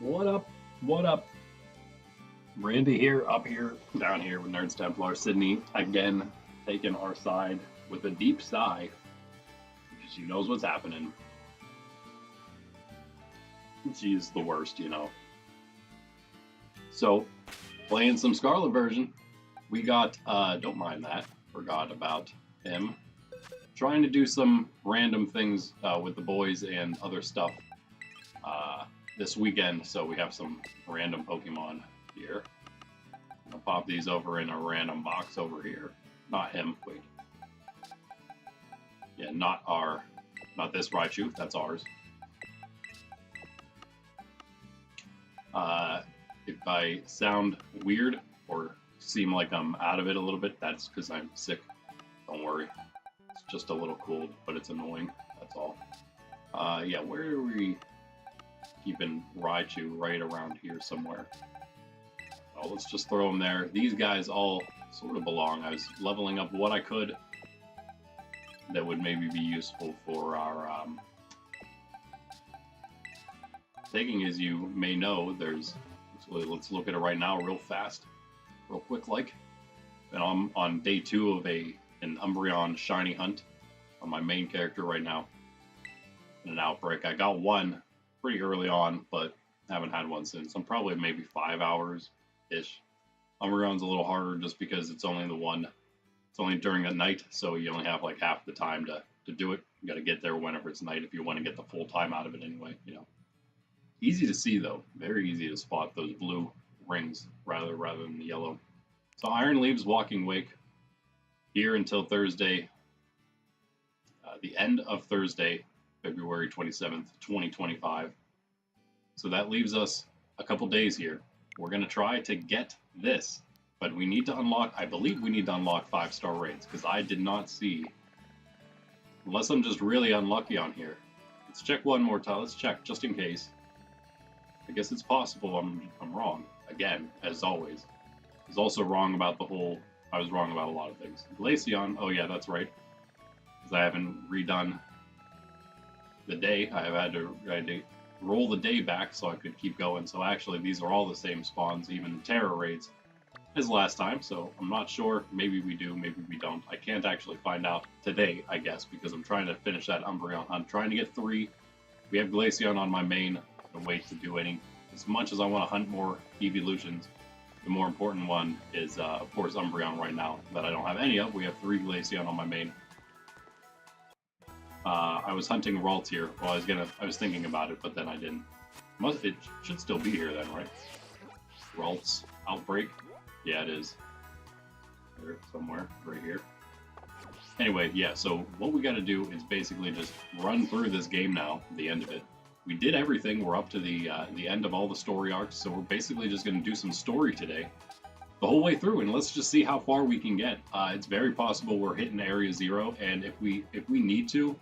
What up? What up? Randy here, up here, down here with Nerds Templar. Sydney again taking our side with a deep sigh because she knows what's happening. She's the worst, you know. So, playing some Scarlet version. We got, don't mind that, forgot about him. Trying to do some random things with the boys and other stuff this weekend, so we have some random Pokemon here. I'll pop these over in a random box over here. Not him, wait. Yeah, not this Raichu, that's ours. If I sound weird or seem like I'm out of it a little bit, that's because I'm sick. Don't worry. It's just a little cold, but it's annoying. That's all. Yeah, where are we keeping Raichu? Right around here somewhere. Oh, let's just throw them there. These guys all sort of belong. I was leveling up what I could that would maybe be useful for our taking. As you may know, there's, let's look at it right now real fast, real quick like. And I'm on day 2 of an Umbreon shiny hunt on my main character right now in an outbreak. I got one pretty early on, but haven't had one since. I'm probably maybe 5 hours-ish. Umbreon's a little harder just because it's only the one. It's only during the night, so you only have like half the time to do it. You got to get there whenever it's night if you want to get the full time out of it anyway, you know. Easy to see though, very easy to spot those blue rings rather than the yellow. So Iron Leaves Walking Wake here until Thursday, the end of Thursday, February 27th, 2025. So that leaves us a couple days here. We're going to try to get this, but we need to unlock, I believe we need to unlock 5-star raids, because I did not see, unless I'm just really unlucky on here. Let's check one more time, let's check, just in case. I guess it's possible I'm wrong, again, as always. I was also wrong about I was wrong about a lot of things. Glaceon, oh yeah, that's right, because I haven't redone the day. I had to roll the day back so I could keep going. So actually, these are all the same spawns, even Terra raids, as last time. So I'm not sure. Maybe we do, maybe we don't. I can't actually find out today, I guess, because I'm trying to finish that Umbreon. I'm trying to get 3. We have Glaceon on my main. To wait to do any. As much as I want to hunt more evolutions, the more important one is, of course, Umbreon right now that I don't have any of. We have 3 Glaceon on my main. I was hunting Ralts here. Well, I was thinking about it, but then I didn't. It should still be here then, right? Ralts Outbreak. Yeah, it is. Here, somewhere, right here. Anyway, yeah, so what we got to do is basically just run through this game now, the end of it. We did everything. We're up to the end of all the story arcs, so we're basically just going to do some story today, the whole way through, and let's just see how far we can get. It's very possible we're hitting Area 0, and if we need to,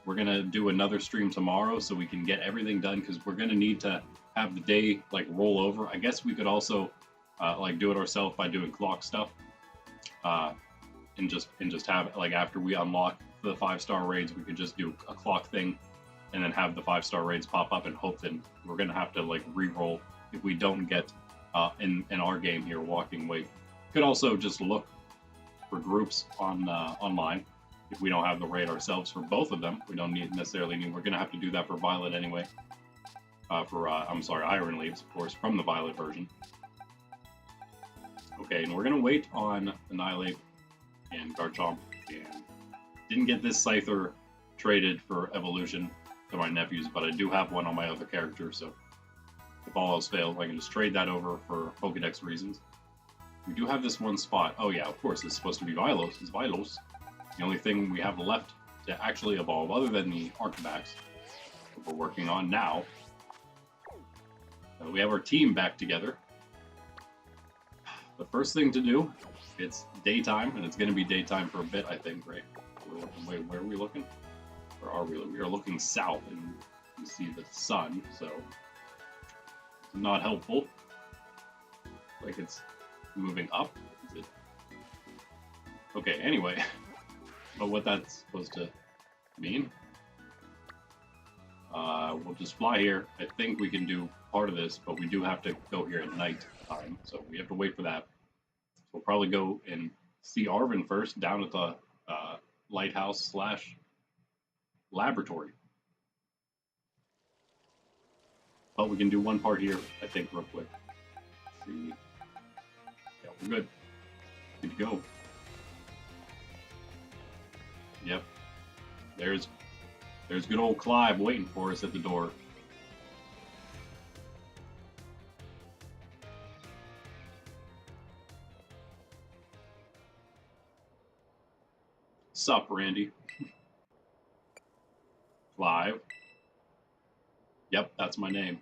we're going to do another stream tomorrow so we can get everything done, because we're going to need to have the day like roll over. I guess we could also like do it ourselves by doing clock stuff, and just have like after we unlock the 5-star raids, we could just do a clock thing. And then have the 5-star raids pop up and hope that we're going to have to like re-roll if we don't get in our game here, Walking Wake. Could also just look for groups on online if we don't have the raid ourselves for both of them. We don't necessarily need, we're going to have to do that for Violet anyway. I'm sorry, Iron Leaves, of course, from the Violet version. Okay, and we're going to wait on Annihilate and Garchomp. And didn't get this Scyther traded for Evolution to my nephews, but I do have one on my other character, so if all else fails, I can just trade that over for Pokedex reasons. We do have this one spot. Oh yeah, of course, it's supposed to be Vylos. It's Vylos. The only thing we have left to actually evolve, other than the Archmax, that we're working on now. We have our team back together. The first thing to do, it's daytime, and it's going to be daytime for a bit, I think, right? We're looking, wait, where are we looking? Where are we? We are looking south, and you see the sun, so it's not helpful. Like it's moving up. Is it? Okay, anyway, but what that's supposed to mean. We'll just fly here. I think we can do part of this, but we do have to go here at night time, so we have to wait for that. So we'll probably go and see Arvin first down at the lighthouse slash laboratory. But we can do one part here, I think, real quick. Let's see. Yeah, we're good. Good to go. Yep. There's good old Clive waiting for us at the door. Sup, Randy? Clive? Yep, that's my name.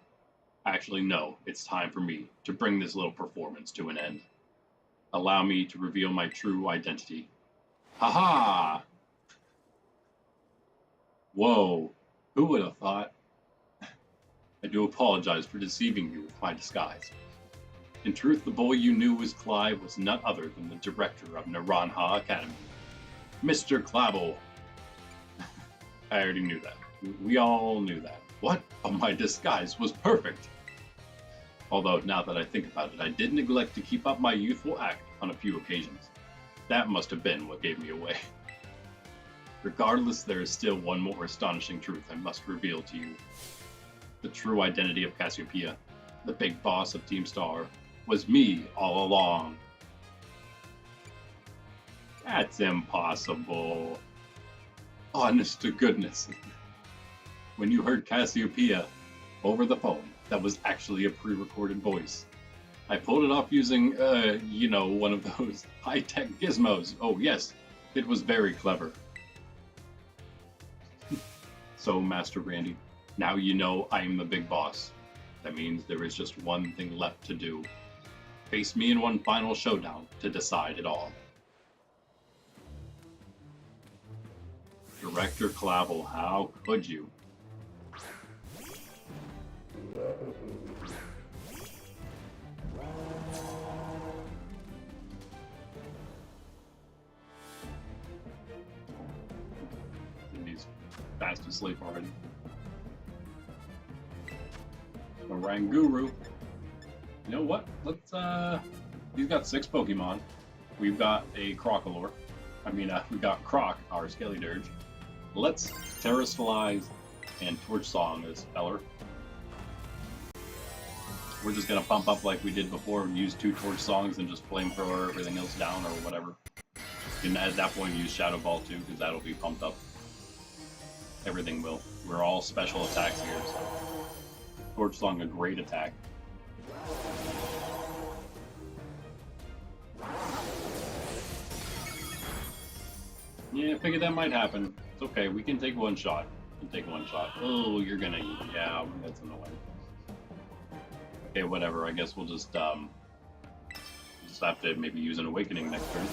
Actually, no, it's time for me to bring this little performance to an end. Allow me to reveal my true identity. Haha! Whoa, who would have thought? I do apologize for deceiving you with my disguise. In truth, the boy you knew as Clive was none other than the director of Naranha Academy, Mr. Clavel. I already knew that. We all knew that. What? But my disguise was perfect. Although, now that I think about it, I did neglect to keep up my youthful act on a few occasions. That must have been what gave me away. Regardless, there is still one more astonishing truth I must reveal to you. The true identity of Cassiopeia, the big boss of Team Star, was me all along. That's impossible. Honest to goodness. When you heard Cassiopeia over the phone, that was actually a pre-recorded voice. I pulled it off using, one of those high-tech gizmos. Oh yes, it was very clever. So, Master Randy, now you know I am the big boss. That means there is just one thing left to do. Face me in one final showdown to decide it all. Director Clavel, how could you? He's fast asleep already. Oranguru. You know what? Let's he's got 6 Pokemon. We've got a Crocolore. We got Croc, our Skelly Dirge. Let's Terrasilize and Torch Song this feller. We're just gonna pump up like we did before and use 2 Torch Songs and just Flamethrower everything else down or whatever. And at that point use Shadow Ball too, because that'll be pumped up. Everything will. We're all special attacks here, so Torch Song a great attack. Yeah, I figured that might happen. It's okay, we can take one shot. We can take one shot. Oh, you're gonna... Yeah, that's annoying. Okay, whatever. I guess we'll just have to maybe use an Awakening next turn. Of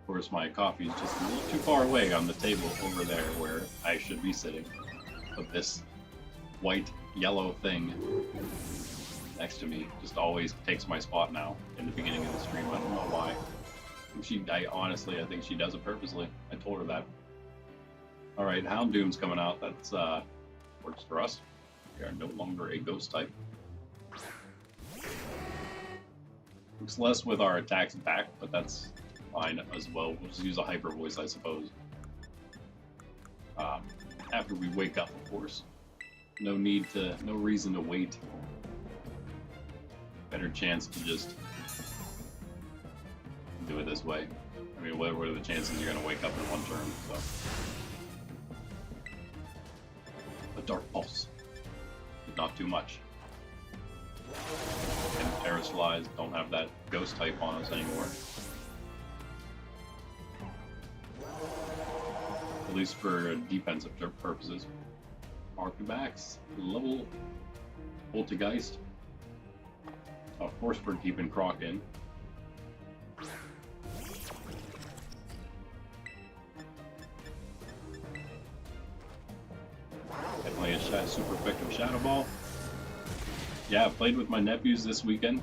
course, my coffee is just a little too far away on the table over there where I should be sitting. But this white-yellow thing next to me just always takes my spot now in the beginning of the stream. I don't know why. I think she does it purposely. I told her that. Alright, Houndoom's coming out. That's works for us. We are no longer a ghost type. Looks less with our attacks back, but that's fine as well. We'll just use a hyper voice, I suppose. After we wake up, of course. No reason to wait. Better chance to just do it this way. I mean, what are the chances you're gonna wake up in one turn? So, a Dark Pulse. Not too much. And Terrasilize don't have that ghost type on us anymore. At least for defensive purposes. Archibacks, level Poltergeist. Of course we're keeping Croc in. Definitely a super effective Shadow Ball. Yeah, I played with my nephews this weekend.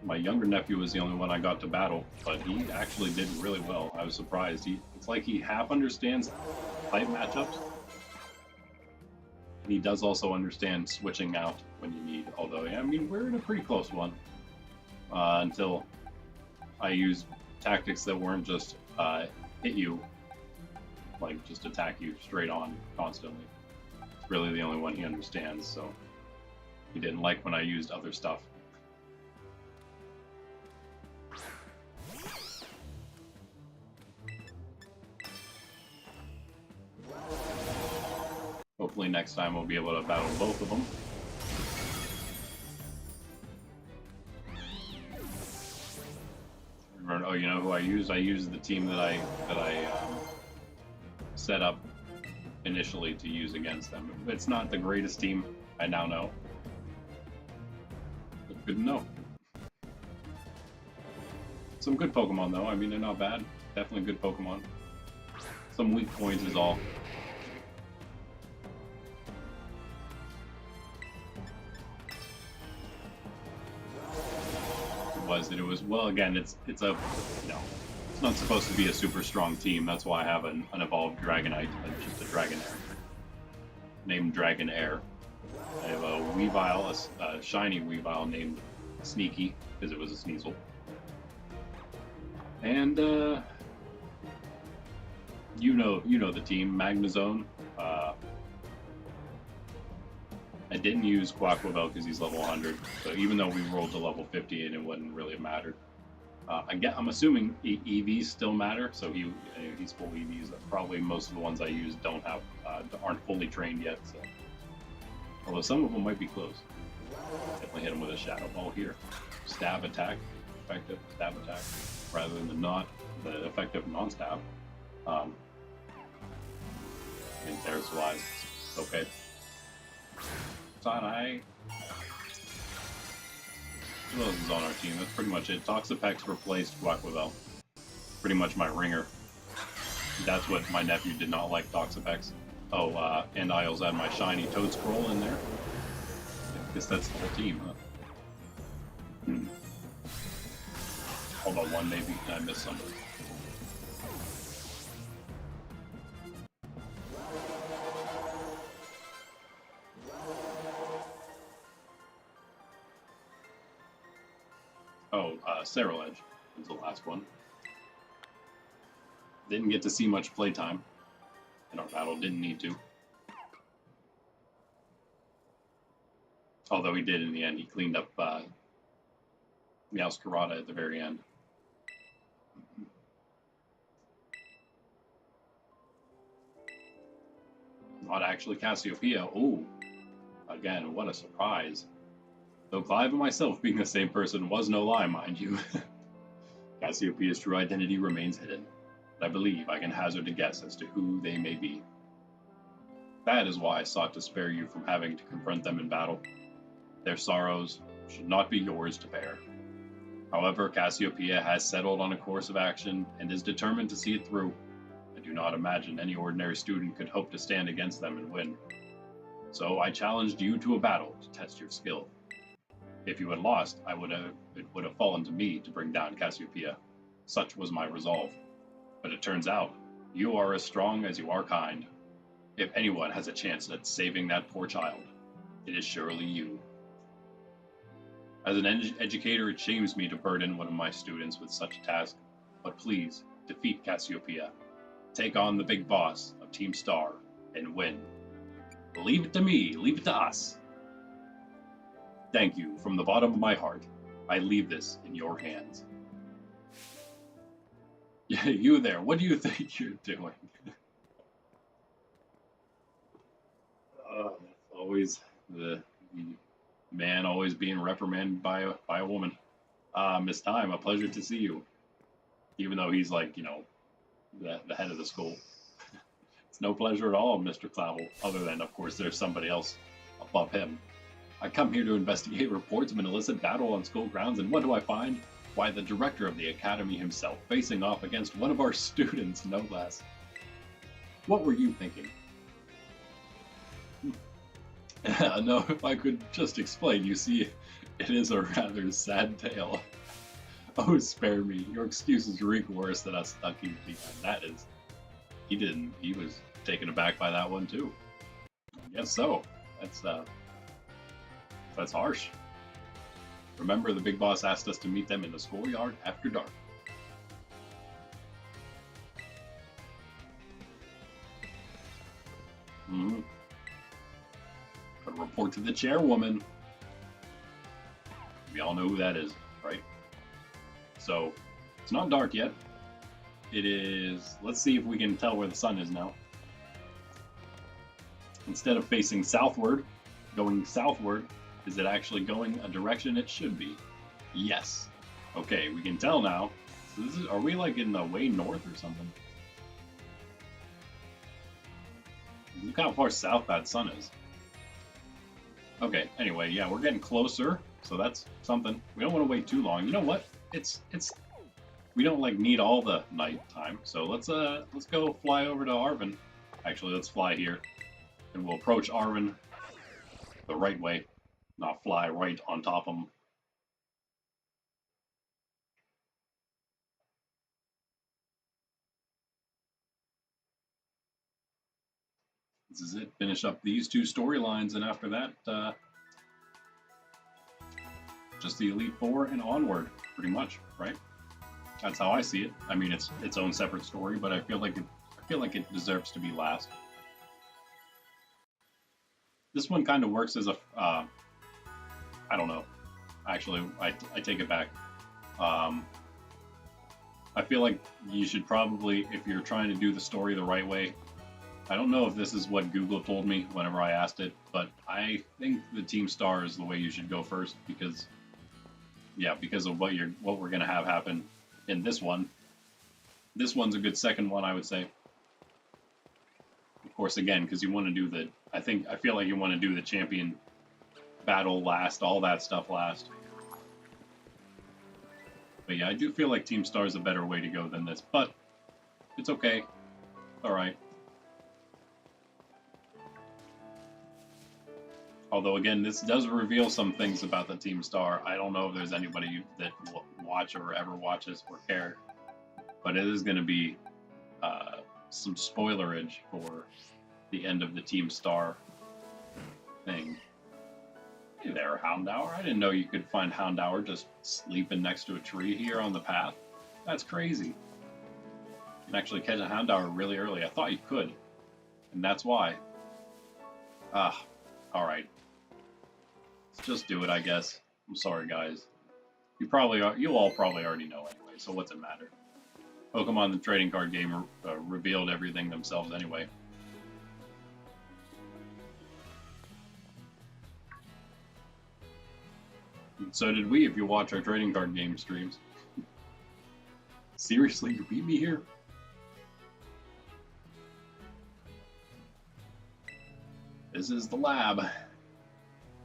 My younger nephew was the only one I got to battle, but he actually did really well. I was surprised. It's like he half understands fight matchups, He does also understand switching out when you need, although, I mean, we're in a pretty close one. Until I used tactics that weren't just hit you, like just attack you straight on constantly. It's really the only one he understands, so he didn't like when I used other stuff. Hopefully next time we'll be able to battle both of them. Remember, oh, you know who I used? I used the team that I set up initially to use against them. It's not the greatest team, I now know. But good to know. Some good Pokemon though. I mean, they're not bad. Definitely good Pokemon. Some weak points is all. It was well, again, it's a, you know, it's not supposed to be a super strong team. That's why I have an evolved Dragonite, just a Dragonair named Dragonair. I have a Weavile, a shiny Weavile named Sneaky, because it was a Sneasel. And you know the team, Magnezone. I didn't use Quaquavel because he's level 100, so even though we rolled to level 50 and it wouldn't really matter. I'm assuming EVs still matter, so he's full EVs. Probably most of the ones I use aren't fully trained yet. So, although some of them might be close. Definitely hit him with a Shadow Ball here. Stab attack, effective stab attack, rather than the effective non-stab. And there's wise. Okay. Side-Eye. What else is on our team? That's pretty much it. Toxapex replaced Quaquavel. Pretty much my ringer. That's what my nephew did not like, Toxapex. Oh, and I also had my shiny Toadscroll in there. I guess that's the whole team, huh? Hold on one, maybe. I missed something. Oh, Ceruledge was the last one. Didn't get to see much playtime in our battle, didn't need to. Although he did in the end, he cleaned up Meowscarada at the very end. Not actually Cassiopeia. Ooh, again, what a surprise. Though Clive and myself being the same person was no lie, mind you. Cassiopeia's true identity remains hidden, but I believe I can hazard a guess as to who they may be. That is why I sought to spare you from having to confront them in battle. Their sorrows should not be yours to bear. However, Cassiopeia has settled on a course of action and is determined to see it through. I do not imagine any ordinary student could hope to stand against them and win. So I challenged you to a battle to test your skill. If you had lost, it would have fallen to me to bring down Cassiopeia. Such was my resolve. But it turns out, you are as strong as you are kind. If anyone has a chance at saving that poor child, it is surely you. As an educator, it shames me to burden one of my students with such a task, but please, defeat Cassiopeia. Take on the big boss of Team Star, and win. Leave it to me, leave it to us. Thank you from the bottom of my heart. I leave this in your hands. Yeah, you there, what do you think you're doing? That's always the man always being reprimanded by a woman. Miss Time, a pleasure to see you. Even though he's like, you know, the head of the school. It's no pleasure at all, Mr. Clavel, other than, of course, there's somebody else above him. I come here to investigate reports of an illicit battle on school grounds, and what do I find? Why, the director of the academy himself, facing off against one of our students, no less. What were you thinking? No, if I could just explain, you see, it is a rather sad tale. Oh, spare me. Your excuses reek worse than us stucky behind. That is. He was taken aback by that one, too. Guess so. That's harsh. Remember, the big boss asked us to meet them in the schoolyard after dark. Mm-hmm. But report to the chairwoman. We all know who that is, right? So, it's not dark yet. It is... Let's see if we can tell where the sun is now. Instead of facing southward, going southward, is it actually going a direction it should be? Yes. Okay, we can tell now. So this is, are we like in the way north or something? Look how far south that sun is. Okay, anyway, yeah, we're getting closer, so that's something. We don't want to wait too long. You know what? It's we don't like need all the night time, so let's go fly over to Arvin. Actually, let's fly here, and we'll approach Arvin the right way, not fly right on top of him. This is it. Finish up these two storylines, and after that, just the Elite Four and onward, pretty much, right? That's how I see it. I mean, it's its own separate story, but I feel like it deserves to be last. This one kind of works as a, I don't know. Actually, I take it back. I feel like you should probably, if you're trying to do the story the right way, I don't know if this is what Google told me whenever I asked it, but I think the Team Star is the way you should go first because, yeah, because of what we're gonna have happen in this one. This one's a good second one, I would say. Of course, again, because you want to do the, I feel like you want to do the champion battle last, all that stuff last. But yeah, I do feel like Team Star is a better way to go than this, but it's okay. All right. Although, again, this does reveal some things about the Team Star. I don't know if there's anybody that will watch or ever watches or care, but it is going to be some spoilerage for the end of the Team Star thing. Hey there, Houndour. I didn't know you could find Houndour just sleeping next to a tree here on the path. That's crazy. You can actually catch a Houndour really early. I thought you could, and that's why. Ah, all right. Let's just do it, I guess. I'm sorry, guys. You all probably already know anyway, so what's it matter? Pokemon the trading card game revealed everything themselves anyway. And so did we if you watch our trading card game streams. Seriously, you beat me here? This is the lab.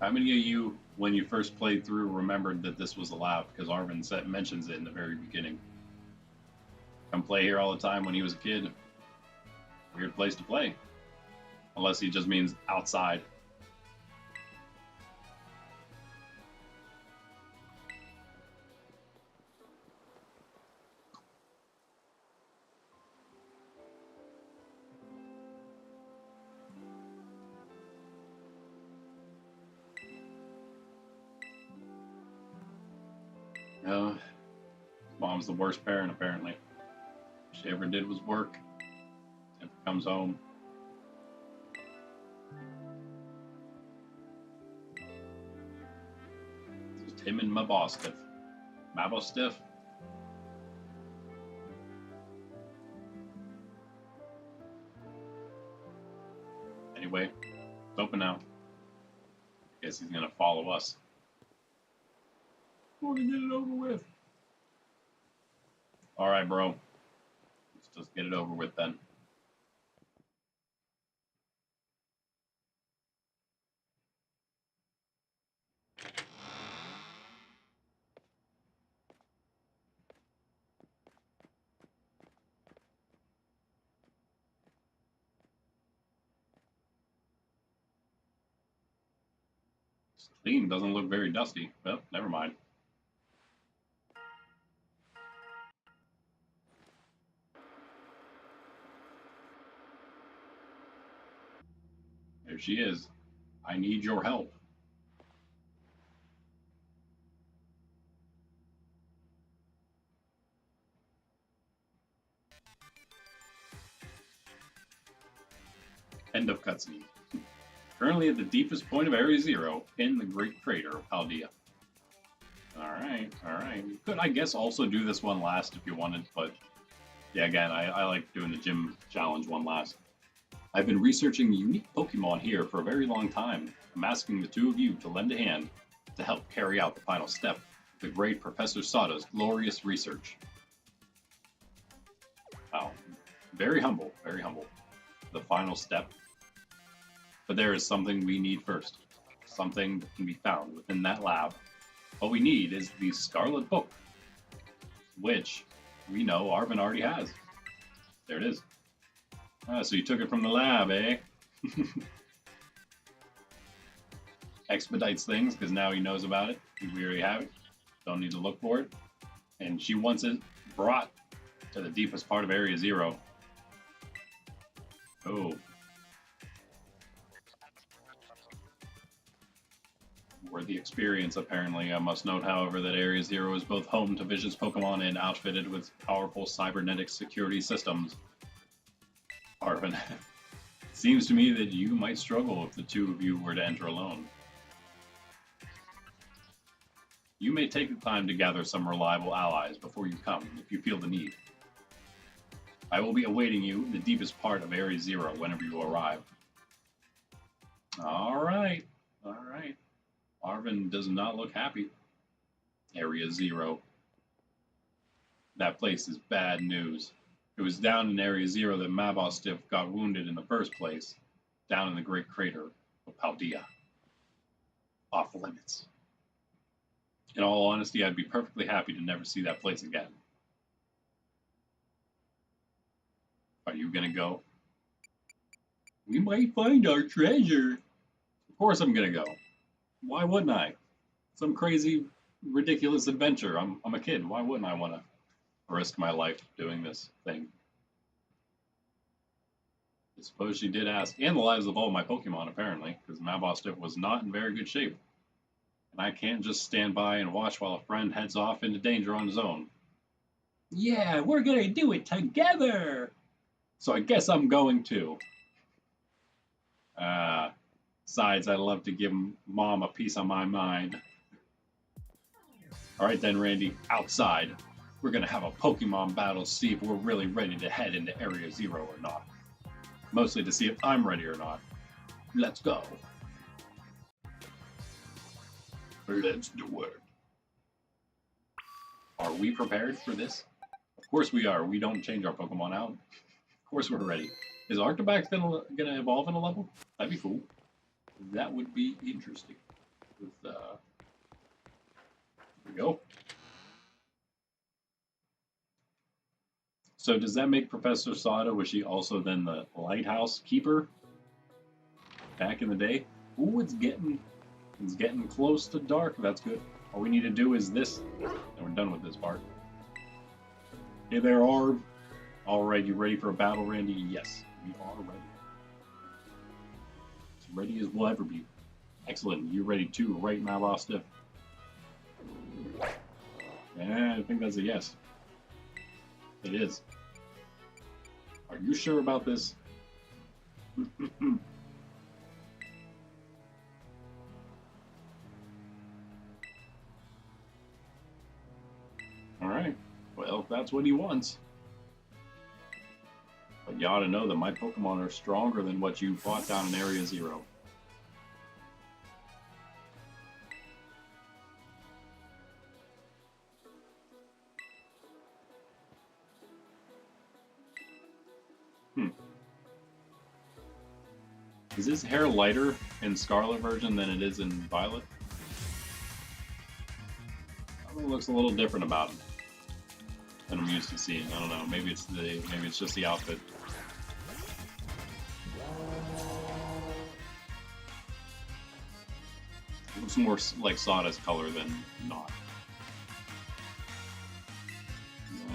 How many of you, when you first played through, remembered that this was a lab? Because Arvin mentions it in the very beginning. Come play here all the time when he was a kid. Weird place to play. Unless he just means outside. No, mom's the worst parent, apparently. All she ever did was work. Never comes home. Just him and my boss stiff. My boss stiff. Anyway, it's open now. Guess he's gonna follow us. I want to get it over with. All right, bro. Let's just get it over with then. It's clean, doesn't look very dusty. Well, never mind. There she is. I need your help. End of cutscene. Currently at the deepest point of Area Zero in the Great Crater of Paldea. Alright, alright. You could, I guess, also do this one last if you wanted, but yeah, again, I like doing the gym challenge one last. I've been researching unique Pokemon here for a very long time. I'm asking the two of you to lend a hand to help carry out the final step of the great Professor Sada's glorious research. Wow. Very humble, very humble. The final step. But there is something we need first. Something that can be found within that lab. What we need is the Scarlet Book, which we know Arvin already has. There it is. Ah, so you took it from the lab, eh? Expedites things, because now he knows about it. We already have it. Don't need to look for it. And she wants it brought to the deepest part of Area Zero. Oh. Worthy experience, apparently. I must note, however, that Area Zero is both home to Vision's Pokemon and outfitted with powerful cybernetic security systems. Arvin, it seems to me that you might struggle if the two of you were to enter alone. You may take the time to gather some reliable allies before you come, if you feel the need. I will be awaiting you in the deepest part of Area Zero whenever you arrive. Alright, alright. Arvin does not look happy. Area Zero. That place is bad news. It was down in Area Zero that Mabostiff got wounded in the first place, down in the Great Crater of Paldea. Off limits. In all honesty, I'd be perfectly happy to never see that place again. Are you gonna go? We might find our treasure. Of course I'm gonna go. Why wouldn't I? Some crazy, ridiculous adventure. I'm a kid. Why wouldn't I want to risk my life doing this thing? I suppose she did ask, and the lives of all my Pokemon, apparently, because Mabostiff was not in very good shape. And I can't just stand by and watch while a friend heads off into danger on his own. Yeah, we're gonna do it together! So I guess I'm going to. Besides, I'd love to give Mom a piece of my mind. Alright then, Randy, outside. We're gonna have a Pokemon battle to see if we're really ready to head into Area Zero or not. Mostly to see if I'm ready or not. Let's go. Let's do it. Are we prepared for this? Of course we are. We don't change our Pokemon out. Of course we're ready. Is Arctobax gonna evolve in a level? That'd be cool. That would be interesting. With, here we go. So does that make Professor Sada, was she also then the lighthouse keeper back in the day? Ooh, it's getting close to dark. That's good. All we need to do is this, and we're done with this part. Hey there, Arv. All right, you ready for a battle, Randy? Yes, we are ready. As ready as we'll ever be. Excellent. You ready too, right, Mabostiff? Yeah, I think that's a yes. It is. Are you sure about this? Alright. Well, if that's what he wants. But you ought to know that my Pokemon are stronger than what you fought down in Area Zero. Is his hair lighter in Scarlet version than it is in Violet? It looks a little different about him than I'm used to seeing. I don't know. Maybe it's just the outfit. It looks more like Sada's color than not.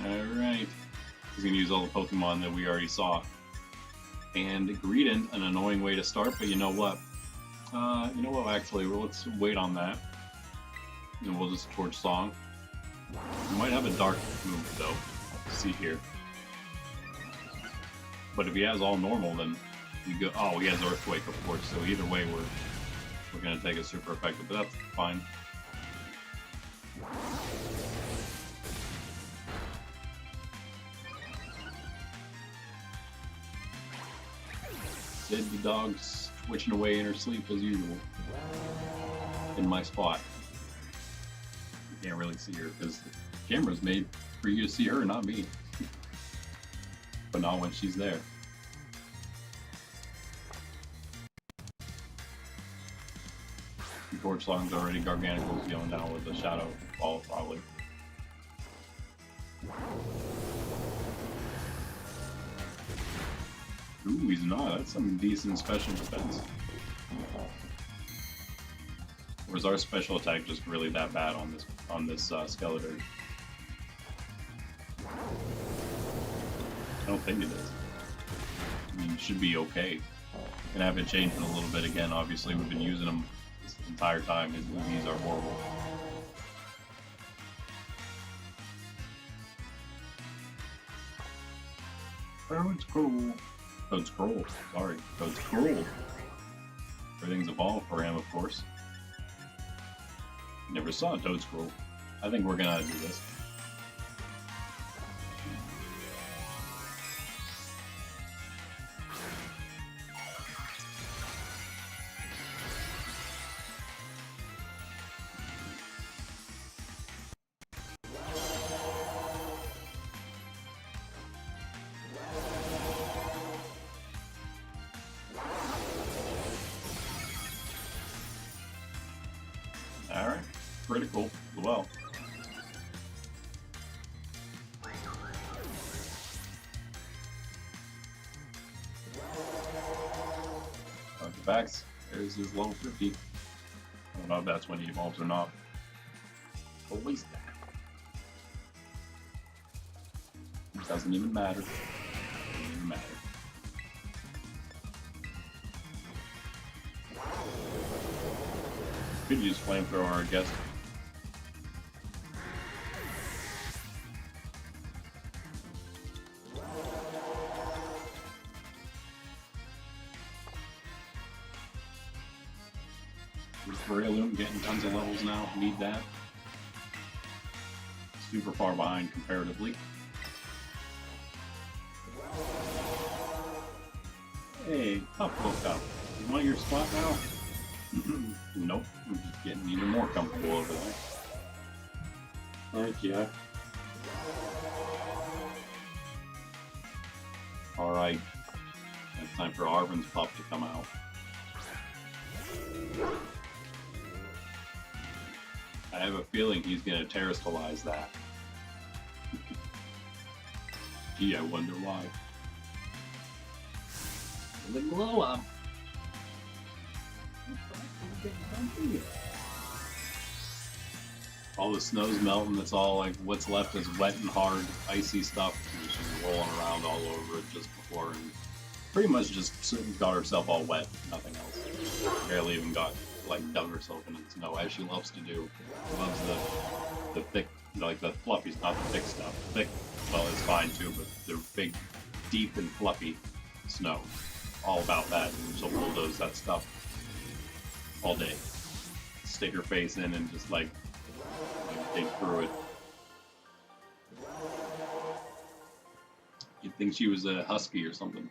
Alright. He's gonna use all the Pokemon that we already saw. And Greedent, an annoying way to start, but you know what? Actually, let's wait on that. And we'll just Torch Song. We might have a Dark move, though. Let's see here. But if he has all normal, then we go... Oh, he has Earthquake, of course, so either way, we're going to take a super effective, but that's fine. Sid the dog's twitching away in her sleep as usual. In my spot. You can't really see her because the camera's made for you to see her, not me. But not when she's there. The Torch Song's already Garganacle's going down with the Shadow Ball, probably. Ooh, he's not. That's some decent special defense. Or is our special attack just really that bad on this Skeletor? I don't think it is. I mean, it should be okay. Gonna have it changed a little bit again. Obviously, we've been using them this entire time. His movies are horrible. Toad's cool. Toad's cruel. Sorry, Toad's cruel. Everything's evolved for him, of course. Never saw Toad's cruel. I think we're gonna do this. Alright, critical as well. Artifacts, there's his level 50. I don't know if that's when he evolves or not. Always that. It doesn't even matter. Doesn't even matter. Could use Flamethrower, I guess. Breloom getting tons of levels now. Need that. Super far behind comparatively. Hey, up, look up. You want your spot now? Nope, I'm just getting even more comfortable over there. Heck yeah. Alright. It's time for Arven's pup to come out. I have a feeling he's going to terrestrialize that. Gee, I wonder why. The glow up. All the snow's melting, it's all like what's left is wet and hard, icy stuff. And she's rolling around all over it just before and pretty much just got herself all wet, nothing else. Barely even got, like, dug herself into the snow, as she loves to do. She loves the thick, like the fluffy, not the thick stuff. Thick, well, it's fine too, but the big, deep and fluffy snow. All about that, and she'll bulldoze that stuff all day. Stick her face in and just like dig through it. You'd think she was a husky or something.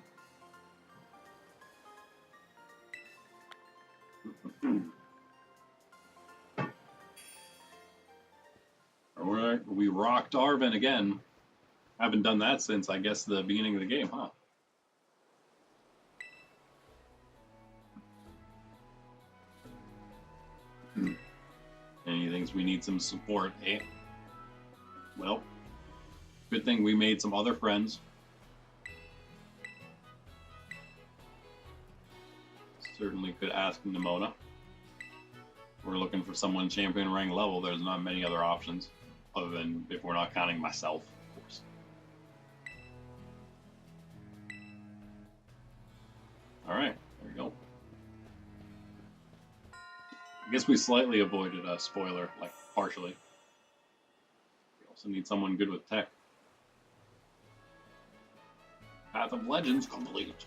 Alright, we rocked Arven again. Haven't done that since, I guess, the beginning of the game, huh? And he thinks we need some support, eh? Well, good thing we made some other friends. Certainly could ask Nimona. We're looking for someone champion rank level. There's not many other options, other than if we're not counting myself, of course. guess we slightly avoided a spoiler, like partially. We also need someone good with tech. Path of Legends complete.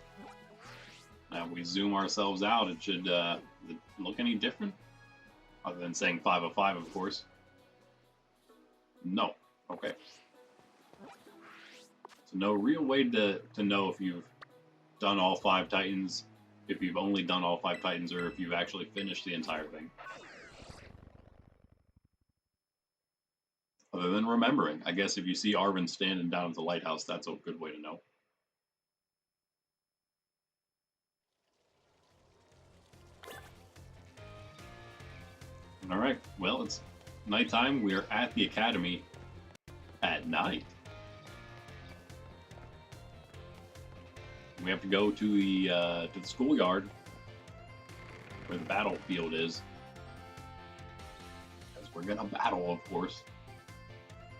Now, if we zoom ourselves out, it should look any different? Other than saying 5 of 5, of course. No. Okay. So no real way to know if you've done all 5 Titans, if you've only done all 5 Titans, or if you've actually finished the entire thing. Other than remembering. I guess if you see Arvin standing down at the lighthouse, that's a good way to know. Alright, well, it's nighttime. We are at the academy at night. We have to go to the schoolyard where the battlefield is. Because we're gonna battle, of course.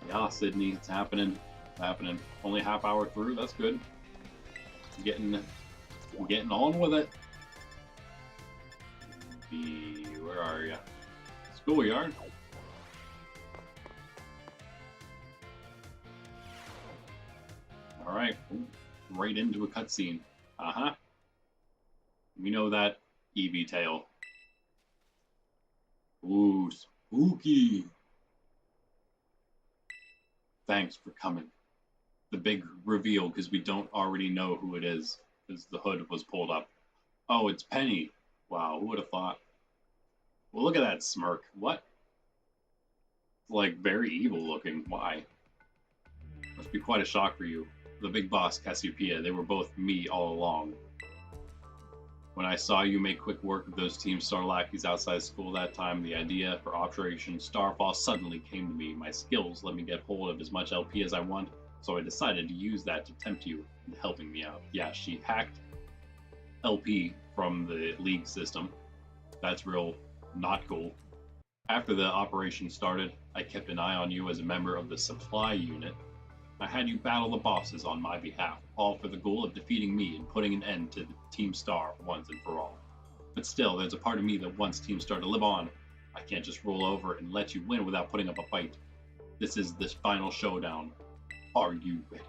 Yeah, Sydney, it's happening. It's happening. Only a half hour through, that's good. We're getting on with it. Where are you? Schoolyard. Alright, right into a cutscene. Uh-huh. We know that Eevee tale. Ooh, spooky. Thanks for coming. The big reveal, because we don't already know who it is, because the hood was pulled up. Oh, it's Penny. Wow, who would have thought? Well, look at that smirk. What? It's like very evil looking. Why? Must be quite a shock for you. The big boss, Cassiopeia, they were both me all along. When I saw you make quick work of those Team Star lackeys outside school that time, the idea for Operation Starfall suddenly came to me. My skills let me get hold of as much LP as I want, so I decided to use that to tempt you into helping me out. Yeah, she hacked LP from the League system. That's real not cool. After the operation started, I kept an eye on you as a member of the supply unit. I had you battle the bosses on my behalf, all for the goal of defeating me and putting an end to the Team Star once and for all. But still, there's a part of me that wants Team Star to live on. I can't just roll over and let you win without putting up a fight. This is the final showdown. Are you ready?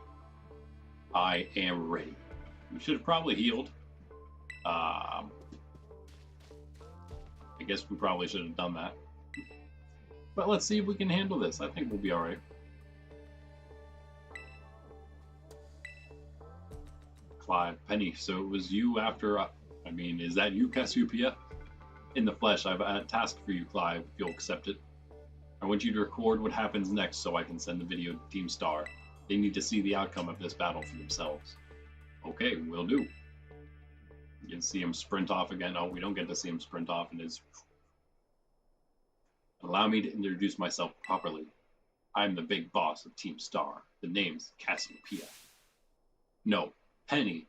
I am ready. You should have probably healed. I guess we probably should have done that. But let's see if we can handle this. I think we'll be alright. Clive, Penny, so it was you after... I mean, is that you, Cassiopeia? In the flesh, I've a task for you, Clive, if you'll accept it. I want you to record what happens next so I can send the video to Team Star. They need to see the outcome of this battle for themselves. Okay, will do. You can see him sprint off again. Oh, we don't get to see him sprint off in his... Allow me to introduce myself properly. I'm the big boss of Team Star. The name's Cassiopeia. No, Penny.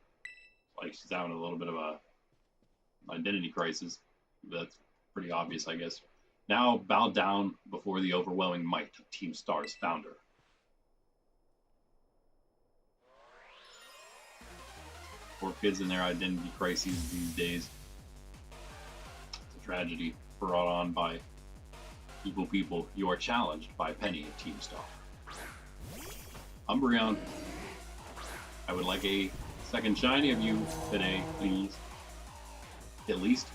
Like she's having a little bit of a identity crisis. That's pretty obvious, I guess. Now bow down before the overwhelming might of Team Star's founder. Poor kids in their identity crises these days. It's a tragedy brought on by evil people. You are challenged by Penny of Team Star. Umbreon, I would like a second shiny of you today, please. At least.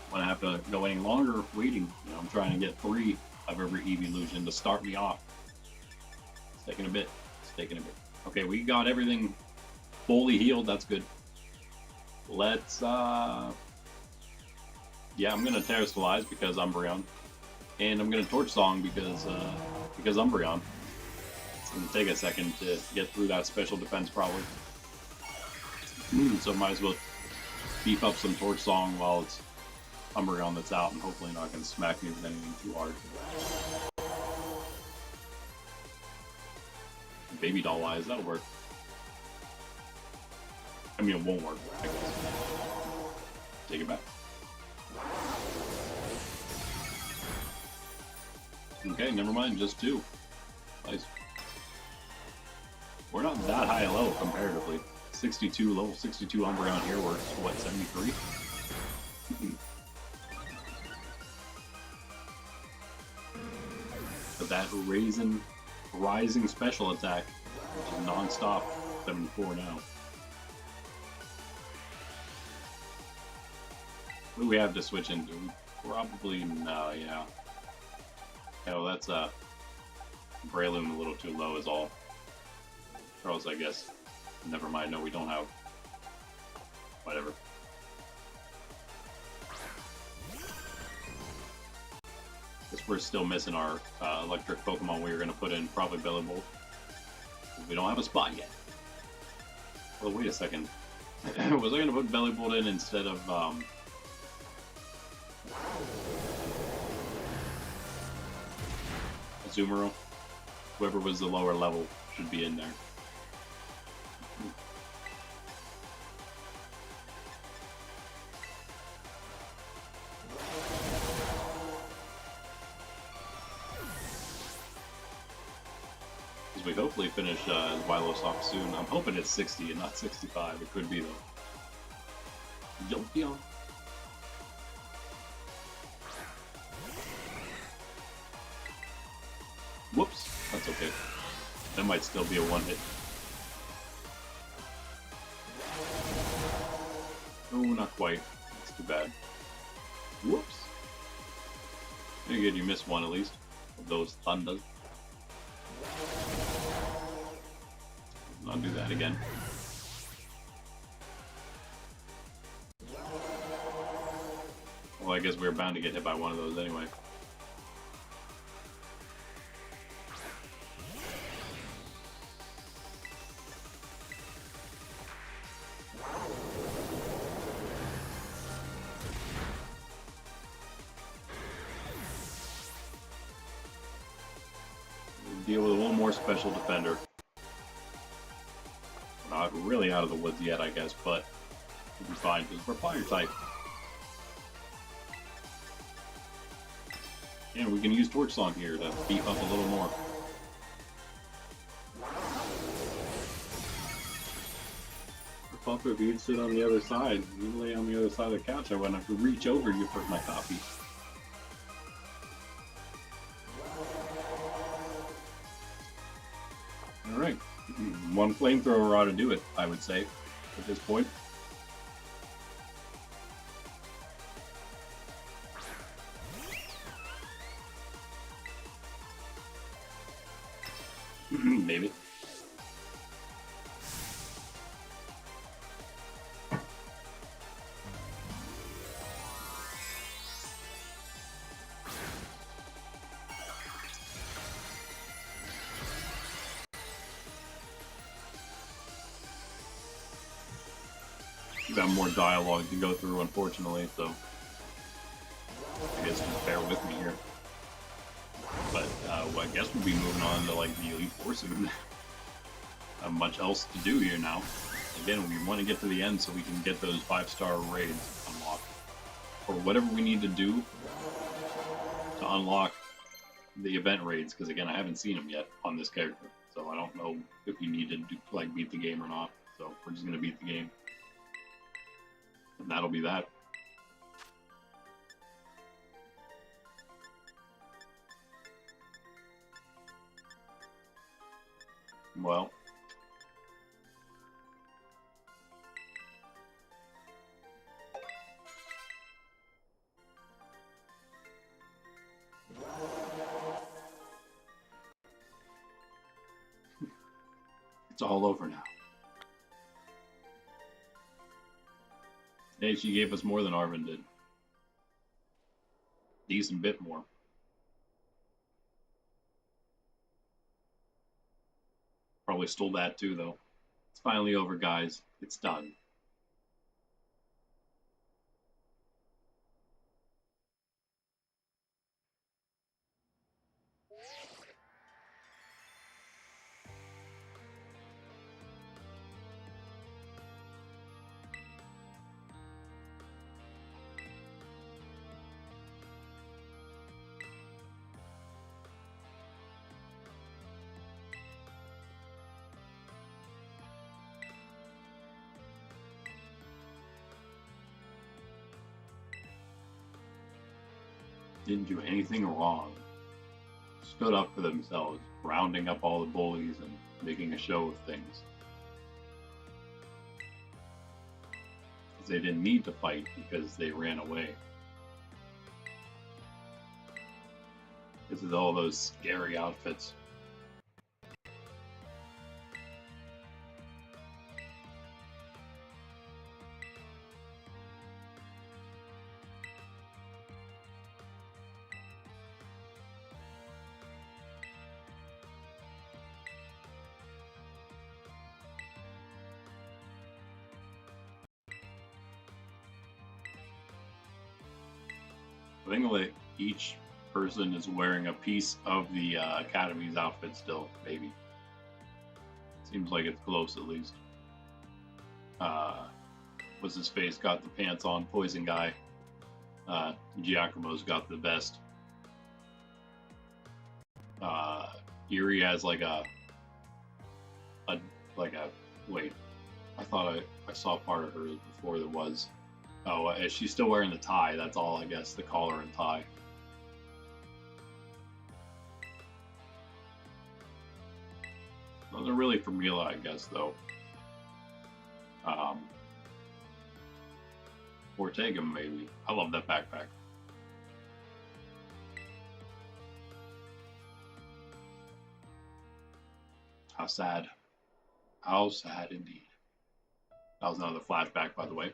When I have to go any longer waiting, you know, I'm trying to get 3 of every evolution to start me off. It's taking a bit. It's taking a bit. Okay, we got everything fully healed. That's good. Let's, yeah, I'm gonna Terrasilize because Umbreon. And I'm gonna Torch Song because Umbreon. It's gonna take a second to get through that special defense probably. So might as well beef up some Torch Song while it's Umbreon that's out, and hopefully not gonna smack me with anything too hard. Baby doll eyes, that'll work. I mean, it won't work, I guess. Take it back. Okay, never mind, just 2. Nice. We're not that high low comparatively. 62, level 62 Umbreon here, we're what, 73? that rising special attack, which is non-stop. 74 now. What do we have to switch into? Probably no, yeah. Oh, that's Breloom a little too low is all. Charles, I guess. Never mind, no, we don't have. Whatever. Guess we're still missing our electric Pokemon we were going to put in, probably Bellibolt. We don't have a spot yet. Well, wait a second. Was I going to put Bellibolt in instead of Azumarill? Whoever was the lower level should be in there. We hopefully finish Wylos off soon. I'm hoping it's 60 and not 65. It could be though. Jolteon. Whoops, that's okay. That might still be a one hit. Oh, not quite. That's too bad. Whoops. Pretty good, you missed one at least. Of those thunders. I'll do that again. Well, I guess we were bound to get hit by one of those anyway. We'll deal with one more special defender. Not really out of the woods yet, I guess, but we'll be fine because we're fire type. And we can use Torch Song here to beef up a little more. Puffer, if you'd sit on the other side, you lay on the other side of the couch, I wouldn't have to reach over you for my coffee. Alright. One flamethrower ought to do it, I would say, at this point. Maybe. We've got more dialogue to go through, unfortunately, so I guess just bear with me here. But well, I guess we'll be moving on to like the Elite Four soon. Not much else to do here now. Again, we want to get to the end so we can get those 5-star raids unlocked. Or whatever we need to do to unlock the event raids, because again, I haven't seen them yet on this character. So I don't know if we need to do, like beat the game or not. So we're just going to beat the game. And that'll be that. Well. It's all over now. Hey, she gave us more than Arvin did. Decent bit more. Probably stole that too, though. It's finally over, guys. It's done. Didn't do anything wrong. Just stood up for themselves, rounding up all the bullies and making a show of things. They didn't need to fight because they ran away. This is all those scary outfits. I think like each person is wearing a piece of the Academy's outfit still, maybe. Seems like it's close at least. What's his face got the pants on, Poison Guy. Giacomo's got the vest. Erie has like a wait. I thought I saw part of hers before there was. Oh, she's still wearing the tie. That's all, I guess. The collar and tie. Those are really for Mila, I guess, though. Ortega, maybe. I love that backpack. How sad. How sad indeed. That was another flashback, by the way.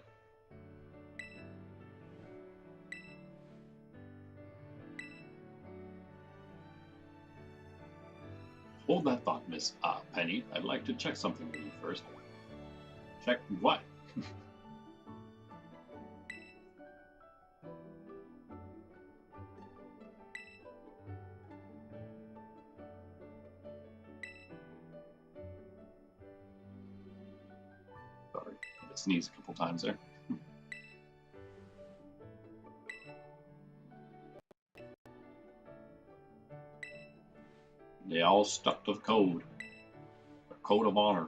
Hold that thought, Miss Penny. I'd like to check something with you first. Check what? Sorry, I sneezed a couple times there. They all stuck to the code. The code of honor.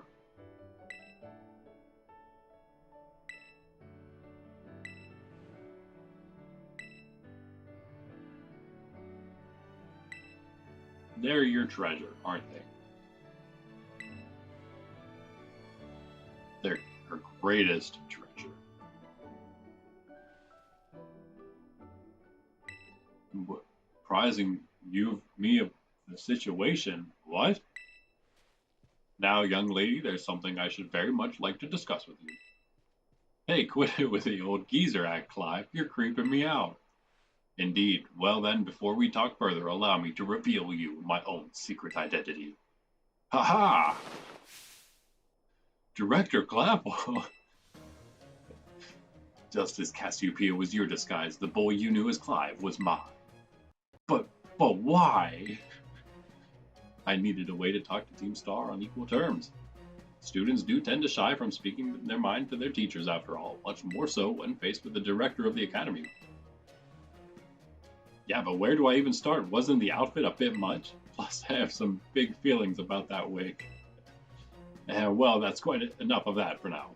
They're your treasure, aren't they? They're her greatest treasure. What, apprising me of the situation? What? Now, young lady, there's something I should very much like to discuss with you. Hey, quit it with the old geezer act, Clive. You're creeping me out. Indeed. Well then, before we talk further, allow me to reveal you my own secret identity. Ha ha! Director Clapwell. Just as Cassiopeia was your disguise, the boy you knew as Clive was mine. But why? I needed a way to talk to Team Star on equal terms. Students do tend to shy from speaking their mind to their teachers, after all, much more so when faced with the director of the academy. Yeah, but where do I even start? Wasn't the outfit a bit much? Plus, I have some big feelings about that wig. Well, that's quite enough of that for now.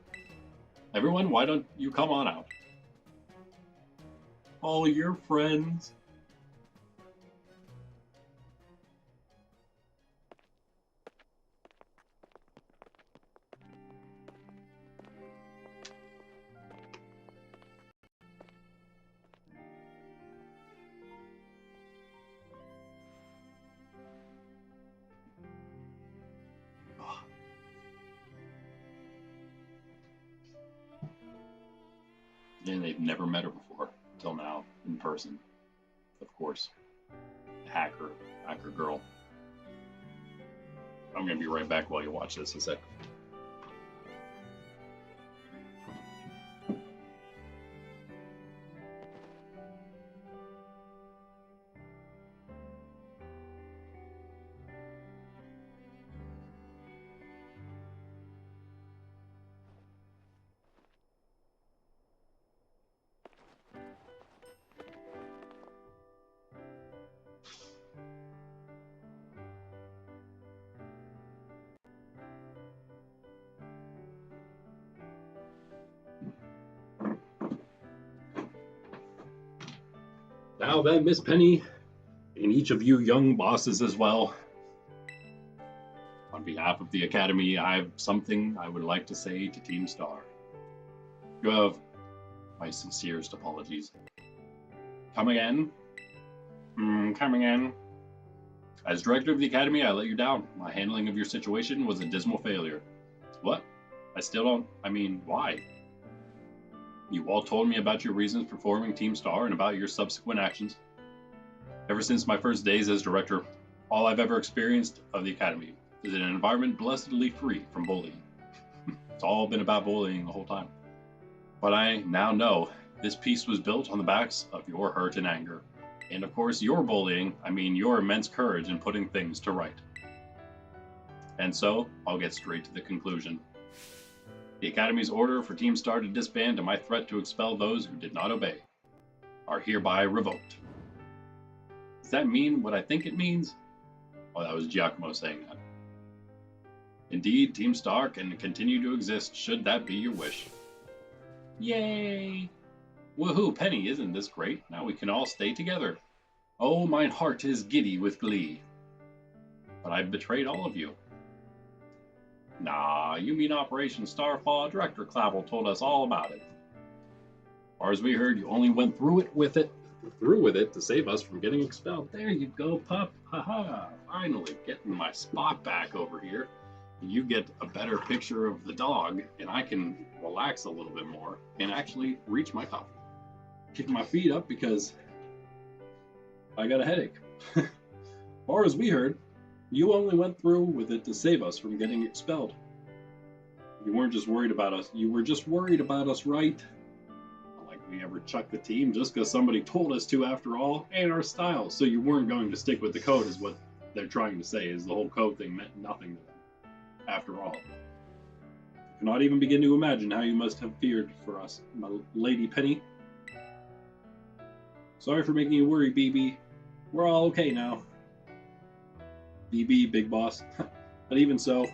Everyone, why don't you come on out? All your friends. And they've never met her before, until now, in person. Of course. Hacker girl. I'm gonna be right back while you watch this a sec. Now then, Miss Penny, and each of you young bosses as well. On behalf of the Academy, I have something I would like to say to Team Star. You have my sincerest apologies. Come again? Coming in. As director of the Academy, I let you down. My handling of your situation was a dismal failure. What? I still don't... why? You all told me about your reasons for forming Team Star and about your subsequent actions. Ever since my first days as director, all I've ever experienced of the Academy is an environment blessedly free from bullying. It's all been about bullying the whole time. But I now know this piece was built on the backs of your hurt and anger. And of course, your bullying, your immense courage in putting things to right. And so, I'll get straight to the conclusion. The Academy's order for Team Star to disband and my threat to expel those who did not obey are hereby revoked. Does that mean what I think it means? Oh, that was Giacomo saying that. Indeed, Team Star can continue to exist should that be your wish. Yay! Woohoo, Penny, isn't this great? Now we can all stay together. Oh, mine heart is giddy with glee. But I've betrayed all of you. Nah, you mean Operation Starfall? Director Clavel told us all about it. As far as we heard, you only went through with it to save us from getting expelled. There you go, pup. Haha, finally getting my spot back over here. You get a better picture of the dog, and I can relax a little bit more and actually reach my coffee. Kick my feet up because I got a headache. As far as we heard, you only went through with it to save us from getting expelled. You weren't just worried about us. You were just worried about us, right? Not like we ever chucked the team just because somebody told us to, after all. Ain't our style. So you weren't going to stick with the code is what they're trying to say, is the whole code thing meant nothing to them. After all. I cannot even begin to imagine how you must have feared for us, my Lady Penny. Sorry for making you worry, BB. We're all okay now. BB, big boss. But even so,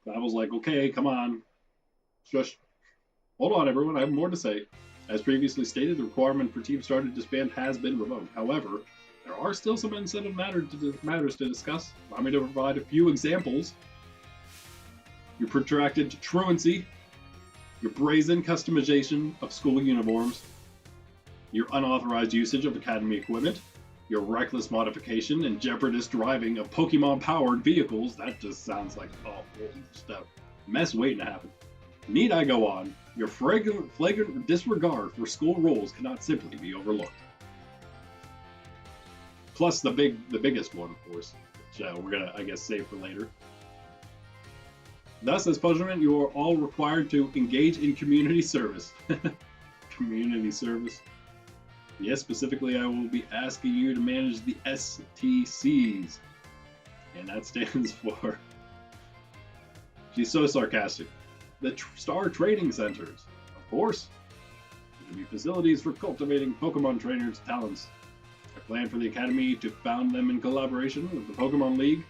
Babel's like, okay, come on. Shush. Hold on, everyone, I have more to say. As previously stated, the requirement for Team Star to disband has been revoked. However, there are still some incentive matters to discuss. Allow me to provide a few examples. Your protracted truancy, your brazen customization of school uniforms, your unauthorized usage of Academy equipment, your reckless modification and jeopardous driving of Pokemon-powered vehicles. That just sounds like just a mess waiting to happen. Need I go on? Your flagrant disregard for school rules cannot simply be overlooked. Plus the biggest one, of course, which we're gonna, I guess, save for later. Thus, as punishment, you are all required to engage in community service. Community service. Yes, specifically, I will be asking you to manage the STCs. And that stands for... She's so sarcastic. The Star Training Centers. Of course. There will be facilities for cultivating Pokemon trainers' talents. I plan for the Academy to found them in collaboration with the Pokemon League.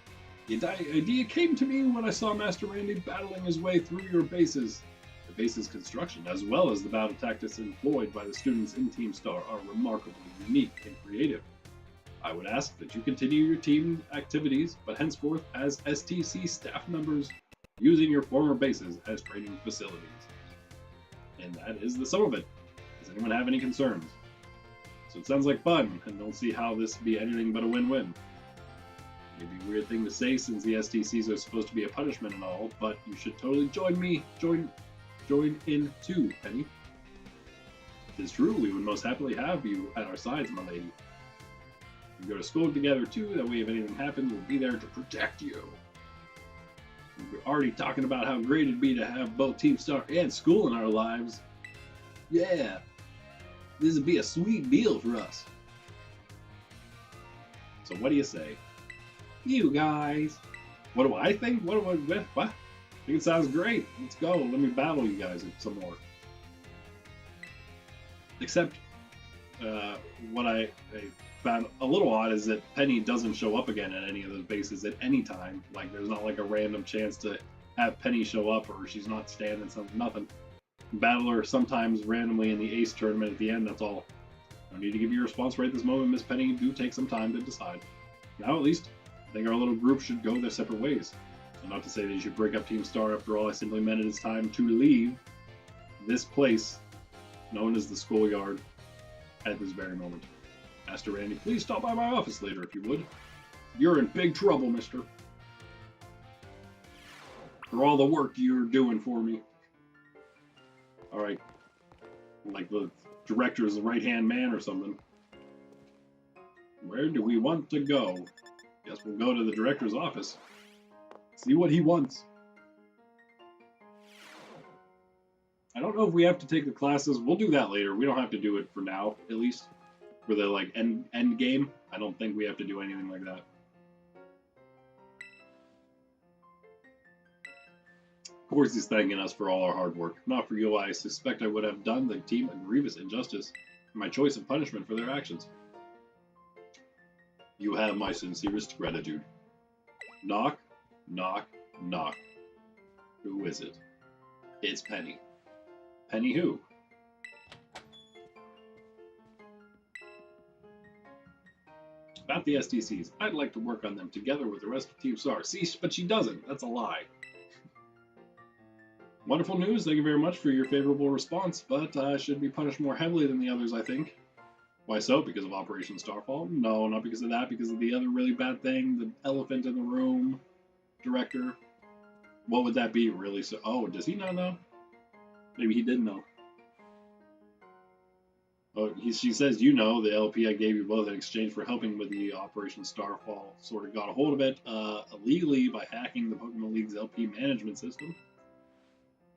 The idea came to me when I saw Master Randy battling his way through your bases. The base's construction, as well as the battle tactics employed by the students in Team Star, are remarkably unique and creative. I would ask that you continue your team activities, but henceforth as STC staff members, using your former bases as training facilities. And that is the sum of it. Does anyone have any concerns? So it sounds like fun, and don't see how this be anything but a win-win. Maybe a weird thing to say since the STCs are supposed to be a punishment and all, but you should totally join in too, Penny. It is true, we would most happily have you at our sides, my lady. We go to school together too, that way if anything happens, we'll be there to protect you. We're already talking about how great it'd be to have both Team Star and school in our lives. Yeah, this would be a sweet deal for us. So what do you say? You guys. What do I think? What? I think it sounds great. Let's go. Let me battle you guys some more. Except, what I found a little odd is that Penny doesn't show up again at any of those bases at any time. Like, there's not like a random chance to have Penny show up, or she's not standing something, nothing. Battle her sometimes randomly in the Ace tournament at the end, that's all. No need to give you a response right this moment, Miss Penny. Do take some time to decide. Now, at least, I think our little group should go their separate ways. So not to say that you should break up Team Star. After all, I simply meant it is time to leave this place, known as the schoolyard, at this very moment. Master Randy, please stop by my office later if you would. You're in big trouble, mister. For all the work you're doing for me. Alright. Like the director's right-hand man or something. Where do we want to go? Guess we'll go to the director's office. See what he wants. I don't know if we have to take the classes. We'll do that later. We don't have to do it for now, at least. For the like end game. I don't think we have to do anything like that. Of course he's thanking us for all our hard work. Not for you, I suspect I would have done the team a grievous injustice in my choice of punishment for their actions. You have my sincerest gratitude. Knock, knock, knock. Who is it? It's Penny. Penny who? About the STCs. I'd like to work on them together with the rest of Team Star. See, but she doesn't. That's a lie. Wonderful news. Thank you very much for your favorable response, but I should be punished more heavily than the others, I think. Why so? Because of Operation Starfall? No, not because of that. Because of the other really bad thing, the elephant in the room director. What would that be, really? So, oh, does he not know? Maybe he didn't know. Oh, she says, you know, the LP I gave you both in exchange for helping with the Operation Starfall sort of got a hold of it illegally by hacking the Pokemon League's LP management system.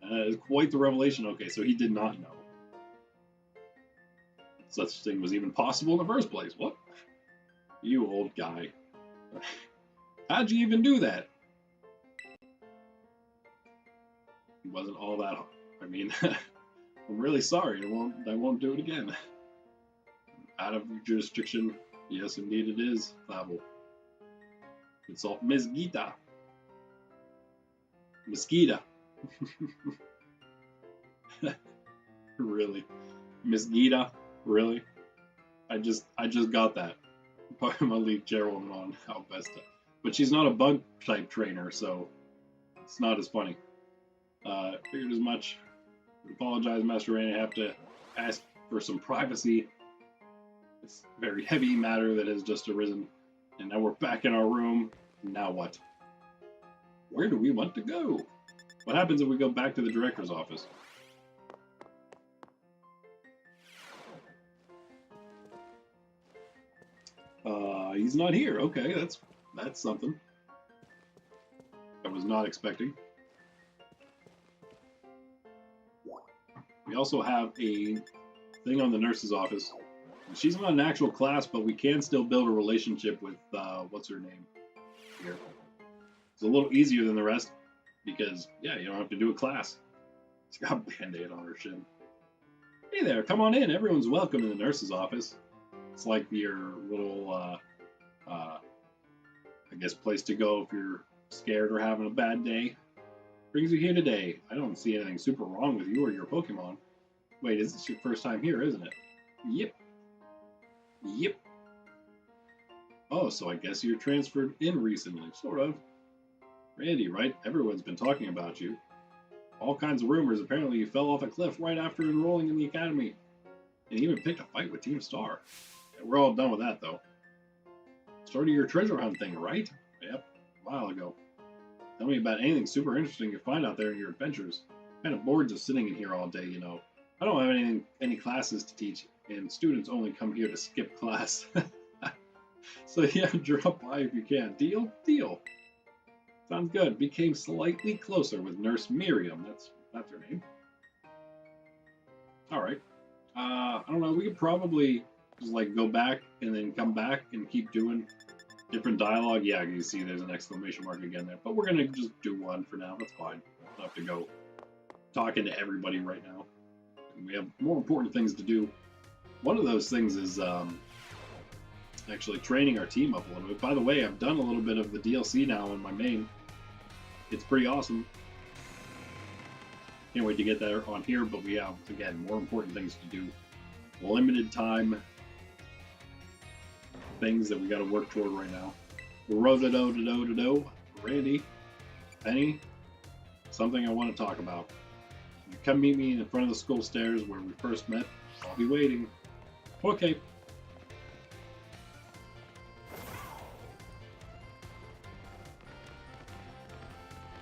It's quite the revelation. Okay, so he did not know such thing was even possible in the first place. What? You old guy. How'd you even do that? It wasn't all that hard. I mean, I'm really sorry. I won't do it again. Out of your jurisdiction. Yes, indeed it is, Clavel. Consult Ms. Gita. Mosquito. Really? Miss Gita? Really? I just got that. Pokemon League Chairwoman on how best to. But she's not a bug type trainer, so it's not as funny. Figured as much. I apologize, Master Rain. I have to ask for some privacy. It's a very heavy matter that has just arisen. And now we're back in our room. Now what? Where do we want to go? What happens if we go back to the director's office? He's not here. Okay, that's something. I was not expecting. We also have a thing on the nurse's office. She's not an actual class, but we can still build a relationship with, what's her name here. It's a little easier than the rest because, yeah, you don't have to do a class. She's got a Band-Aid on her shin. Hey there, come on in. Everyone's welcome in the nurse's office. It's like your little, I guess, place to go if you're scared or having a bad day. Brings you here today. I don't see anything super wrong with you or your Pokemon. Wait, is this your first time here, isn't it? Yep. Yep. Oh, so I guess you're transferred in recently, sort of. Randy, right? Everyone's been talking about you. All kinds of rumors. Apparently you fell off a cliff right after enrolling in the academy. And you even picked a fight with Team Star. Yeah, we're all done with that, though. Started your treasure hunt thing, right? Yep, a while ago. Tell me about anything super interesting you find out there in your adventures. I'm kind of bored just sitting in here all day, you know. I don't have any classes to teach, and students only come here to skip class. So yeah, drop by if you can. Deal? Deal. Sounds good. Became slightly closer with Nurse Miriam. That's her name. All right. I don't know. We could probably just like go back and then come back and keep doing different dialogue. Yeah, you see there's an exclamation mark again there. But we're going to just do one for now. That's fine. Don't have to go talking to everybody right now. We have more important things to do. One of those things is actually training our team up a little bit. By the way, I've done a little bit of the DLC now in my main. It's pretty awesome. Can't wait to get that on here, but we have, again, more important things to do. Limited time things that we got to work toward right now. Ro-do-do-do-do-do-do. Randy, Penny, something I want to talk about. You come meet me in front of the school stairs where we first met. I'll be waiting. Okay.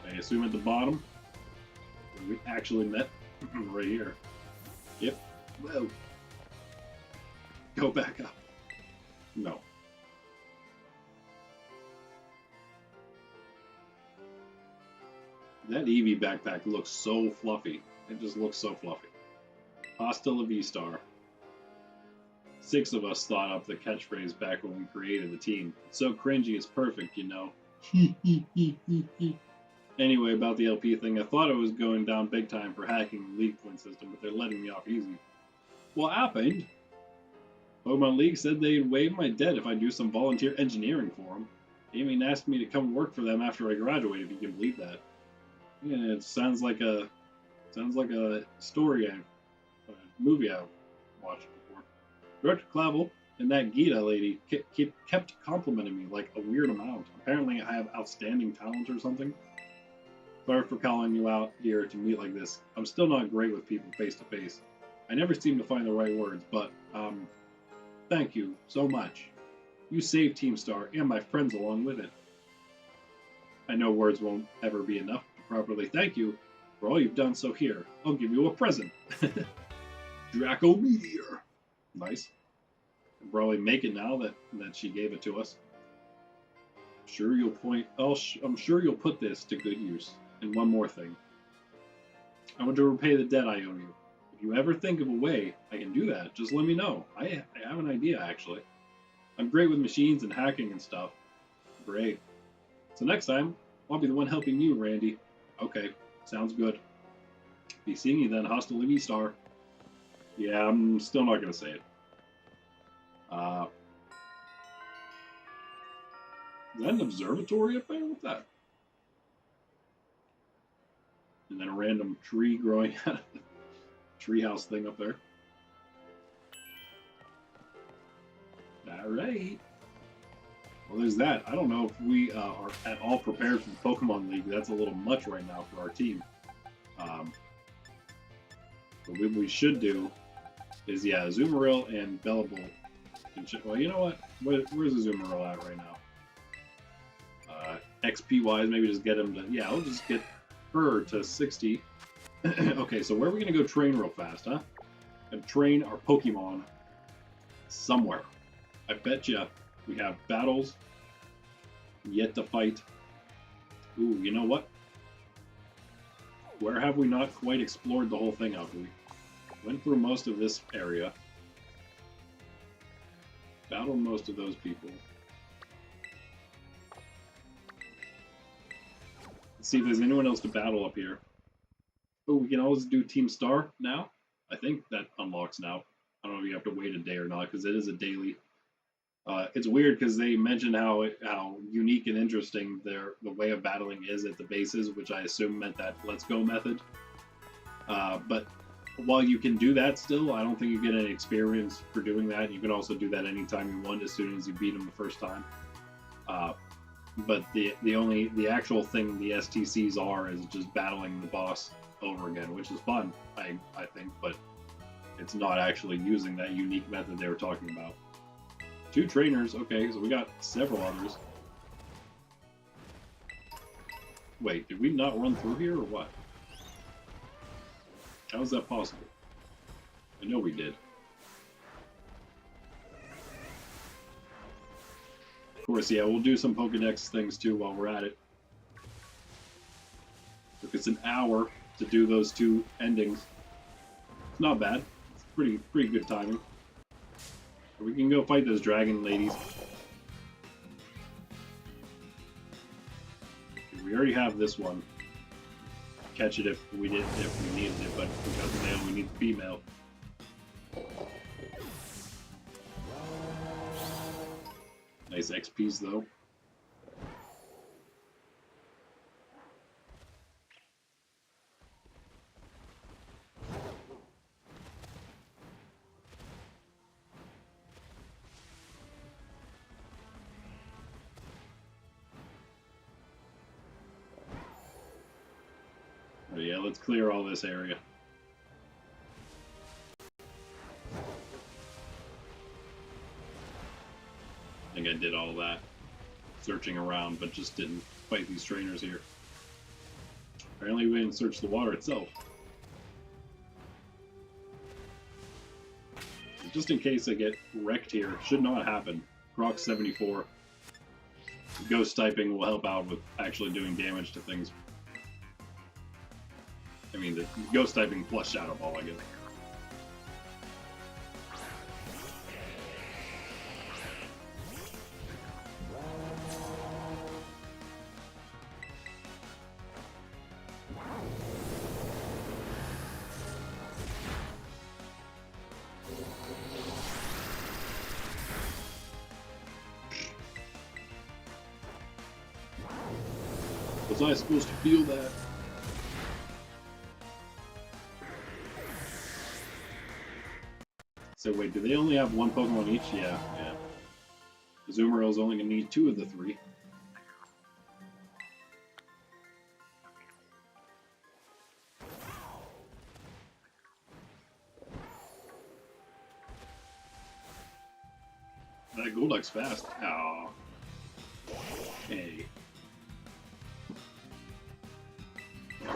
I assume at the bottom, where we actually met, right here. Yep. Whoa. Go back up. No. That Eevee backpack looks so fluffy. It just looks so fluffy. Hasta la V-Star. 6 of us thought up the catchphrase back when we created the team. It's so cringy, it's perfect, you know. Anyway, about the LP thing, I thought I was going down big time for hacking the League point system, but they're letting me off easy. What happened? Pokemon League said they'd waive my debt if I do some volunteer engineering for them. They even asked me to come work for them after I graduate, if you can believe that. Yeah, it sounds like a story, a movie I've watched before. Director Clavel and that Gita lady kept complimenting me like a weird amount. Apparently I have outstanding talent or something. Sorry for calling you out here to meet like this. I'm still not great with people face to face. I never seem to find the right words, but, thank you so much. You saved Team Star and my friends along with it. I know words won't ever be enough to properly thank you for all you've done, so here, I'll give you a present. Draco Meteor. Nice. I'll probably make it now that she gave it to us. I'm sure you'll put this to good use. And one more thing. I want to repay the debt I owe you. If you ever think of a way I can do that, just let me know. I have an idea, actually. I'm great with machines and hacking and stuff. Great. So next time, I'll be the one helping you, Randy. Okay, sounds good. Be seeing you then, Hasta la V-Star. Yeah, I'm still not going to say it. Is that an observatory up there? What's that? And then a random tree growing out of the treehouse thing up there. Alright. Well, there's that. I don't know if we are at all prepared for the Pokemon League. That's a little much right now for our team. But what we should do is, yeah, Azumarill and Bellable. Well, you know what? Where's Azumarill at right now? XP-wise, maybe just get him to... Yeah, I'll just get her to 60. Okay, so where are we going to go train real fast, huh? And train our Pokemon somewhere. I bet you we have battles yet to fight. Ooh, you know what? Where have we not quite explored the whole thing out? We went through most of this area. Battled most of those people. Let's see if there's anyone else to battle up here. Oh, we can always do Team Star now. I think that unlocks now. I don't know if you have to wait a day or not, because it is a daily. It's weird because they mentioned how unique and interesting the way of battling is at the bases, which I assume meant that Let's Go method. But while you can do that still, I don't think you get any experience for doing that. You can also do that anytime you want, as soon as you beat them the first time. But the actual thing the STCs are is just battling the boss over again, which is fun, I think, but it's not actually using that unique method they were talking about. 2 trainers, okay, so we got several others. Wait, did we not run through here or what? How is that possible? I know we did. Of course, yeah, we'll do some Pokedex things too while we're at it. If it's an hour to do those 2 endings, it's not bad. It's pretty good timing. We can go fight those dragon ladies. We already have this one. Catch it if we needed it, but we got the male, we need the female. Nice XPs though. Yeah, let's clear all this area. I think I did all that searching around, but just didn't fight these trainers here. Apparently we didn't search the water itself. Just in case I get wrecked here, should not happen. Croc 74. Ghost typing will help out with actually doing damage to things. I mean, the ghost typing plus Shadow Ball, I guess. Was I supposed to feel that? So wait, do they only have one Pokemon each? Yeah. Azumarill's only gonna need 2 of the 3. That Golduck's fast. Oh. Hey.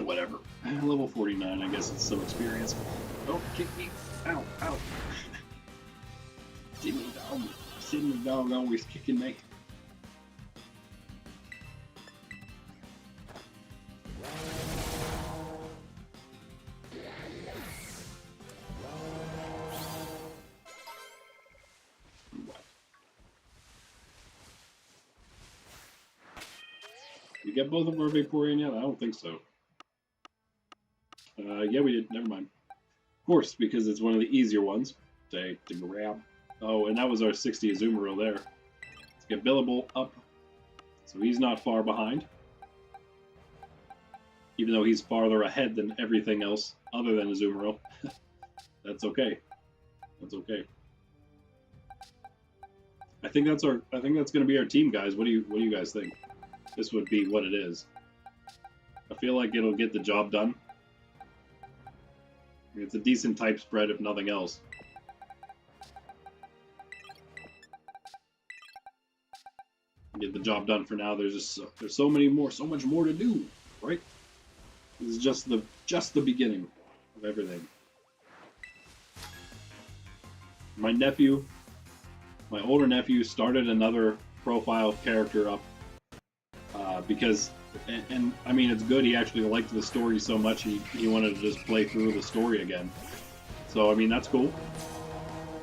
Whatever. Level 49, I guess it's some experience. Don't kick me. Ow, ow. Sydney dog. Sydney dog always kicking me. We get both of our Vaporeon yet? I don't think so. Yeah, we did. Never mind. Of course, because it's one of the easier ones to grab. Oh, and that was our 60 Azumarill there. Let's get Billable up. So he's not far behind. Even though he's farther ahead than everything else other than Azumarill. That's okay. That's okay. I think that's gonna be our team, guys. What do you guys think? This would be what it is. I feel like it'll get the job done. It's a decent type spread, if nothing else. Get the job done for now. There's so much more to do, right? This is just the beginning of everything. My older nephew, started another profile character up because. And I mean, it's good. He actually liked the story so much he wanted to just play through the story again. So I mean, that's cool.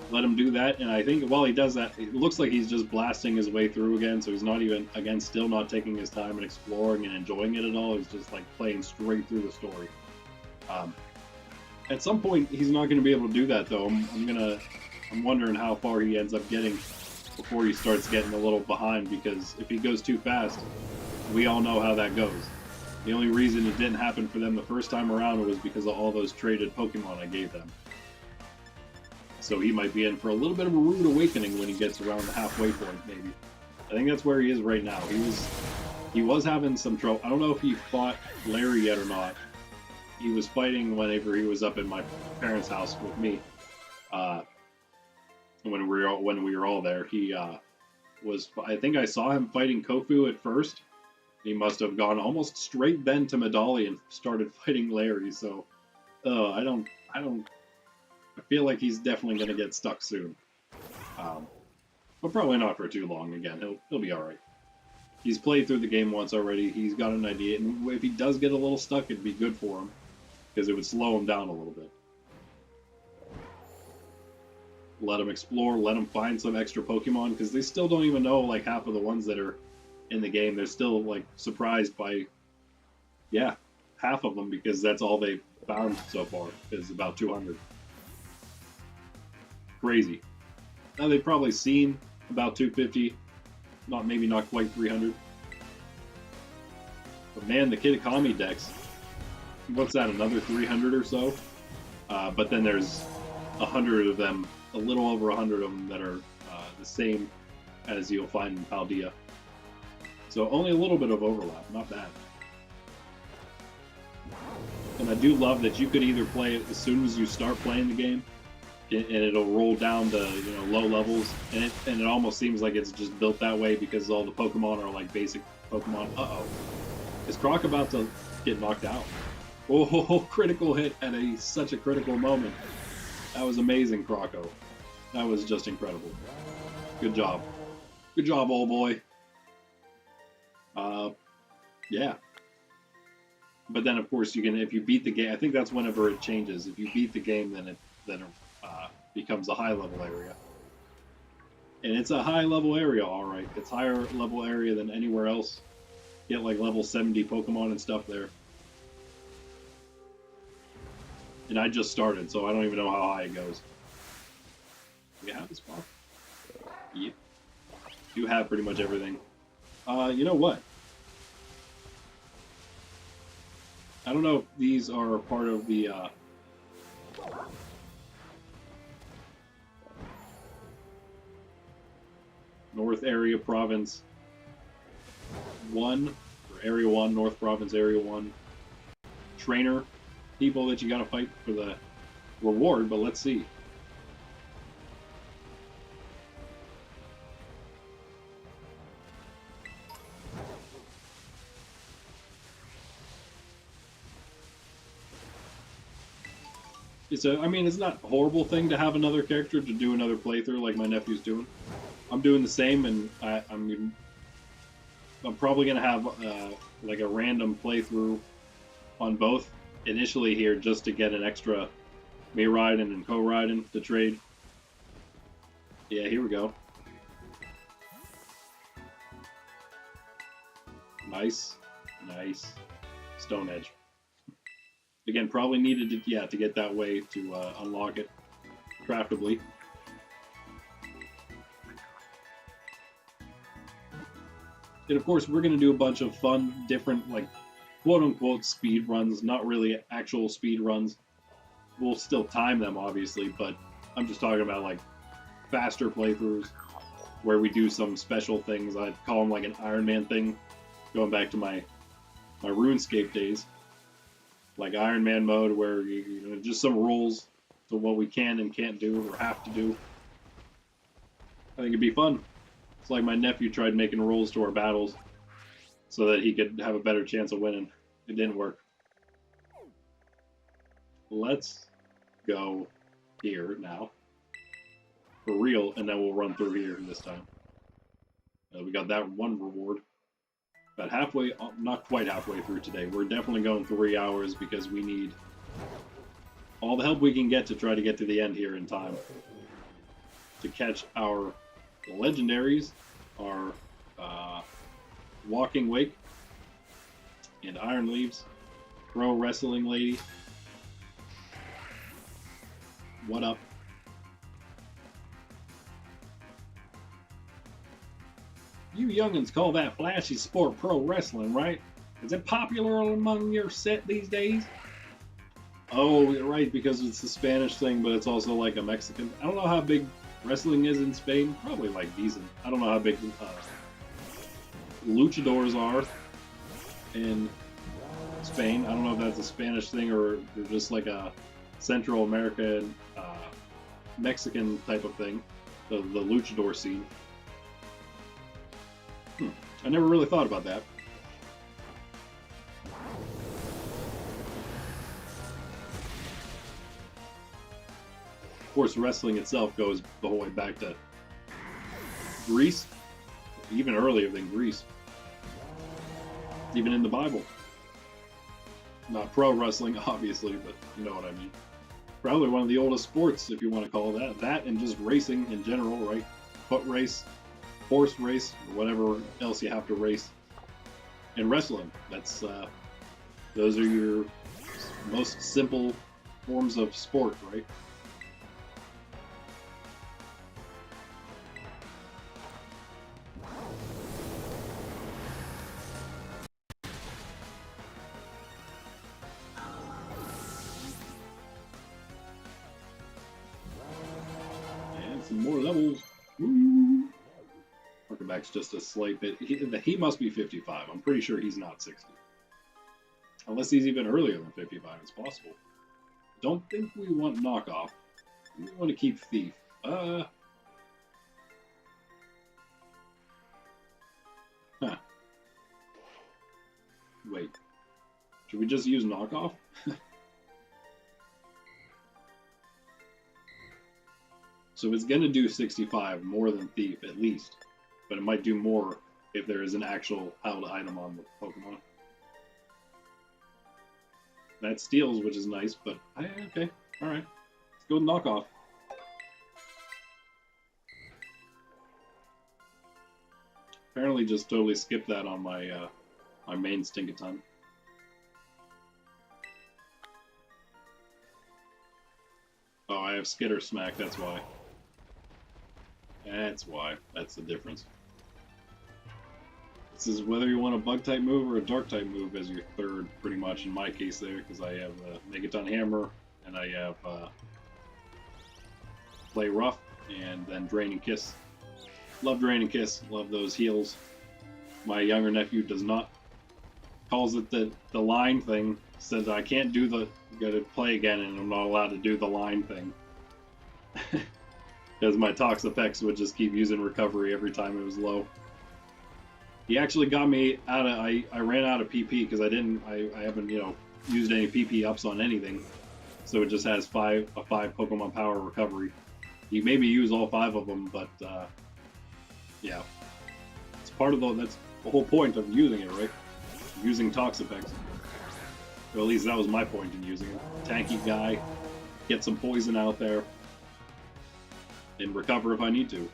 Let him do that, and I think while he does that, it looks like he's just blasting his way through again. So he's not even, again, still not taking his time and exploring and enjoying it at all. He's just like playing straight through the story. At some point, he's not going to be able to do that though. I'm wondering how far he ends up getting before he starts getting a little behind, because if he goes too fast, we all know how that goes. The only reason it didn't happen for them the first time around was because of all those traded Pokemon I gave them. So he might be in for a little bit of a rude awakening when he gets around the halfway point, maybe. I think that's where he is right now. He was having some trouble. I don't know if he fought Larry yet or not. He was fighting whenever he was up at my parents' house with me. When we were all there, he was. I think I saw him fighting Kofu at first. He must have gone almost straight then to Medali and started fighting Larry. So, I feel like he's definitely going to get stuck soon. But probably not for too long. Again, he'll be all right. He's played through the game once already. He's got an idea, and if he does get a little stuck, it'd be good for him because it would slow him down a little bit. Let him explore. Let him find some extra Pokemon, because they still don't even know like half of the ones that are in the game. They're still like surprised by, yeah, half of them, because that's all they've found so far is about 200. Crazy. Now they've probably seen about 250, maybe not quite 300. But man, the Kitakami decks, what's that, another 300 or so? But then there's 100 of them, a little over 100 of them that are the same as you'll find in Paldea. So only a little bit of overlap, not bad. And I do love that you could either play it as soon as you start playing the game, and it'll roll down to low levels, and it almost seems like it's just built that way because all the Pokemon are like basic Pokemon. Uh-oh. Is Croc about to get knocked out? Oh, critical hit at such a critical moment. That was amazing, Croco. That was just incredible. Good job. Good job, old boy. Yeah. But then, of course, you can, if you beat the game, I think that's whenever it changes. If you beat the game, then it becomes a high level area. And it's a high level area, all right. It's higher level area than anywhere else. You get like level 70 Pokemon and stuff there. And I just started, so I don't even know how high it goes. Do you have this box? Yep. You have pretty much everything. You know what? I don't know if these are part of the North Area Province 1, or Area 1, North Province Area 1 trainer people that you gotta fight for the reward, but let's see. I mean, it's not a horrible thing to have another character to do another playthrough like my nephew's doing. I'm doing the same, and I'm probably gonna have like a random playthrough on both initially here just to get an extra me riding and co-riding to trade. Yeah, here we go. Nice, nice. Stone Edge. Again, probably needed to get that way to unlock it craftably. And of course, we're going to do a bunch of fun, different, like, quote-unquote speed runs, not really actual speed runs. We'll still time them, obviously, but I'm just talking about, like, faster playthroughs where we do some special things. I'd call them like an Iron Man thing, going back to my RuneScape days. Like Iron Man mode, where just some rules to what we can and can't do or have to do. I think it'd be fun. It's like my nephew tried making rules to our battles so that he could have a better chance of winning. It didn't work. Let's go here now. For real, and then we'll run through here this time. We got that one reward. About halfway, not quite halfway through today. We're definitely going 3 hours because we need all the help we can get to try to get to the end here in time. To catch our legendaries, our Walking Wake, and Iron Leaves, Pro Wrestling Lady. What up? You youngins call that flashy sport pro wrestling, right? Is it popular among your set these days? Oh, you're right, because it's a Spanish thing, but it's also like a Mexican. I don't know how big wrestling is in Spain. Probably like decent. I don't know how big luchadors are in Spain. I don't know if that's a Spanish thing or just like a Central American, Mexican type of thing. The luchador scene. I never really thought about that. Of course, wrestling itself goes the whole way back to Greece, even earlier than Greece. Even in the Bible. Not pro wrestling, obviously, but you know what I mean. Probably one of the oldest sports, if you want to call it that. That and just racing in general, right? Foot race, horse race, or whatever else you have to race. And wrestling. That's those are your most simple forms of sport, right? And some more levels. Woo! Back's just a slight bit. He must be 55. I'm pretty sure he's not 60. Unless he's even earlier than 55, it's possible. Don't think we want knockoff. We want to keep thief. Huh. Wait. Should we just use knockoff? So it's going to do 65 more than thief, at least. But it might do more if there is an actual held item on the Pokemon. That steals, which is nice, but okay, alright. Let's go with knockoff. Apparently just totally skipped that on my my main Stinkaton. Oh, I have Skitter Smack, that's why. That's why. That's the difference. This is whether you want a Bug-type move or a Dark-type move as your third, pretty much, in my case there, because I have Megaton Hammer, and I have Play Rough, and then Drain and Kiss. Love Drain and Kiss. Love those heals. My younger nephew does not. Calls it the line thing. Says I can't do the... Gotta play again, and I'm not allowed to do the line thing. Because my Toxapex would just keep using recovery every time it was low. He actually got me out of... I ran out of PP because I haven't, you know, used any PP ups on anything. So it just has a 5 Pokemon Power recovery. You maybe use all 5 of them, but yeah. It's part of that's the whole point of using it, right? Using Toxapex. Or at least that was my point in using it. Tanky guy, get some poison out there, and recover if I need to.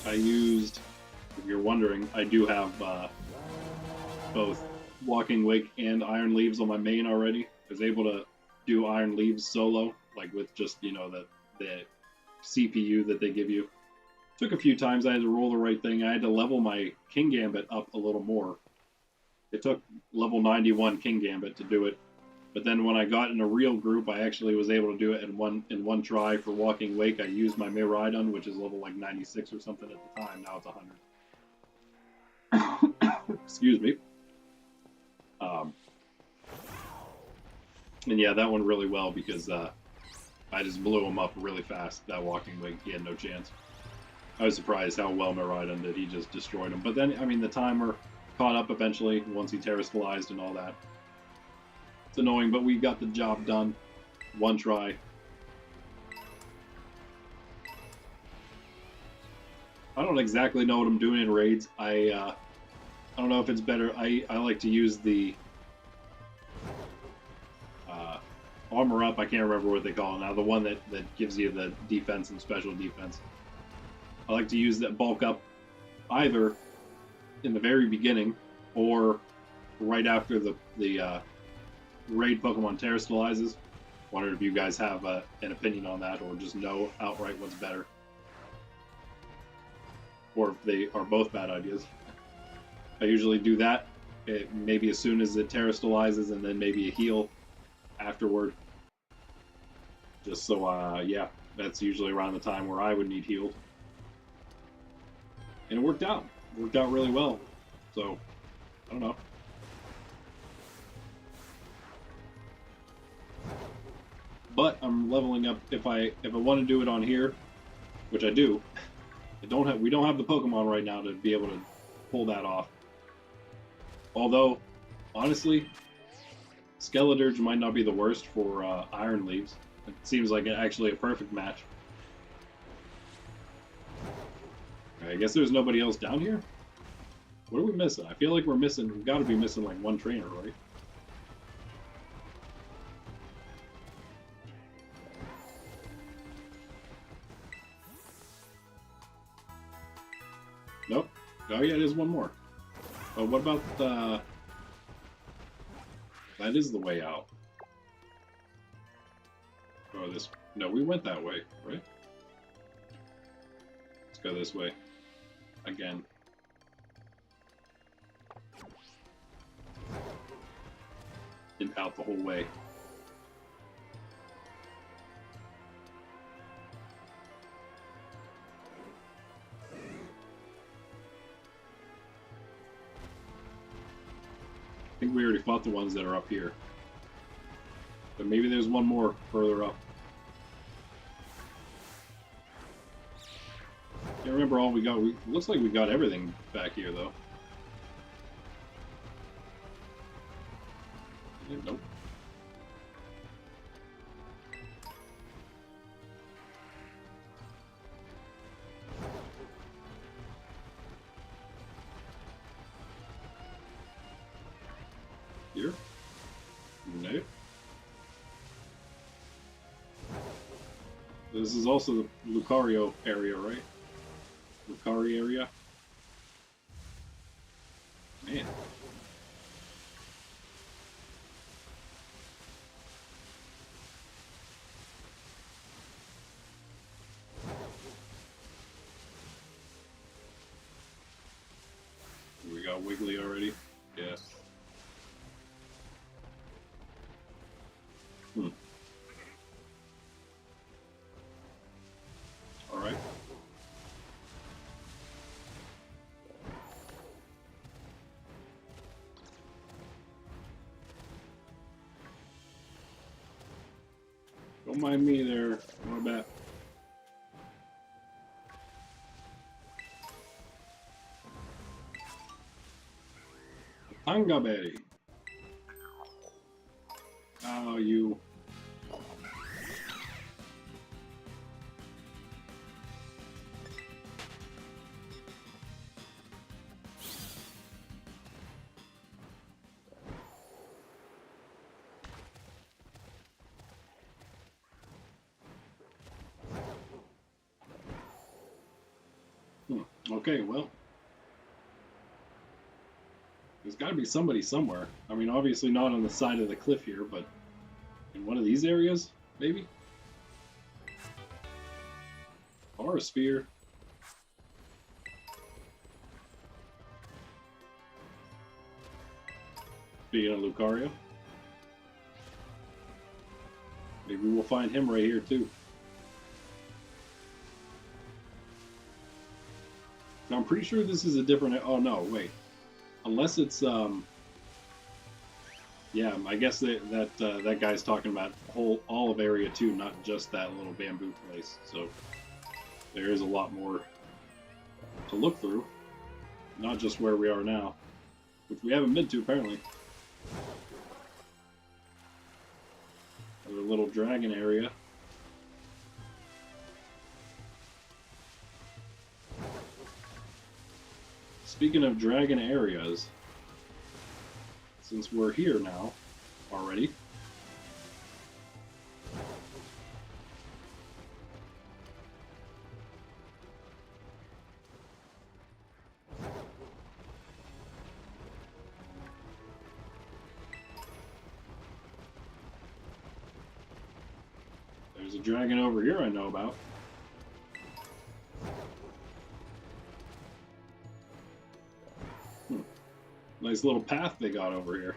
I used, if you're wondering, I do have both Walking Wake and Iron Leaves on my main already. I was able to do Iron Leaves solo, like with just, you know, the CPU that they give you. Took a few times, I had to roll the right thing. I had to level my King Gambit up a little more. It took level 91 King Gambit to do it. But then when I got in a real group, I actually was able to do it in one try for Walking Wake. I used my Miraidon, which is level like 96 or something at the time. Now it's 100. Excuse me. And yeah, that went really well because I just blew him up really fast. That Walking Wake, he had no chance. I was surprised how well Miraidon did. He just destroyed him. But then, I mean, the timer caught up eventually once he terrestrialized and all that. It's annoying, but we got the job done. One try. I don't exactly know what I'm doing in raids. I don't know if it's better. I like to use the armor up. I can't remember what they call it now. The one that gives you the defense and special defense. I like to use that bulk up either in the very beginning or right after the raid Pokemon terrestrializes. Wondered if you guys have an opinion on that or just know outright what's better. Or if they are both bad ideas. I usually do that maybe as soon as it terrestrializes and then maybe a heal afterward. Just so, yeah, that's usually around the time where I would need healed. And it worked out. It worked out really well. So, I don't know. But I'm leveling up. If I want to do it on here, which I do, we don't have the Pokemon right now to be able to pull that off. Although, honestly, Skeledirge might not be the worst for Iron Leaves. It seems like actually a perfect match. I guess there's nobody else down here? What are we missing? I feel like we've got to be missing like one trainer, right? Nope. Oh yeah, there's one more. Oh, what about that is the way out. Oh, this... No, we went that way, right? Let's go this way. Again. And out the whole way. think we already fought the ones that are up here. But maybe there's one more further up. Can't remember all we got. Looks like we got everything back here, though. Nope. Here? Nope. This is also the Lucario area, right? Lucario area? Man. We got Wiggly already? Yeah. Alright. Don't mind me there, my bad. Tanga berry. Oh, you. Okay, well. There's got to be somebody somewhere. I mean, obviously not on the side of the cliff here, but in one of these areas, maybe? Or a sphere. Speaking of Lucario. Maybe we'll find him right here, too. Now, I'm pretty sure this is a different... Oh, no, wait. Unless it's... Yeah, I guess that guy's talking about all of Area 2, not just that little bamboo place. So, there is a lot more to look through. Not just where we are now. Which we haven't been to, apparently. Another little dragon area. Speaking of dragon areas, since we're here now already, there's a dragon over here I know about. Nice little path they got over here.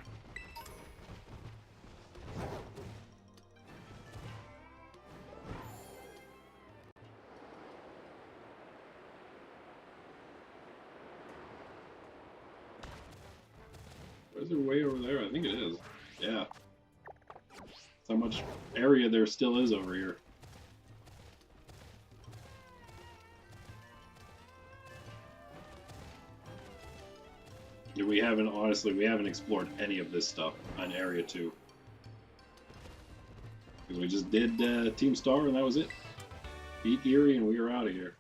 Is there way over there? I think it is. Yeah. That's how much area there still is over here. We haven't, honestly, we haven't explored any of this stuff on Area 2. Because we just did Team Star and that was it. Beat Erie and we were out of here.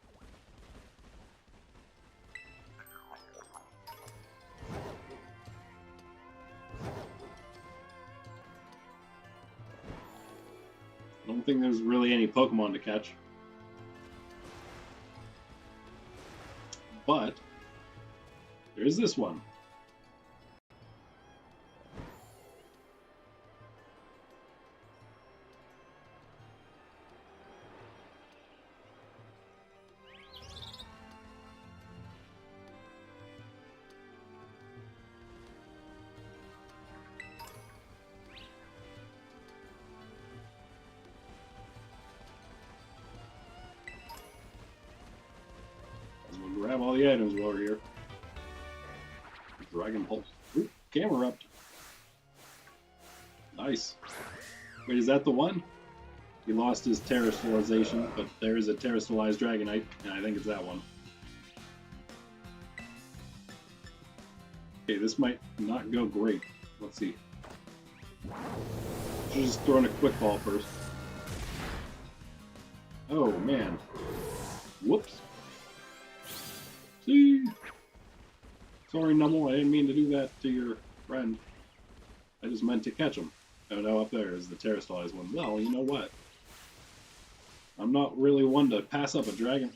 I don't think there's really any Pokemon to catch. But there's this one. We'll grab all the items while we're here. Dragon Pulse. Oop, camera up. Nice. Wait, is that the one? He lost his terrestrialization, but there is a terrestrialized Dragonite, and I think it's that one. Okay, this might not go great. Let's see. Should just throw in a quick ball first. Oh man. Whoops. See? Sorry, Numble, I didn't mean to do that to your friend. I just meant to catch him. Oh no, up there is the terrestrialized one. Well, you know what? I'm not really one to pass up a dragon.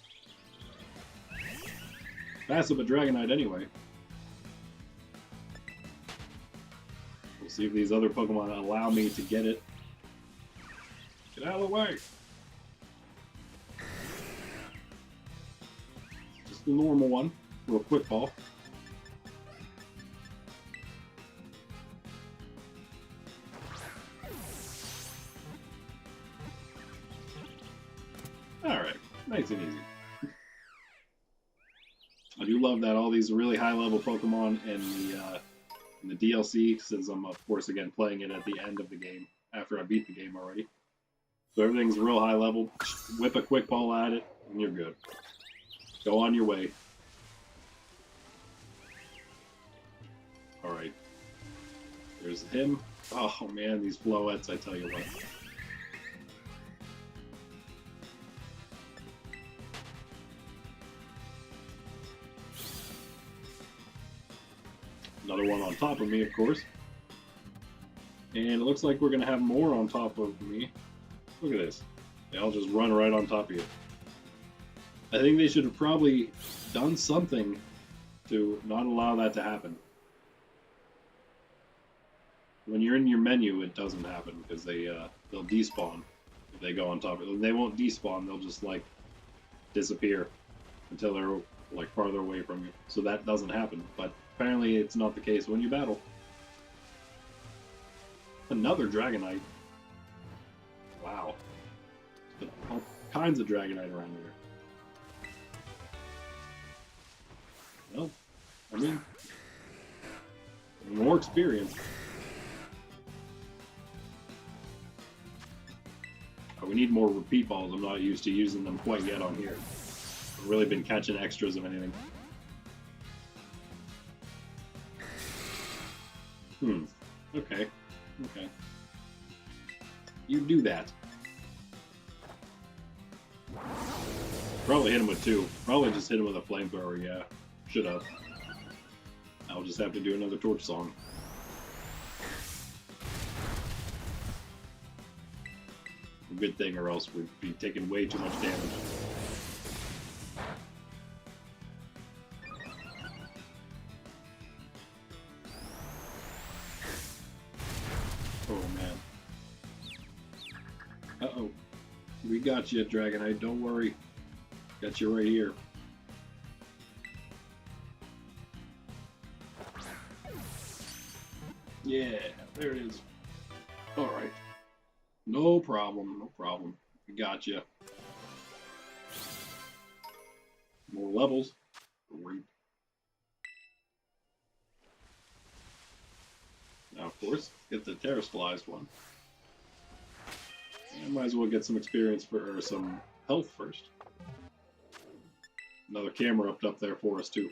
Pass up a Dragonite anyway. We'll see if these other Pokemon allow me to get it. Get out of the way! Just the normal one. Real quick ball. Alright, nice and easy. I do love that all these really high-level Pokemon in the DLC, since I'm, of course, again, playing it at the end of the game, after I beat the game already. So everything's real high level. Whip a quick ball at it, and you're good. Go on your way. Alright. There's him. Oh man, these Floettes, I tell you what. Another one on top of me, of course. And it looks like we're going to have more on top of me. Look at this. They all just run right on top of you. I think they should have probably done something to not allow that to happen. When you're in your menu, it doesn't happen because they'll despawn if they go on top of it. They won't despawn, they'll just like disappear until they're like farther away from you. So that doesn't happen. But apparently it's not the case when you battle. Another Dragonite. Wow. All kinds of Dragonite around here. Well, I mean, more experience. Oh, we need more repeat balls. I'm not used to using them quite yet on here. I've really been catching extras of anything. Okay. Okay. You do that. Probably hit him with two. Probably just hit him with a flamethrower, yeah. Should have. I'll just have to do another torch song. A good thing, or else we'd be taking way too much damage. Oh man. Uh-oh. We got you, Dragonite, don't worry. Got you right here. Yeah, there it is. Alright. No problem, no problem. We got you. More levels. Great. Now, of course, get the terrestrialized one. And might as well get some experience for, or some health first. Another camera up there for us, too.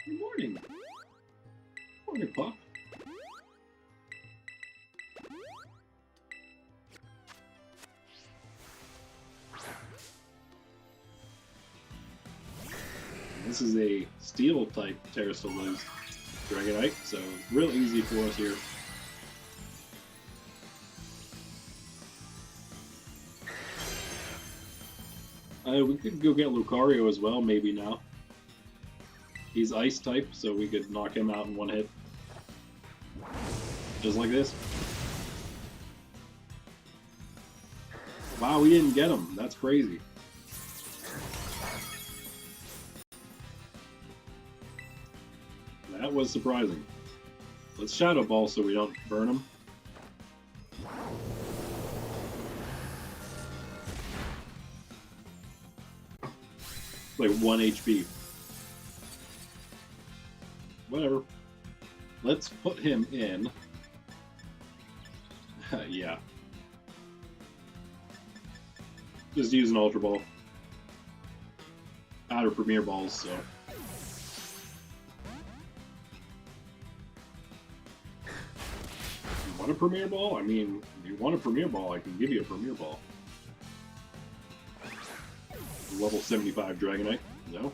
Good morning. Morning, Pop. This is a steel-type terrestrialized Dragonite, so it's real easy for us here. We could go get Lucario as well, maybe now. He's ice-type, so we could knock him out in one hit. Just like this. Wow, we didn't get him. That's crazy. That was surprising. Let's Shadow Ball so we don't burn him. Like 1 HP. Whatever. Let's put him in. Yeah. Just use an Ultra Ball. Out of Premier Balls, so. You want a Premier Ball? I mean, if you want a Premier Ball, I can give you a Premier Ball. Level 75 Dragonite? No?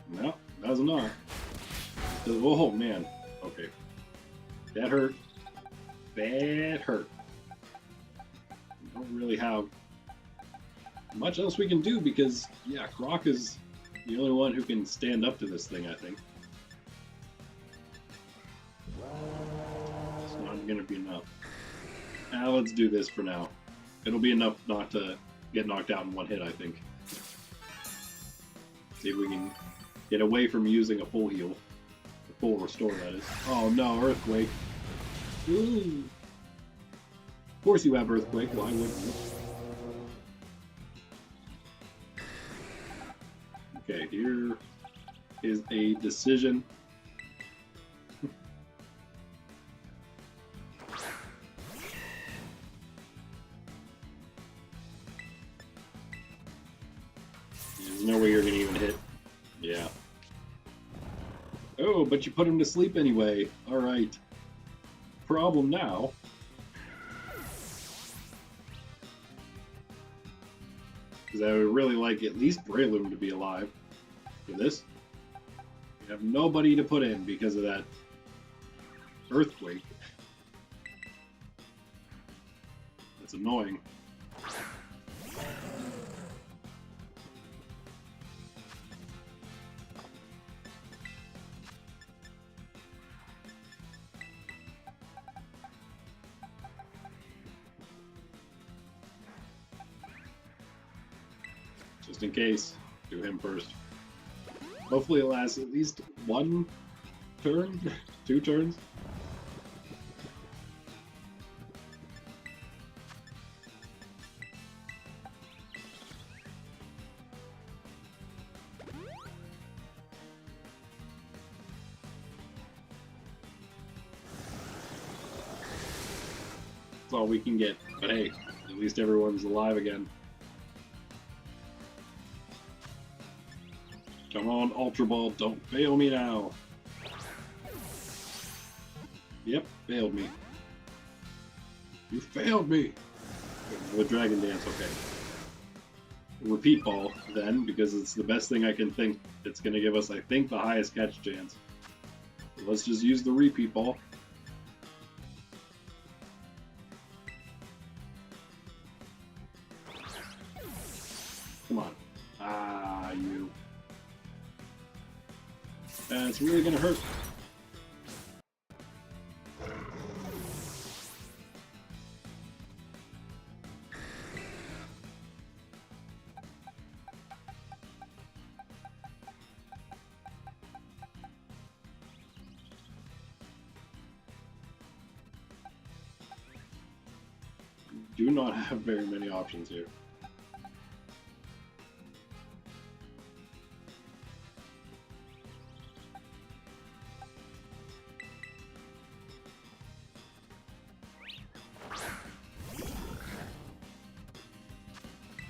No, does not. Oh man. Okay. That hurt. That hurt. We don't really have much else we can do because, yeah, Croc is the only one who can stand up to this thing, I think. It's not going to be enough. Now let's do this for now. It'll be enough not to get knocked out in one hit, I think. See if we can get away from using a full heal. A full restore, that is. Oh no, Earthquake. Ooh. Of course you have Earthquake, why wouldn't you? Okay, here is a decision. There's no way you're gonna even hit. Yeah. Oh, but you put him to sleep anyway. Alright. Problem now. Because I would really like at least Breloom to be alive for this. You have nobody to put in because of that Earthquake. That's annoying. Just in case, do him first. Hopefully it lasts at least one turn, 2 turns. That's all we can get, but hey, at least everyone's alive again. Come on, Ultra Ball, don't fail me now. Yep, failed me. You failed me! With Dragon Dance, okay. Repeat Ball, then, because it's the best thing I can think. It's going to give us, I think, the highest catch chance. So let's just use the Repeat Ball. Come on. Ah, you. It's really gonna hurt. Do not have very many options here.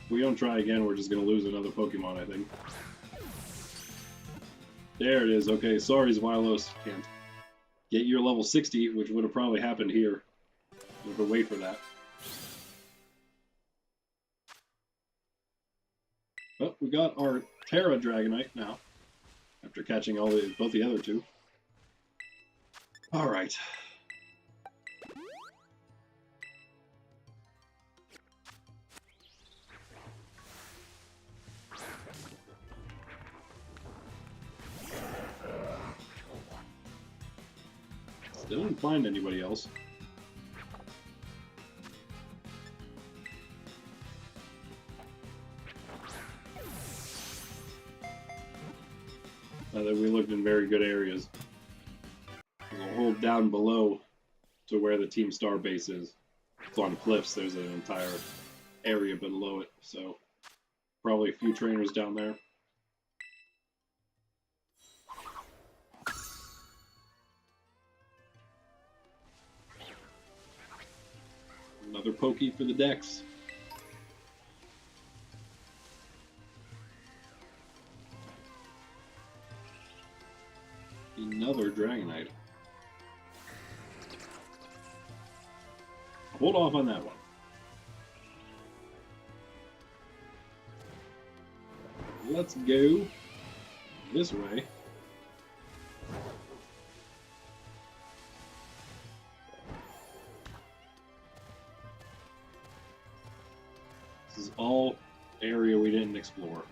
If we don't try again, we're just going to lose another Pokemon, I think. There it is. Okay, sorry, Xylos. Can't get your level 60, which would have probably happened here. You have to wait for that. But we got our Terra Dragonite now, after catching both the other two. Alright. Still didn't find anybody else. Now that we looked in very good areas. We'll hold down below to where the Team Star base is. It's on cliffs, there's an entire area below it, so probably a few trainers down there. Another Pokey for the decks. Another Dragonite. Hold off on that one. Let's go this way. This is all area we didn't explore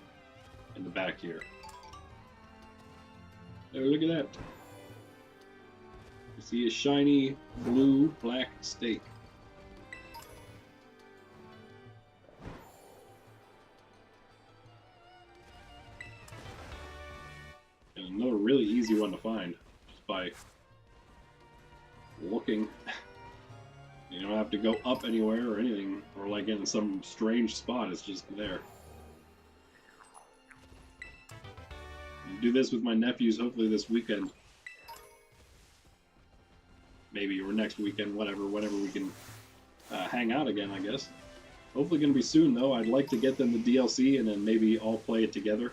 in the back here. Oh, look at that. You see a shiny blue black stake. And another really easy one to find just by looking. You don't have to go up anywhere or anything, or like in some strange spot, it's just there. I'll do this with my nephews hopefully this weekend. Maybe, or next weekend, whenever we can hang out again, I guess. Hopefully gonna be soon though. I'd like to get them the DLC and then maybe all play it together.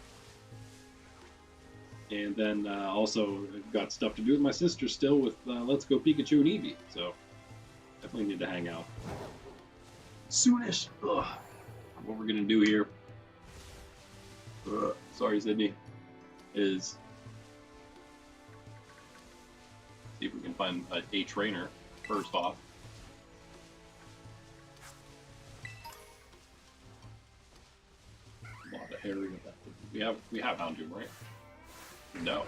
And then also I've got stuff to do with my sister still with Let's Go Pikachu and Eevee, so definitely need to hang out. Soonish! Ugh. What we're gonna do here, sorry Sydney, is see if we can find a trainer first off. A lot of hairy with that. We have Houndoom, right? No.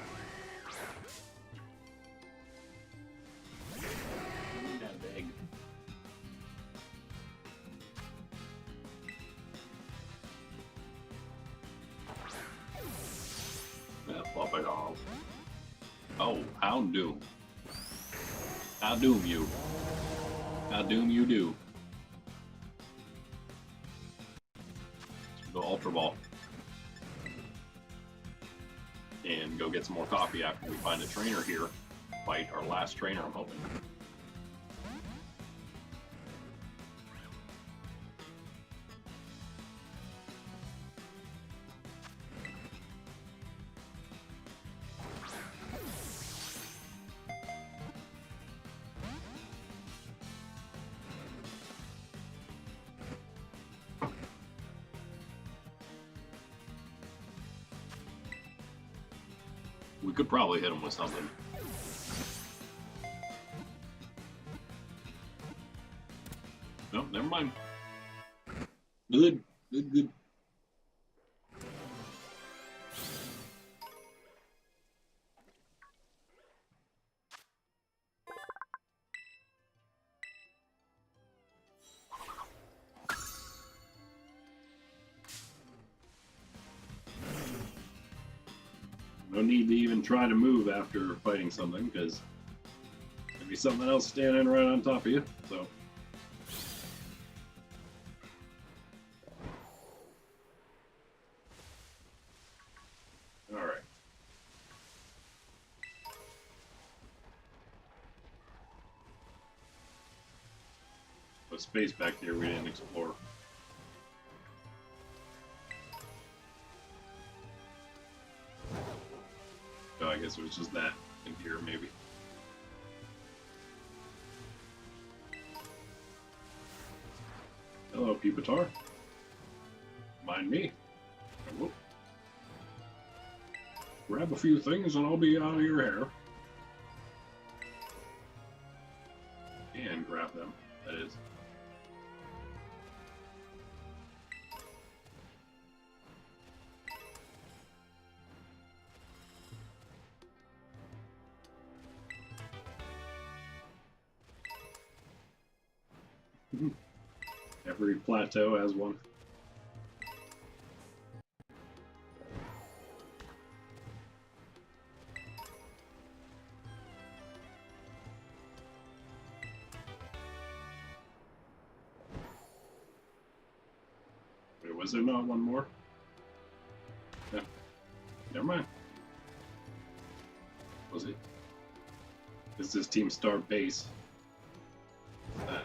That big. Pop it off. Oh, Houndoom. How doom you? How doom you do? Let's go Ultra Ball. And go get some more coffee after we find a trainer here. Fight our last trainer, I'm hoping. We could probably hit him with something. No, never mind. Good. No need to even try to move after fighting something, because there'll be something else standing right on top of you, so. Alright. A space back here we didn't explore. Oh, I guess it was just that in here, maybe. Hello, Pupitar. Mind me. I will grab a few things and I'll be out of your hair. And grab them, that is. Every plateau has one. Wait, was there not one more? Yeah. Never mind. Was it? Is this Team Star base? That.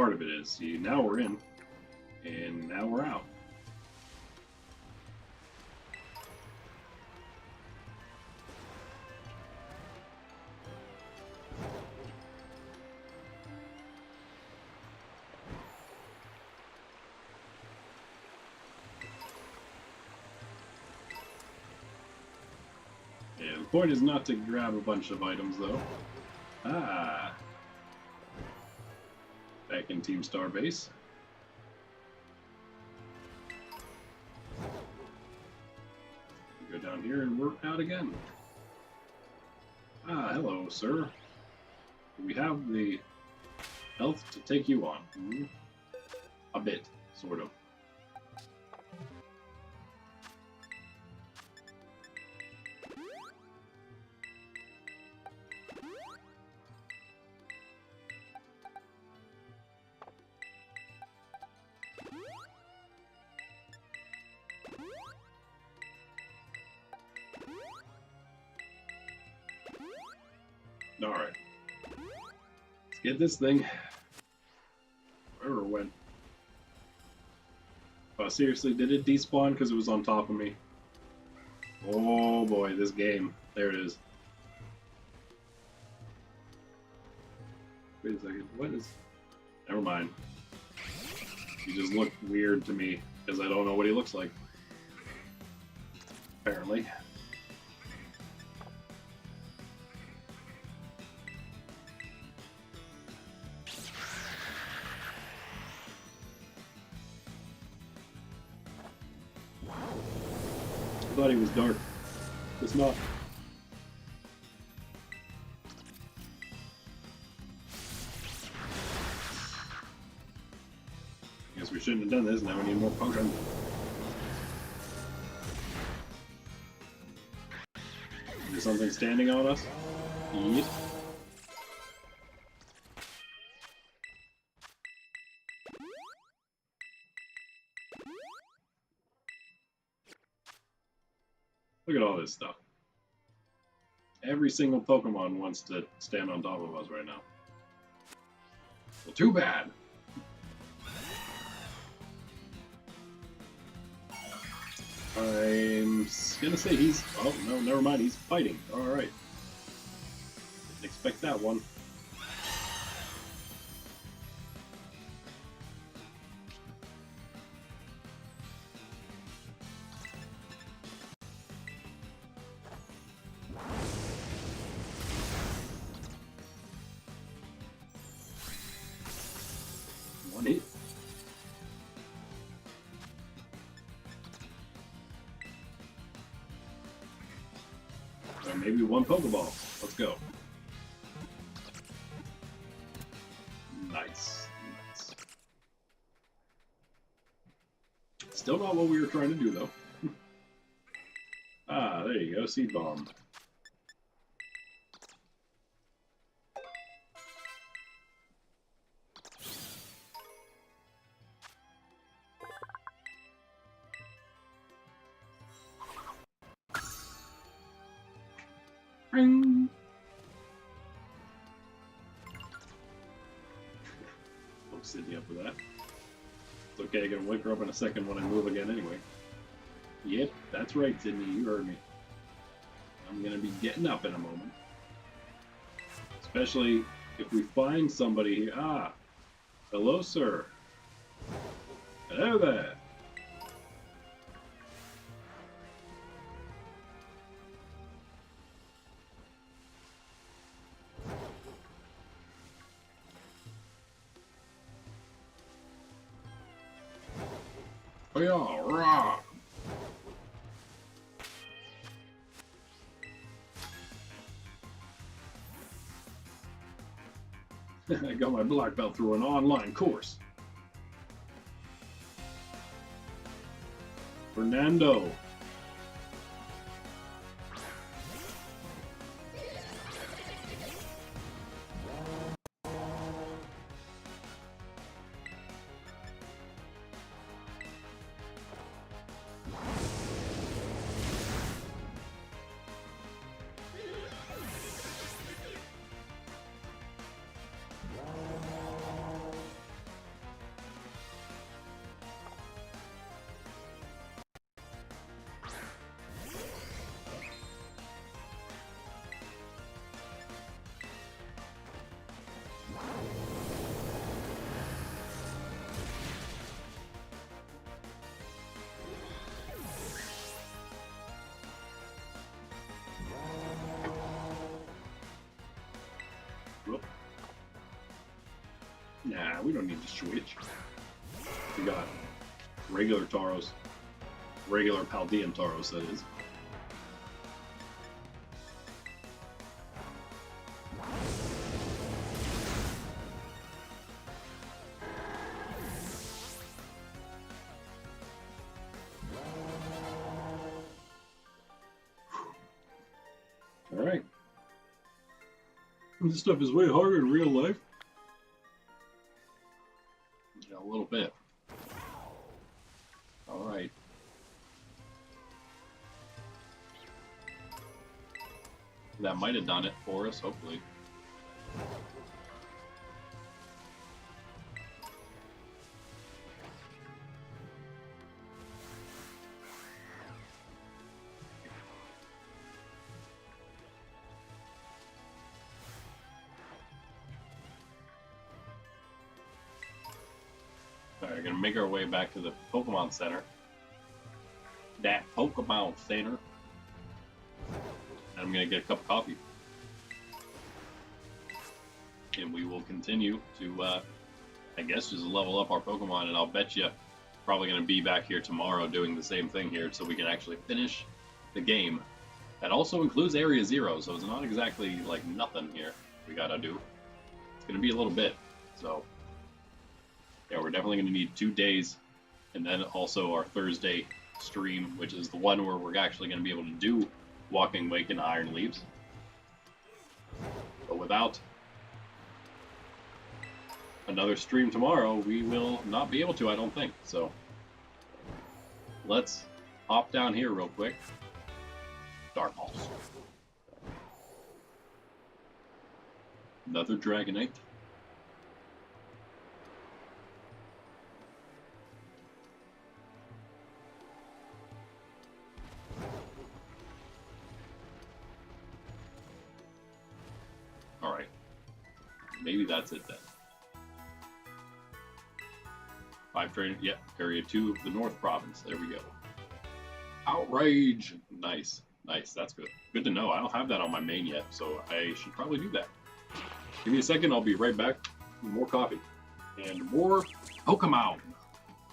part of it is. See, now we're in, and now we're out. Yeah, the point is not to grab a bunch of items, though. Ah. Back in Team Star Base. Go down here and work out again. Ah, hello, sir. We have the health to take you on. A bit, sort of. Alright. Let's get this thing. Wherever it went. Oh, seriously, did it despawn because it was on top of me? Oh boy, this game. There it is. Wait a second, what is... Never mind. He just looked weird to me because I don't know what he looks like. Apparently. I thought he was dark. It's not. Guess we shouldn't have done this. Now we need more potion. Is there something standing on us? Yeet. Look at all this stuff. Every single Pokemon wants to stand on top of us right now. Well, too bad. I'm gonna say he's... Oh, no, never mind. He's fighting. Alright. Didn't expect that one. One hit. Or maybe one Pokeball. Let's go. Nice. Nice. Still not what we were trying to do, though. Ah, there you go. Seed Bomb. Ring. Hope Sydney up for that. It's okay, I'm gonna wake her up in a second when I move again anyway. Yep, that's right, Sydney, you heard me. I'm gonna be getting up in a moment. Especially if we find somebody here. Ah! Hello, sir. Hello there. Oh yeah, rah! I got my black belt through an online course. Fernando. Nah, we don't need to switch. We got regular Tauros. Regular Paldean Tauros, that is. Alright. This stuff is way harder in real life. Yeah, a little bit. Alright. That might have done it for us, hopefully. Alright, we're gonna make our way back to the Pokemon Center. That Pokemon Center. And I'm gonna get a cup of coffee. And we will continue to, I guess, just level up our Pokemon, and I'll bet you probably gonna be back here tomorrow doing the same thing here so we can actually finish the game. That also includes Area 0, so it's not exactly like nothing here we gotta do. It's gonna be a little bit, so yeah, we're definitely going to need 2 days, and then also our Thursday stream, which is the one where we're actually going to be able to do Walking Wake and Iron Leaves. But without another stream tomorrow, we will not be able to, I don't think. So let's hop down here real quick. Dark Pulse. Another Dragonite. Alright. Maybe that's it then. 5 train, yep, Area 2 of the North Province. There we go. Outrage! Nice. Nice, that's good. Good to know. I don't have that on my main yet, so I should probably do that. Give me a second, I'll be right back with more coffee. And more Pokemon!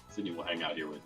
Sydney will hang out here with me.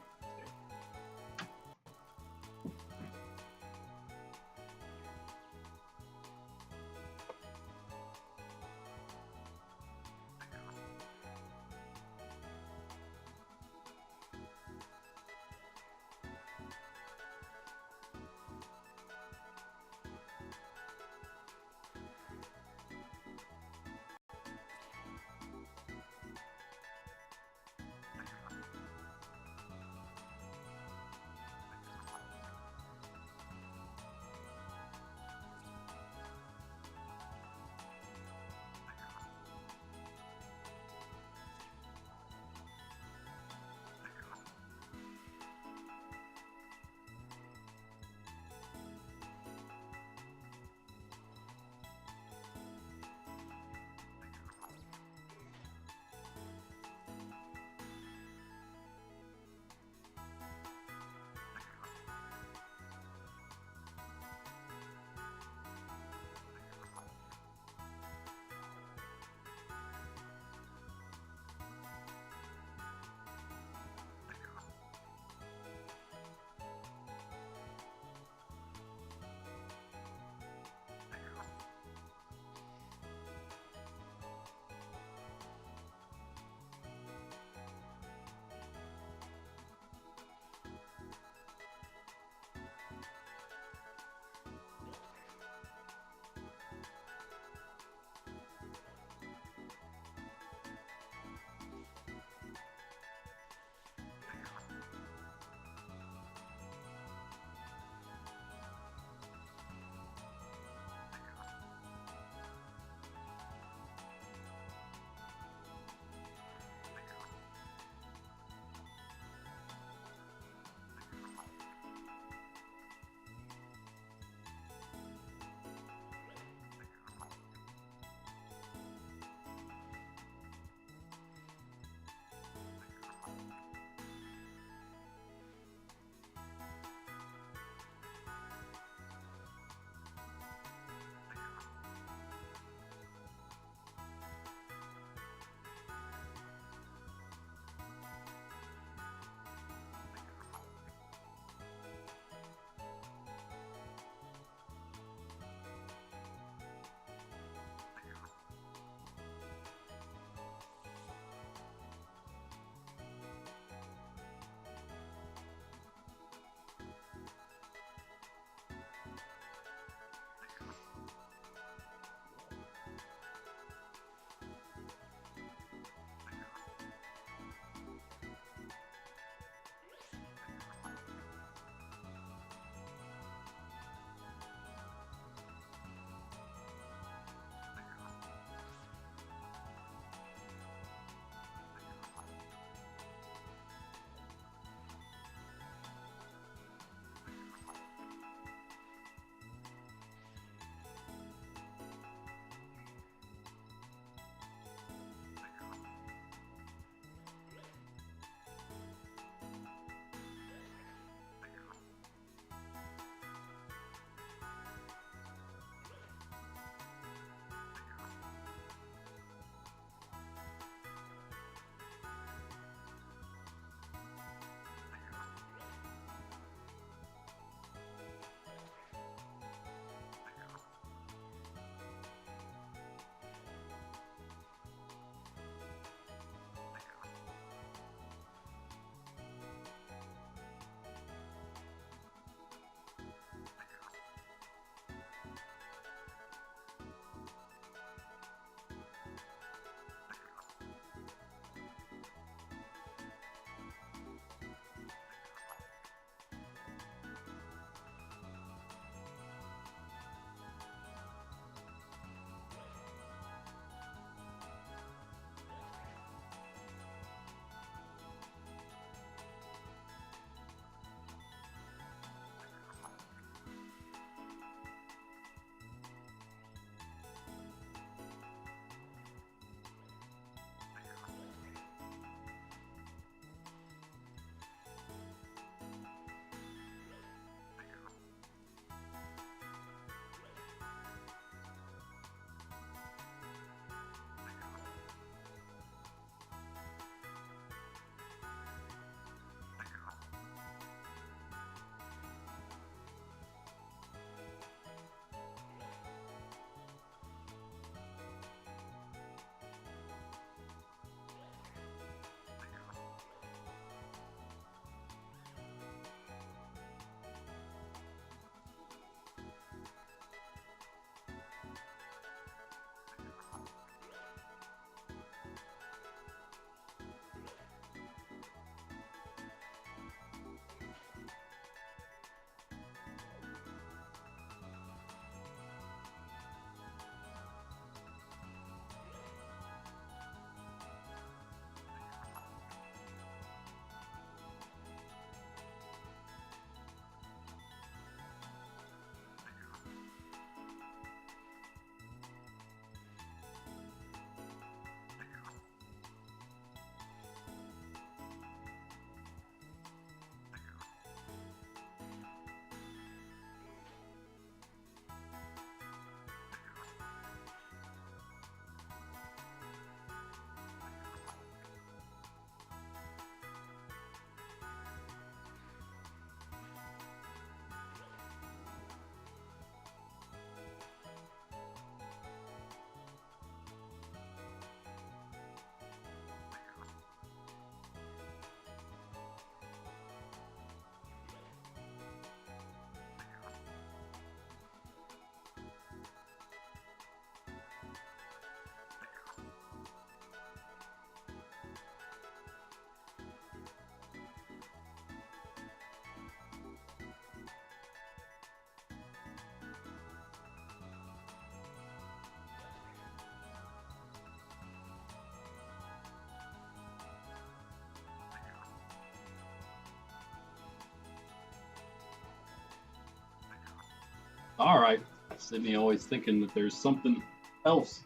All right. Sydney always thinking that there's something else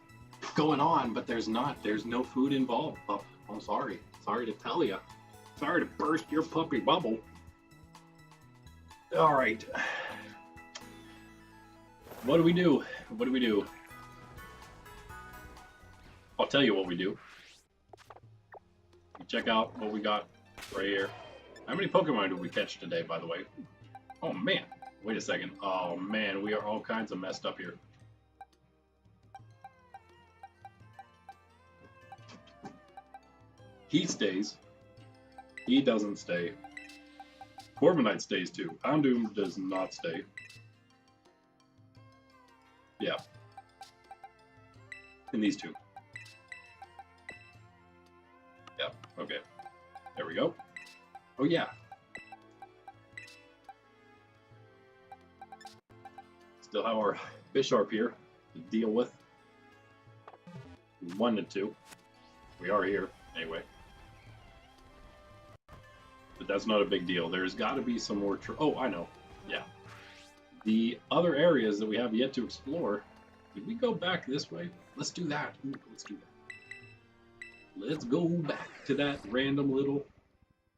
going on, but there's not. There's no food involved. Oh, I'm sorry. Sorry to tell you. Sorry to burst your puppy bubble. All right. What do we do? What do we do? I'll tell you what we do. Check out what we got right here. How many Pokemon did we catch today, by the way? Oh, man. Wait a second. Oh, man. We are all kinds of messed up here. He stays. He doesn't stay. Corviknight stays too. Houndoom does not stay. Yeah. And these two. Yep. Okay. There we go. Oh yeah. Still have our Bisharp here to deal with. We wanted to. We are here anyway. But that's not a big deal. There's got to be some more. Oh, I know. Yeah. The other areas that we have yet to explore. Did we go back this way? Let's do that. Ooh, let's do that. Let's go back to that random little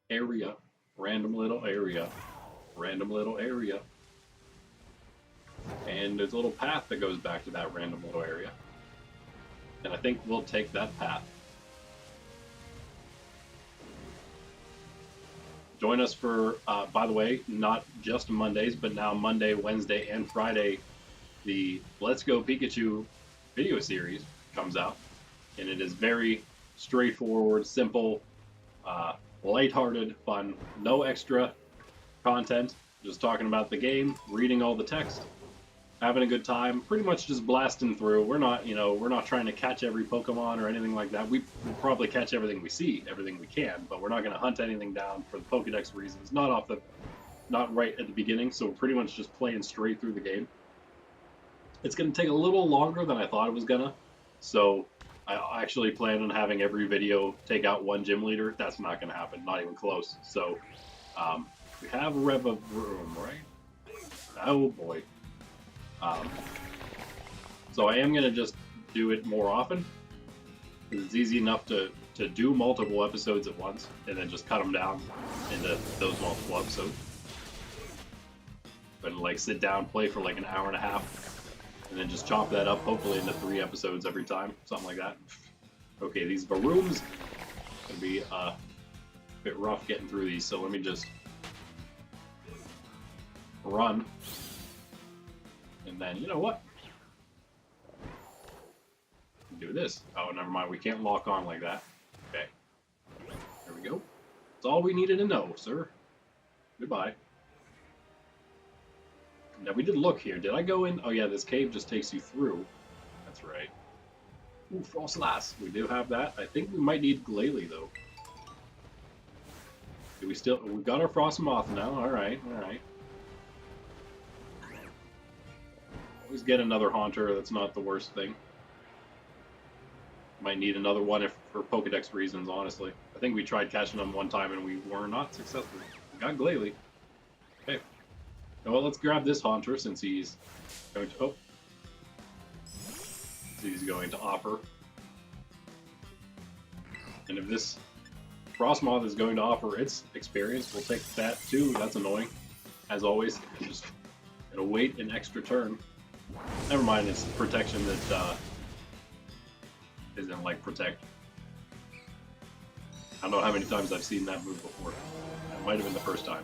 area. Random little area. Random little area. And there's a little path that goes back to that random little area. And I think we'll take that path. Join us for, by the way, not just Mondays, but now Monday, Wednesday, and Friday, the Let's Go Pikachu video series comes out. And it is very straightforward, simple, lighthearted, fun, no extra content, just talking about the game, reading all the text, having a good time, pretty much just blasting through. We're not, we're not trying to catch every Pokemon or anything like that. We'll probably catch everything we see, everything we can, but we're not going to hunt anything down for the Pokedex reasons, not right at the beginning, so we're pretty much just playing straight through the game. It's going to take a little longer than I thought it was going to, so I actually plan on having every video take out one gym leader. That's not going to happen, not even close. So we have a rev of room, right? Oh boy. So I am going to just do it more often, because it's easy enough to do multiple episodes at once and then just cut them down into those multiple episodes. But like sit down, play for like an hour and a half, and then just chop that up, hopefully into 3 episodes every time, something like that. Okay, these Varooms can be a bit rough getting through these, so let me just run. And then, you know what? Do this. Oh, never mind. We can't lock on like that. Okay. There we go. That's all we needed to know, sir. Goodbye. Now, we did look here. Did I go in? Oh, yeah, this cave just takes you through. That's right. Ooh, Frostlass. We do have that. I think we might need Glalie, though. Do we still... We've got our Frostmoth now. All right, all right. Always get another Haunter. That's not the worst thing. Might need another one if for Pokedex reasons, honestly. I think we tried catching them one time and we were not successful. We got Glalie. Okay. Well, let's grab this Haunter since he's going to... Oh. Since he's going to offer. And if this Frostmoth is going to offer its experience, we'll take that too. That's annoying. As always, just gonna wait an extra turn. Never mind, it's protection that isn't like protect. I don't know how many times I've seen that move before. That might have been the first time.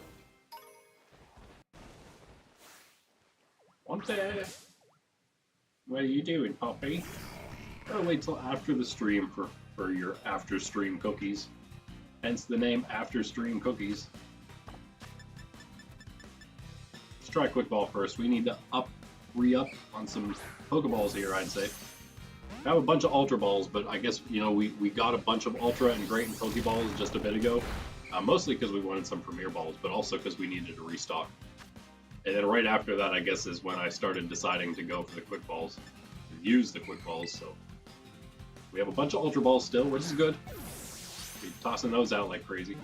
Wanted. What are you doing, puppy? Gotta wait till after the stream for your after stream cookies. Hence the name After Stream Cookies. Let's try Quick Ball first. We need to re-up on some Pokeballs here, I'd say. I have a bunch of Ultra Balls, but I guess, we got a bunch of Ultra and Great and Pokeballs just a bit ago. Mostly because we wanted some Premier Balls, but also because we needed to restock. And then right after that, I guess, is when I started deciding to go for the Quick Balls. To use the Quick Balls, so... We have a bunch of Ultra Balls still, which is good. We're tossing those out like crazy.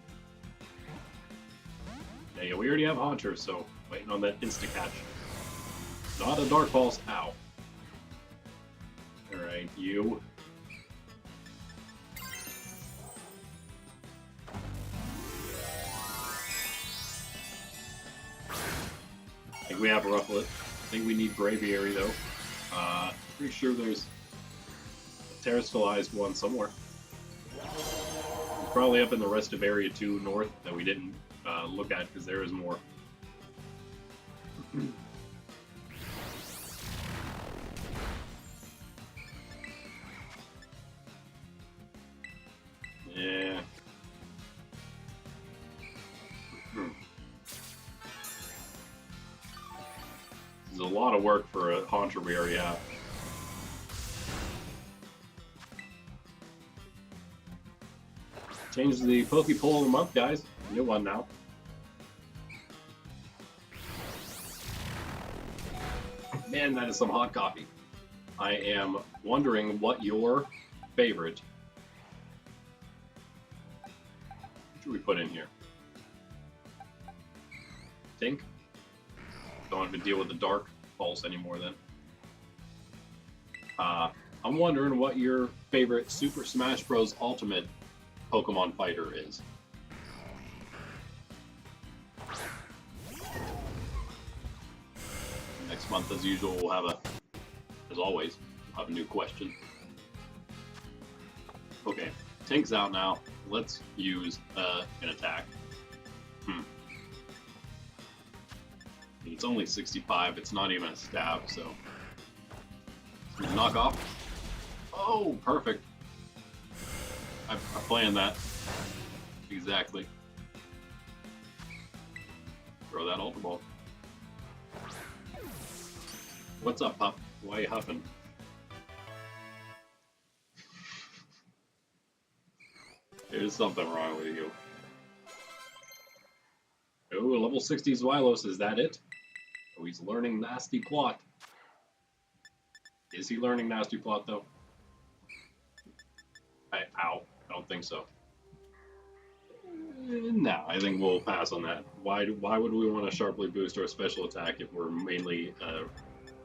Yeah, we already have Haunter, so waiting on that Insta-Catch. Not a Dark Pulse. Ow. Alright, you. I think we have Rufflet. I think we need Braviary though. Pretty sure there's a terrestrialized one somewhere. It's probably up in the rest of Area 2 North that we didn't look at because there is more. Yeah. This is a lot of work for a Haunter we already have. Change the Poke-Poll of the month, guys. New one now. Man, that is some hot coffee. I am wondering what your favorite. What should we put in here? Tink? Don't even deal with the Dark Pulse anymore then. I'm wondering what your favorite Super Smash Bros. Ultimate Pokemon fighter is. Next month, as usual, we'll have as always, we'll have a new question. Okay, Tink's out now. Let's use an attack. It's only 65. It's not even a stab, so knock off. Oh, perfect. I planned that. Exactly. Throw that Ultra Ball. What's up, pup? Why are you huffing? There's something wrong with you. Oh, level 60 Xylos, is that it? Oh, he's learning Nasty Plot. Is he learning Nasty Plot, though? Ow. I don't think so. No, I think we'll pass on that. Why would we want to sharply boost our special attack if we're mainly a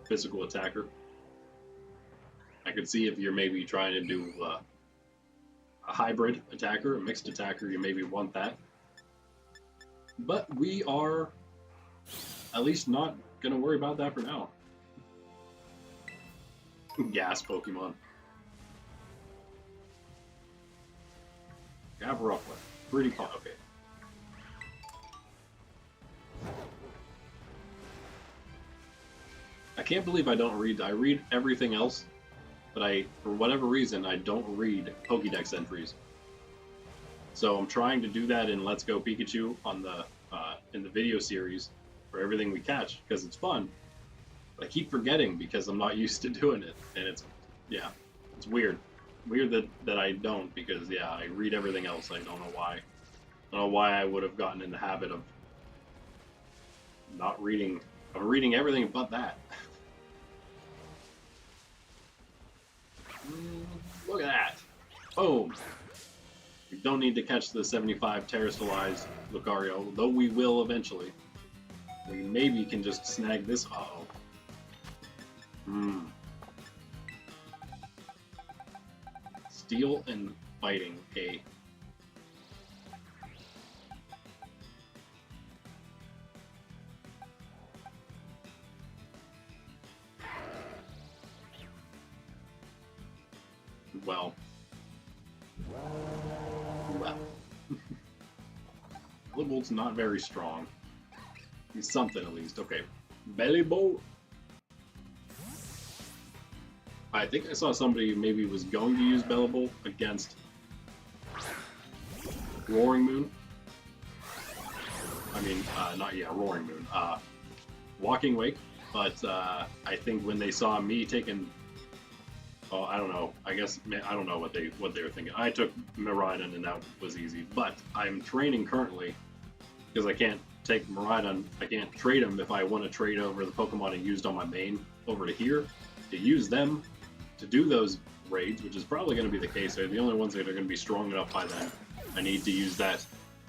physical attacker? I could see if you're maybe trying to do a hybrid attacker, a mixed attacker, you maybe want that. But we are at least not going to worry about that for now. Gas Pokemon. Gavarofla. Pretty fun. Okay. I can't believe I don't read. I read everything else, but for whatever reason, I don't read Pokédex entries. So I'm trying to do that in Let's Go Pikachu on the in the video series for everything we catch because it's fun. But I keep forgetting because I'm not used to doing it, and it's weird. Weird that I don't, because yeah, I read everything else. I don't know why. I don't know why I would have gotten in the habit of not reading. I'm reading everything but that. Look at that. Boom. We don't need to catch the 75 terrestrialized Lucario, though we will eventually. We maybe can just snag this. Uh-oh. Steel and fighting, A. Well. Blibolt's not very strong. He's something at least. Okay. Bellybolt. I think I saw somebody who maybe was going to use Bellybolt against Roaring Moon. I mean, Roaring Moon. Walking Wake. But I think when they saw me taking, oh, I don't know. I guess I don't know what they were thinking. I took Miraidon and that was easy. But I'm training currently because I can't take Miraidon. I can't trade him if I want to trade over the Pokemon I used on my main over to here to use them to do those raids, which is probably going to be the case. They're the only ones that are going to be strong enough by then. I need to use that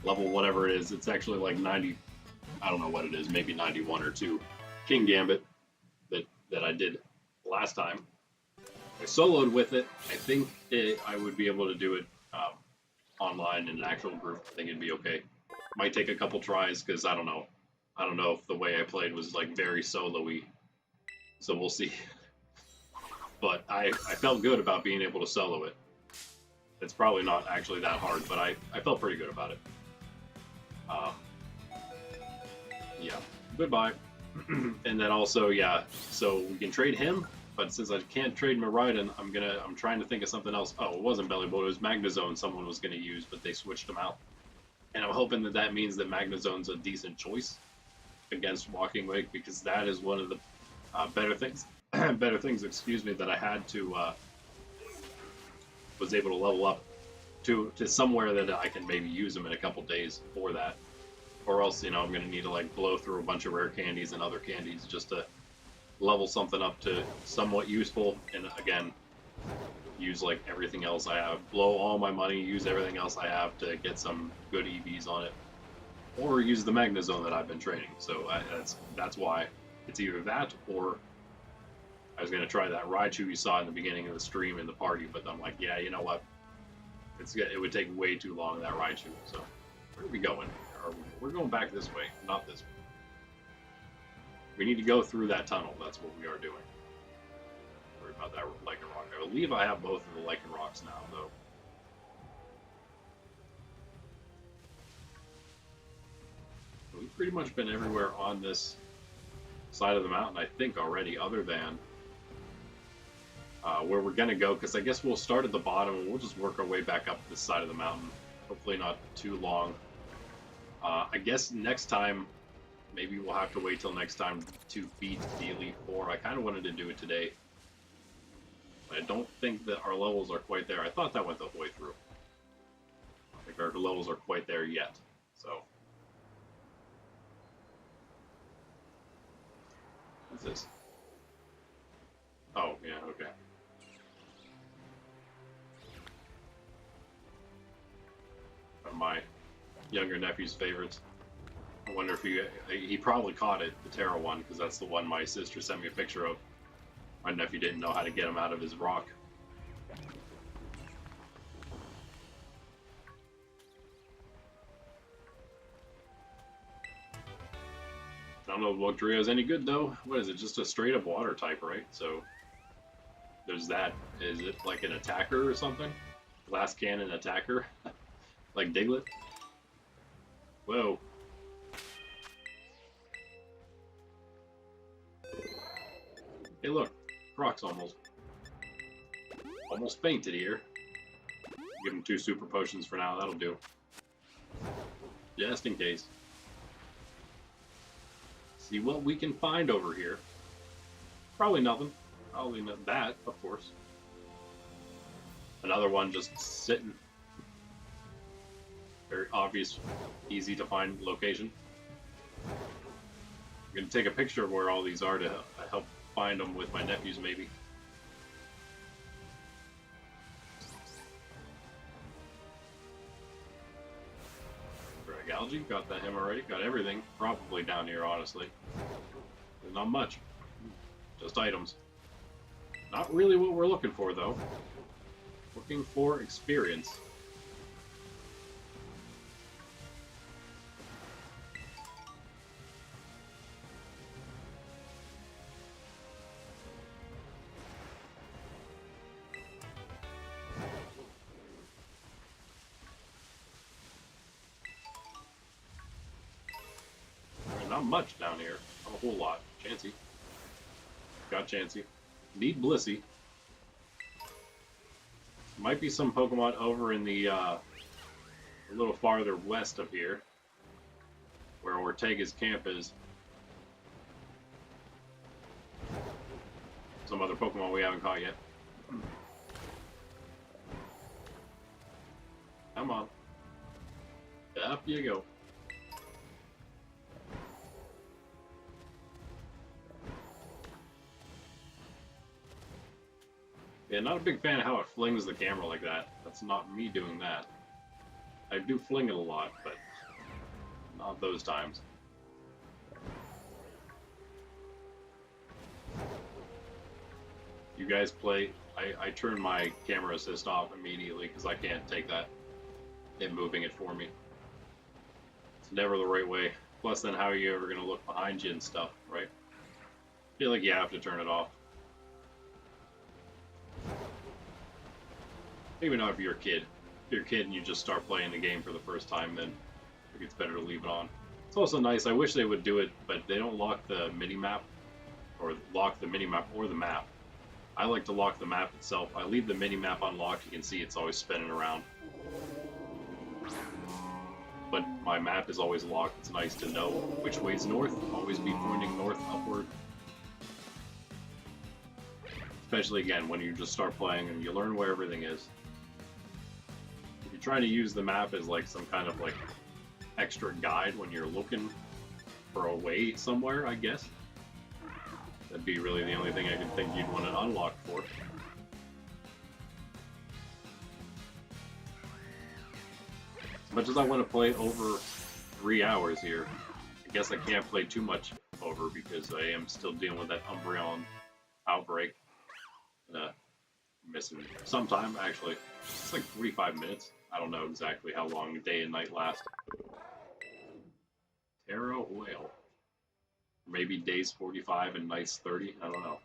level, whatever it is. It's actually like 90, I don't know what it is, maybe 91 or 2. King Gambit that that I did last time. I soloed with it. I think I would be able to do it online in an actual group. I think it'd be okay. Might take a couple tries because I don't know. I don't know if the way I played was like very solo-y. So we'll see. But I felt good about being able to solo it. It's probably not actually that hard, but I felt pretty good about it. Yeah. Goodbye. And then also, yeah, so we can trade him, but since I can't trade Miraidon, I'm trying to think of something else. Oh, it wasn't Bellybolt, it was Magnezone someone was going to use, but they switched him out. And I'm hoping that that means that Magnezone's a decent choice against Walking Wake, because that is one of the better things, excuse me, that I had to, was able to level up to somewhere that I can maybe use them in a couple days for that. Or else, I'm going to need to like blow through a bunch of rare candies and other candies just to level something up to somewhat useful. And again, use like everything else I have. Blow all my money, use everything else I have to get some good EVs on it. Or use the Magnezone that I've been training. So that's why. It's either that or I was going to try that Raichu you saw in the beginning of the stream in the party, but I'm like, yeah, you know what? It would take way too long, that Raichu. So where are we going? We're going back this way, not this way. We need to go through that tunnel. That's what we are doing. Don't worry about that Lichen Rock. I believe I have both of the Lichen Rocks now, though. We've pretty much been everywhere on this side of the mountain, I think, already, other than where we're going to go, because I guess we'll start at the bottom and we'll just work our way back up this side of the mountain. Hopefully not too long. I guess next time, maybe we'll have to wait till next time to beat the Elite Four. I kind of wanted to do it today. But I don't think that our levels are quite there. I thought that went the whole way through. I don't think our levels are quite there yet. So. What's this? Oh, yeah, okay. One of my younger nephew's favorites. I wonder if he probably caught it, the Terra one, because that's the one my sister sent me a picture of. My nephew didn't know how to get him out of his rock. I don't know if Wugtrio is any good, though. What is it? Just a straight up water type, right? So there's that. Is it like an attacker or something? Glass cannon attacker? Like Diglett? Whoa. Hey, look. Croc's almost fainted here. Give him 2 super potions for now. That'll do. Just in case. See what we can find over here. Probably nothing. Probably not that, of course. Another one just sitting. Very obvious, easy to find location. I'm going to take a picture of where all these are to help find them with my nephews, maybe. Drag Algae, got that him already, got everything. Probably down here, honestly. There's not much. Just items. Not really what we're looking for, though. Looking for experience. Not much down here. Not a whole lot. Chansey. Got Chansey. Need Blissey. Might be some Pokemon over in the a little farther west of here, where Ortega's camp is. Some other Pokemon we haven't caught yet. Come on. Up you go. Yeah, not a big fan of how it flings the camera like that. That's not me doing that. I do fling it a lot, but not those times. You guys play. I turn my camera assist off immediately because I can't take that. It moving it for me. It's never the right way. Plus, then how are you ever going to look behind you and stuff, right? I feel like you have to turn it off. Maybe not if you're a kid. If you're a kid and you just start playing the game for the first time, then I think it's better to leave it on. It's also nice. I wish they would do it, but they don't lock the mini-map, or lock the mini-map or the map. I like to lock the map itself. I leave the mini-map unlocked. You can see it's always spinning around. But my map is always locked. It's nice to know which way's north. Always be pointing north, upward. Especially, again, when you just start playing and you learn where everything is. If you're trying to use the map as like some kind of like extra guide when you're looking for a way somewhere, I guess. That'd be really the only thing I could think you'd want to unlock for. As much as I want to play over 3 hours here, I guess I can't play too much over because I am still dealing with that Umbreon outbreak. Missing some time, actually. It's like 45 minutes. I don't know exactly how long day and night last. Terra Whale. Maybe days 45 and nights 30. I don't know.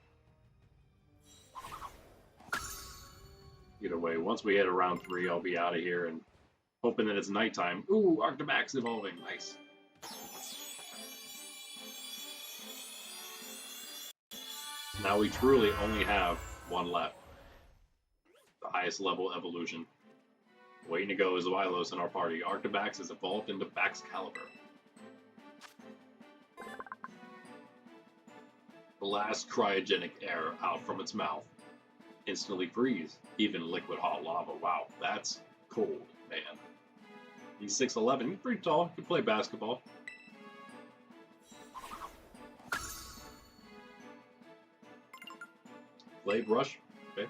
Either way, once we hit around 3, I'll be out of here and hoping that it's nighttime. Ooh, Arctomac's evolving. Nice. Now we truly only have one left. The highest level evolution. Waiting to go is Wylos in our party. Arctobax is evolved into Baxcalibur. Blast cryogenic air out from its mouth. Instantly freeze. Even liquid hot lava. Wow, that's cold, man. He's 6'11". He's pretty tall. He can play basketball. Blade Rush. Okay.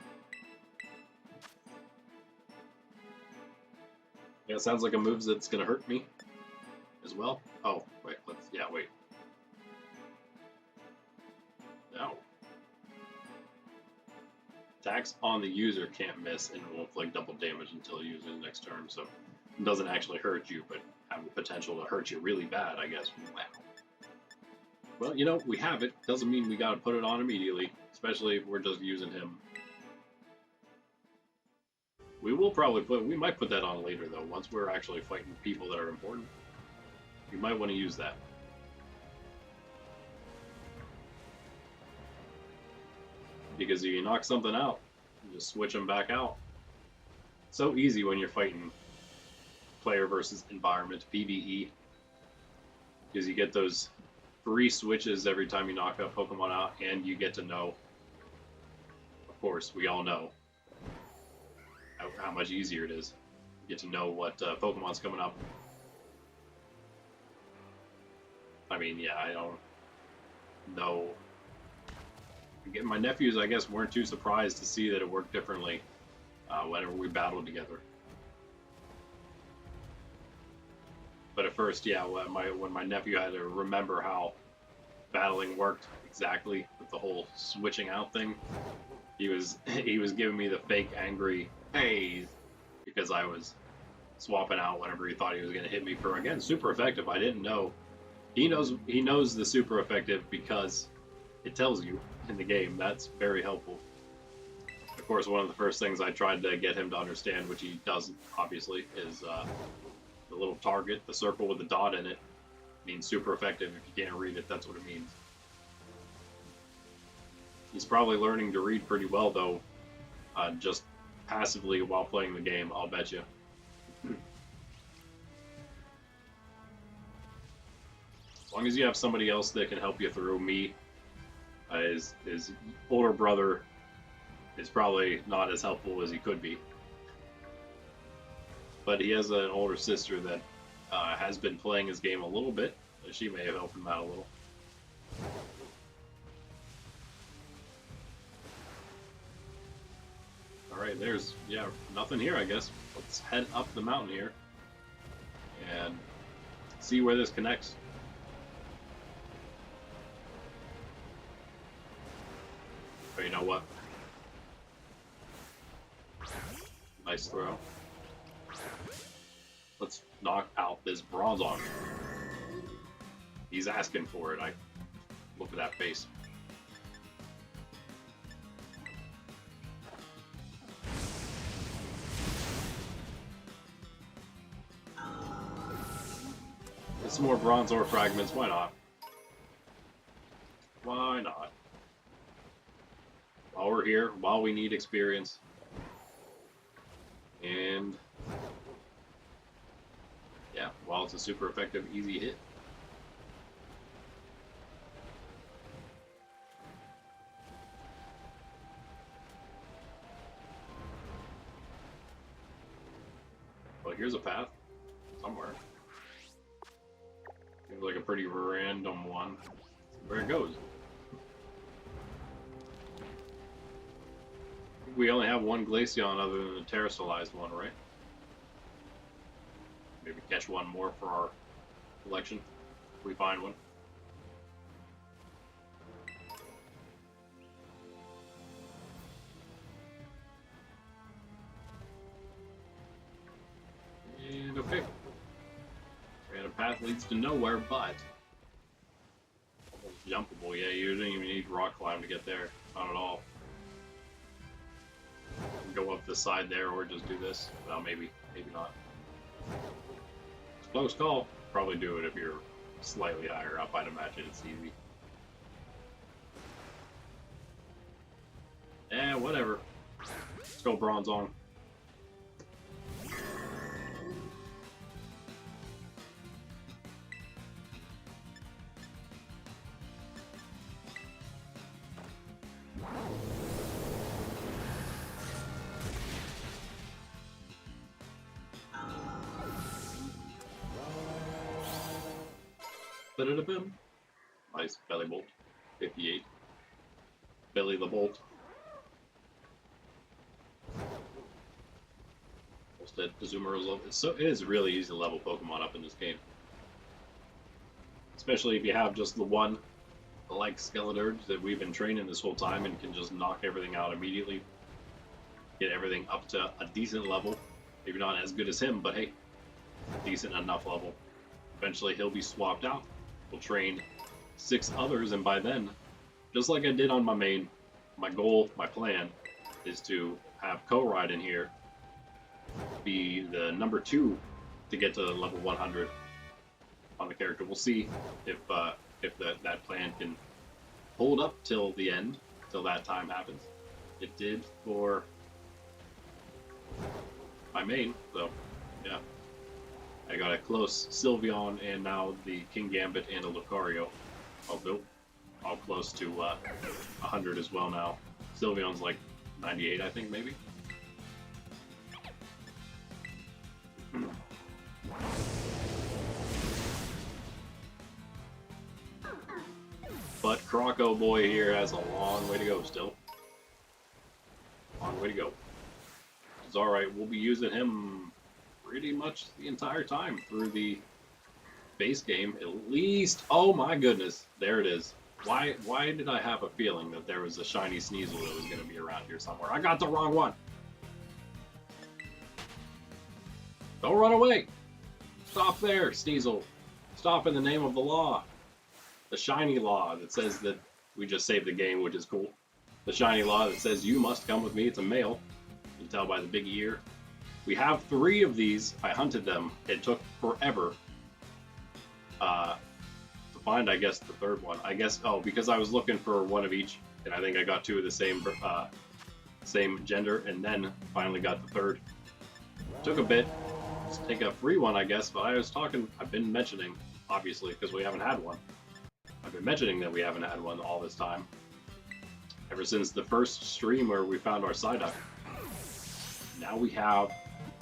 Yeah, it sounds like a move that's going to hurt me as well. Oh, wait. Wait. No. Attacks on the user can't miss and will inflict double damage until you use it next turn, so it doesn't actually hurt you, but have the potential to hurt you really bad, I guess. Wow. Well, you know, we have it. Doesn't mean we got to put it on immediately, especially if we're just using him. We might put that on later, though, once we're actually fighting people that are important. You might want to use that. Because if you knock something out, you just switch them back out. So easy when you're fighting player versus environment, PvE. Because you get those free switches every time you knock a Pokemon out, and you get to know, of course, we all know how much easier it is. You get to know what Pokemon's coming up. I mean, yeah, I don't know. Again, my nephews, I guess, weren't too surprised to see that it worked differently whenever we battled together. But at first, yeah, when my nephew had to remember how battling worked exactly with the whole switching out thing, he was giving me the fake angry hey because I was swapping out whenever he thought he was going to hit me for, again, super effective. I didn't know. He knows the super effective because it tells you in the game. That's very helpful. Of course, one of the first things I tried to get him to understand, which he doesn't, obviously, is the little target, the circle with the dot in it, means super effective. If you can't read it, that's what it means. He's probably learning to read pretty well, though, just passively while playing the game, I'll bet you. As long as you have somebody else that can help you through. Me, his older brother is probably not as helpful as he could be. But he has an older sister that has been playing his game a little bit. She may have helped him out a little. Alright, there's, yeah, nothing here, I guess. Let's head up the mountain here and see where this connects. But you know what? Nice throw. Let's knock out this Bronzong. He's asking for it. I look at that face. Get some more Bronzor fragments. Why not? Why not? While we're here, while we need experience. And yeah, while it's a super effective, easy hit. Well, here's a path somewhere. Seems like a pretty random one. Where it goes. We only have one Glaceon other than the terrestrialized one, right? Maybe catch one more for our collection if we find one. And okay. And a path leads to nowhere, but almost jumpable. Yeah, you don't even need rock climb to get there. Not at all. Go up the side there, or just do this. Well, maybe not. It's a close call. Probably do it if you're slightly higher up. I'd imagine it's easy. Yeah, whatever. Let's go Bronzong. Ba-da-da-bim. Nice belly bolt. 58. Belly the bolt. Almost at Azumarilla's level. It is really easy to level Pokemon up in this game. Especially if you have just the one, like Skeleturge, that we've been training this whole time and can just knock everything out immediately. Get everything up to a decent level. Maybe not as good as him, but hey, decent enough level. Eventually he'll be swapped out. We'll train 6 others, and by then, just like I did on my main, my goal, my plan, is to have Ko-Ride in here be the number 2 to get to level 100 on the character. We'll see if that plan can hold up till the end, till that time happens. It did for my main, so yeah. I got a close Sylveon and now the King Gambit and a Lucario. Although all close to 100 as well now. Sylveon's like 98, I think, maybe. But Croco Boy here has a long way to go still. Long way to go. It's alright, we'll be using him pretty much the entire time through the base game, at least. Oh my goodness, there it is. Why did I have a feeling that there was a shiny Sneasel that was going to be around here somewhere? I got the wrong one. Don't run away. Stop there, Sneasel. Stop in the name of the law. The shiny law that says that we just saved the game, which is cool. The shiny law that says you must come with me. It's a male. You can tell by the big ear. We have 3 of these. I hunted them. It took forever to find, I guess, the 3rd one. I guess, oh, because I was looking for one of each, and I think I got 2 of the same gender, and then finally got the 3rd. Took a bit to take a free one, I guess, but I've been mentioning, obviously, because we haven't had one. I've been mentioning that we haven't had one all this time. Ever since the first stream where we found our Psyduck. Now we have.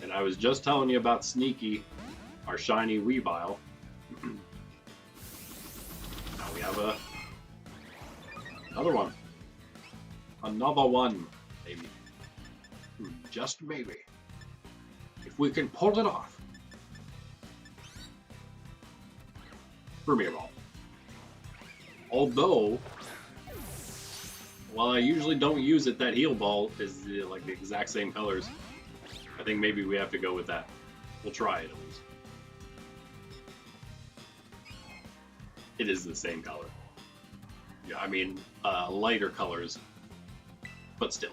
And I was just telling you about Sneaky, our shiny Weavile. Now we have another one. Another one, maybe. Just maybe. If we can pull it off. Premier Ball. Although while I usually don't use it, that heal ball is like the exact same colors. I think maybe we have to go with that. We'll try it at least. It is the same color. Yeah, I mean, lighter colors, but still.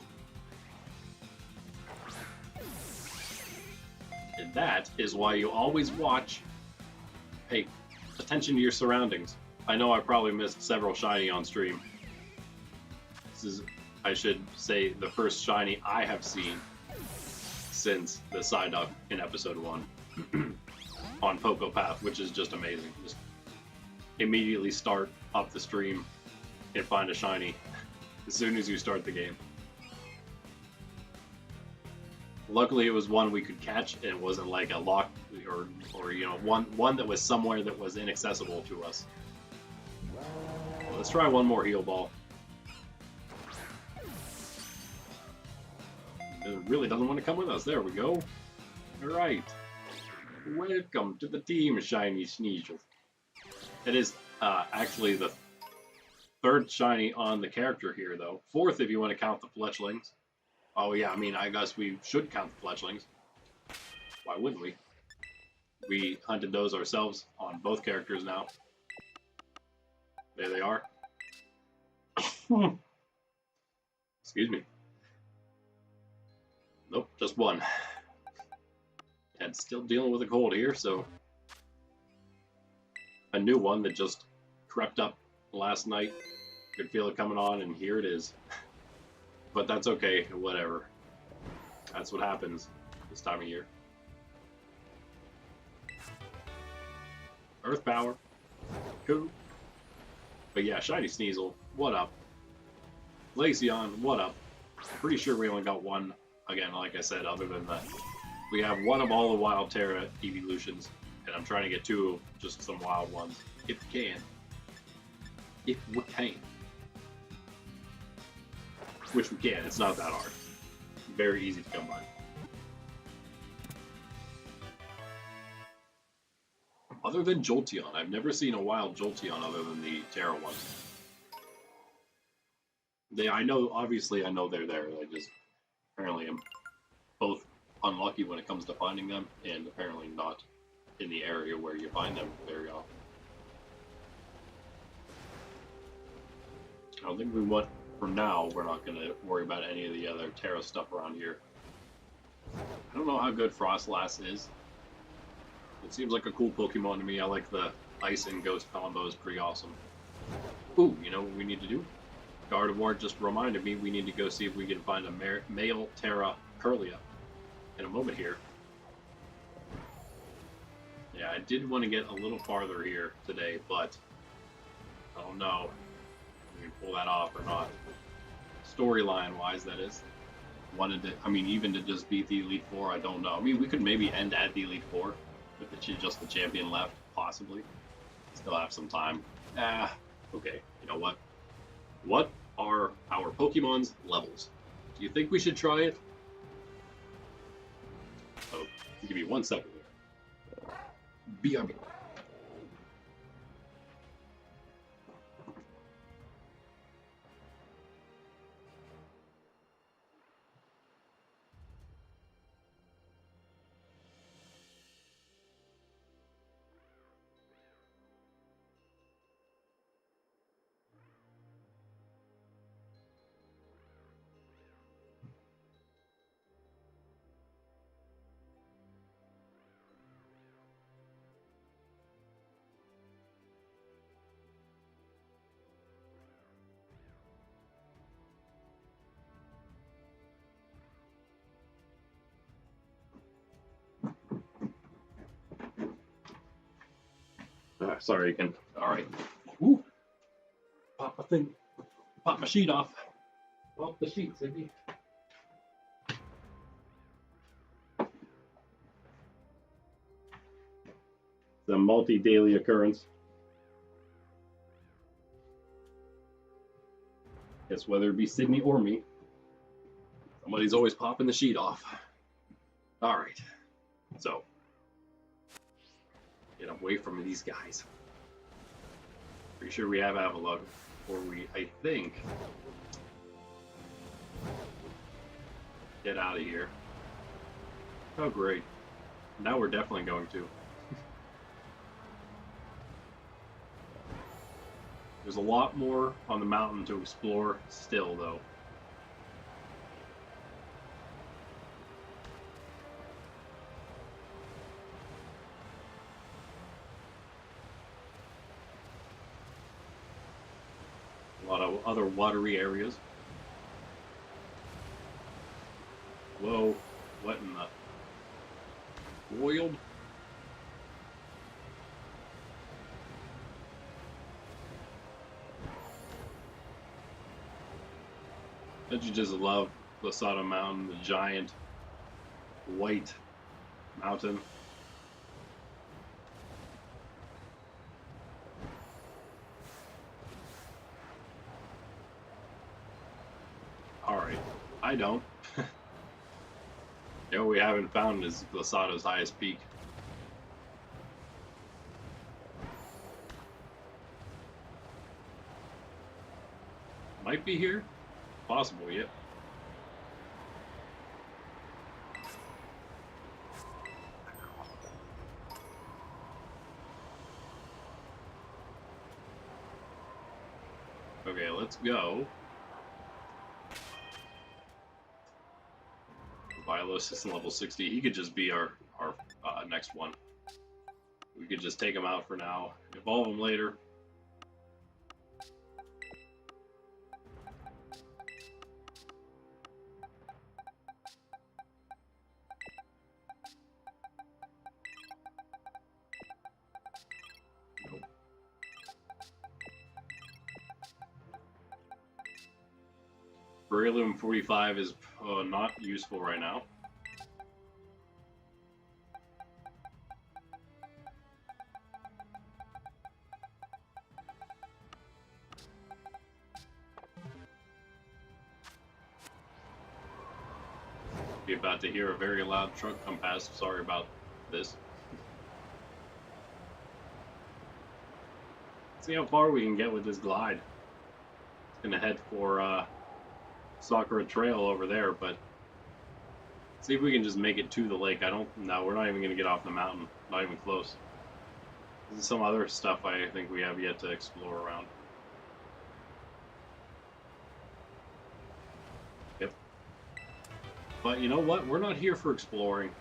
And that is why you always watch. Pay attention to your surroundings. I know I probably missed several shiny on stream. This is, I should say, the first shiny I have seen since the Psyduck in episode 1 on Poco Path, which is just amazing. Just immediately start up the stream and find a shiny as soon as you start the game. Luckily, it was one we could catch, and it wasn't like a lock or you know, one that was somewhere that was inaccessible to us. Well, let's try one more heal ball. It really doesn't want to come with us. There we go. All right. Welcome to the team, Shiny Sneasel. It is actually the third shiny on the character here, though. Fourth if you want to count the fletchlings. Oh yeah, I mean, I guess we should count the fletchlings. Why wouldn't we? We hunted those ourselves on both characters now. There they are. Excuse me. Nope, just one. And still dealing with a cold here, so a new one that just crept up last night. Could feel it coming on, and here it is. But that's okay, whatever. That's what happens this time of year. Earth power. Cool. But yeah, Shiny Sneasel, what up? Glaceon, what up? Pretty sure we only got one, again, like I said, other than that. We have one of all the Wild Terra evolutions, and I'm trying to get two of just some wild ones, if we can. If we can. Which we can, it's not that hard. Very easy to come by. Other than Jolteon, I've never seen a wild Jolteon other than the Terra ones. I know, obviously I know they're there, I just apparently am both unlucky when it comes to finding them, and apparently not in the area where you find them very often. I don't think we want, for now, we're not going to worry about any of the other Terra stuff around here. I don't know how good Frostlass is. It seems like a cool Pokemon to me. I like the Ice and Ghost combo, is pretty awesome. Ooh, you know what we need to do? Gardevoir just reminded me we need to go see if we can find a male Terra Curlia in a moment here. Yeah, I did want to get a little farther here today, but I don't know if we can pull that off or not. Storyline wise, that is. Wanted to, I mean, even to just beat the Elite Four, I don't know. I mean, we could maybe end at the Elite Four with just the champion left, possibly. Still have some time. Okay, you know what? What are our Pokemon's levels? Do you think we should try it? Oh, give me 1 second here. BRB. Sorry again. Alright. Ooh. Pop my thing. Pop my sheet off. Pop the sheet, Ziggy. It's a multi-daily occurrence. Guess whether it be Sydney or me, somebody's always popping the sheet off. Alright. So. Get away from these guys. Pretty sure we have Avalugg, or I think Get out of here. Oh, great. Now we're definitely going to. There's a lot more on the mountain to explore still, though. A lot of other watery areas. Whoa, what in the world? Don't you just love Lasada Mountain, the giant white mountain? Alright, I don't. You know, we haven't found is Lasada's highest peak. Might be here. Possible, yep. Okay, let's go. Vilo system level 60. He could just be our next one. We could just take him out for now. Evolve him later. Nope. Beryllium 45 is not useful right now. Be about to hear a very loud truck come past. Sorry about this. See how far we can get with this glide. It's gonna head for Sakura Trail over there, but see if we can just make it to the lake. No, we're not even gonna get off the mountain. Not even close. This is some other stuff I think we have yet to explore around. Yep. But you know what? We're not here for exploring.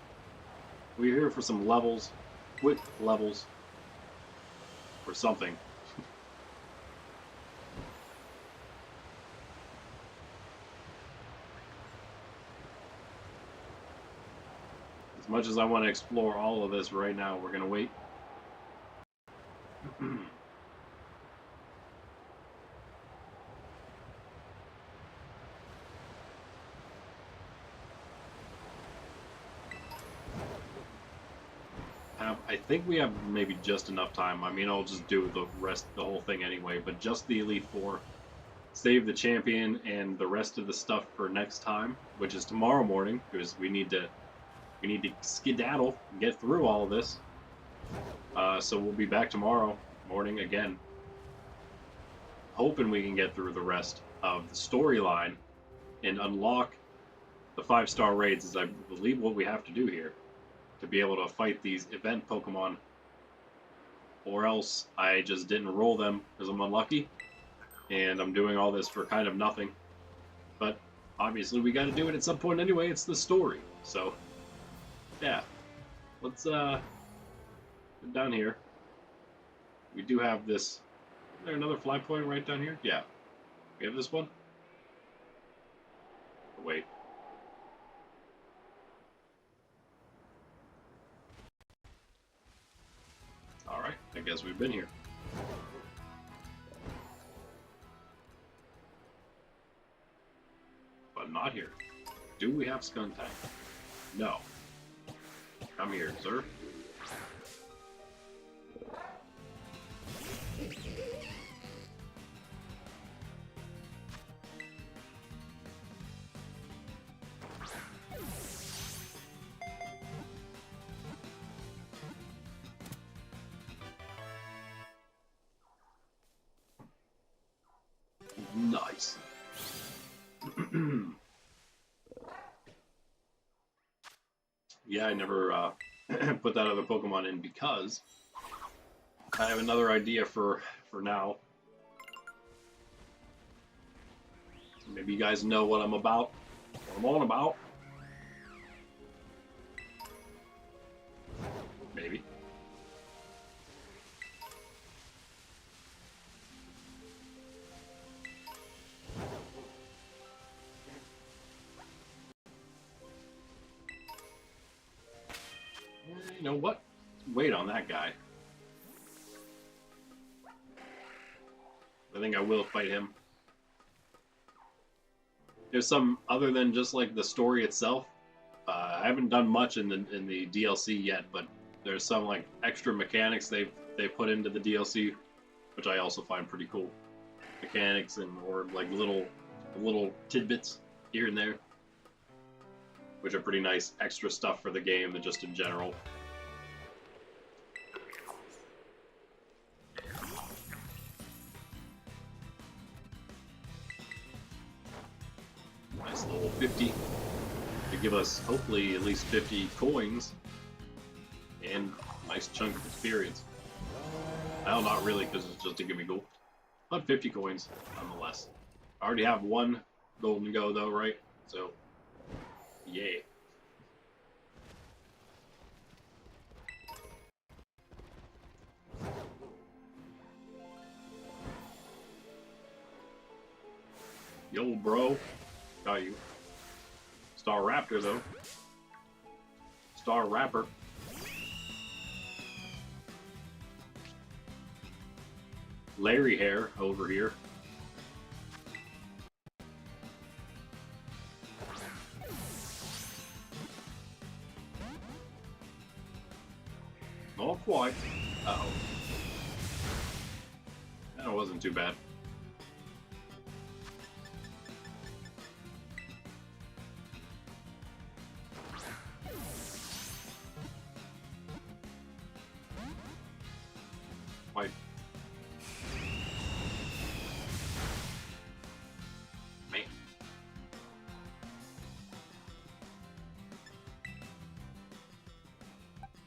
We're here for some levels, quick levels, or something. As much as I want to explore all of this right now, we're going to wait. I think we have maybe just enough time. I mean, I'll just do the whole thing anyway, but just the Elite Four. Save the champion and the rest of the stuff for next time, which is tomorrow morning, because we need to skedaddle and get through all of this. So we'll be back tomorrow morning again, hoping we can get through the rest of the storyline and unlock the 5-star raids, is I believe what we have to do here to be able to fight these event Pokemon, or else I just didn't roll them because I'm unlucky and I'm doing all this for kind of nothing. But obviously we got to do it at some point anyway. It's the story. So yeah, let's get down here. We do have this. Is there another fly point right down here? Yeah, we have this one. Wait. Alright, I guess we've been here. But not here. Do we have Skuntank? No. Come here, sir. Nice. Yeah, I never put that other Pokemon in because I have another idea for now. Maybe you guys know what I'm about, what I'm on about. Maybe. You know what? Wait on that guy. I think I will fight him. There's some other than just like the story itself. I haven't done much in the DLC yet, but there's some like extra mechanics they put into the DLC, which I also find pretty cool. Mechanics and or like little tidbits here and there, which are pretty nice extra stuff for the game and just in general. Nice little 50 to give us hopefully at least 50 coins and a nice chunk of experience. Well, not really, because it's just to give me gold. But 50 coins nonetheless. I already have one golden go though, right? So, yay. Yo, bro. Got you. Star Raptor, though. Star Rapper. Larry Hair over here. Not quite. Uh-oh. That wasn't too bad. Quite. Man.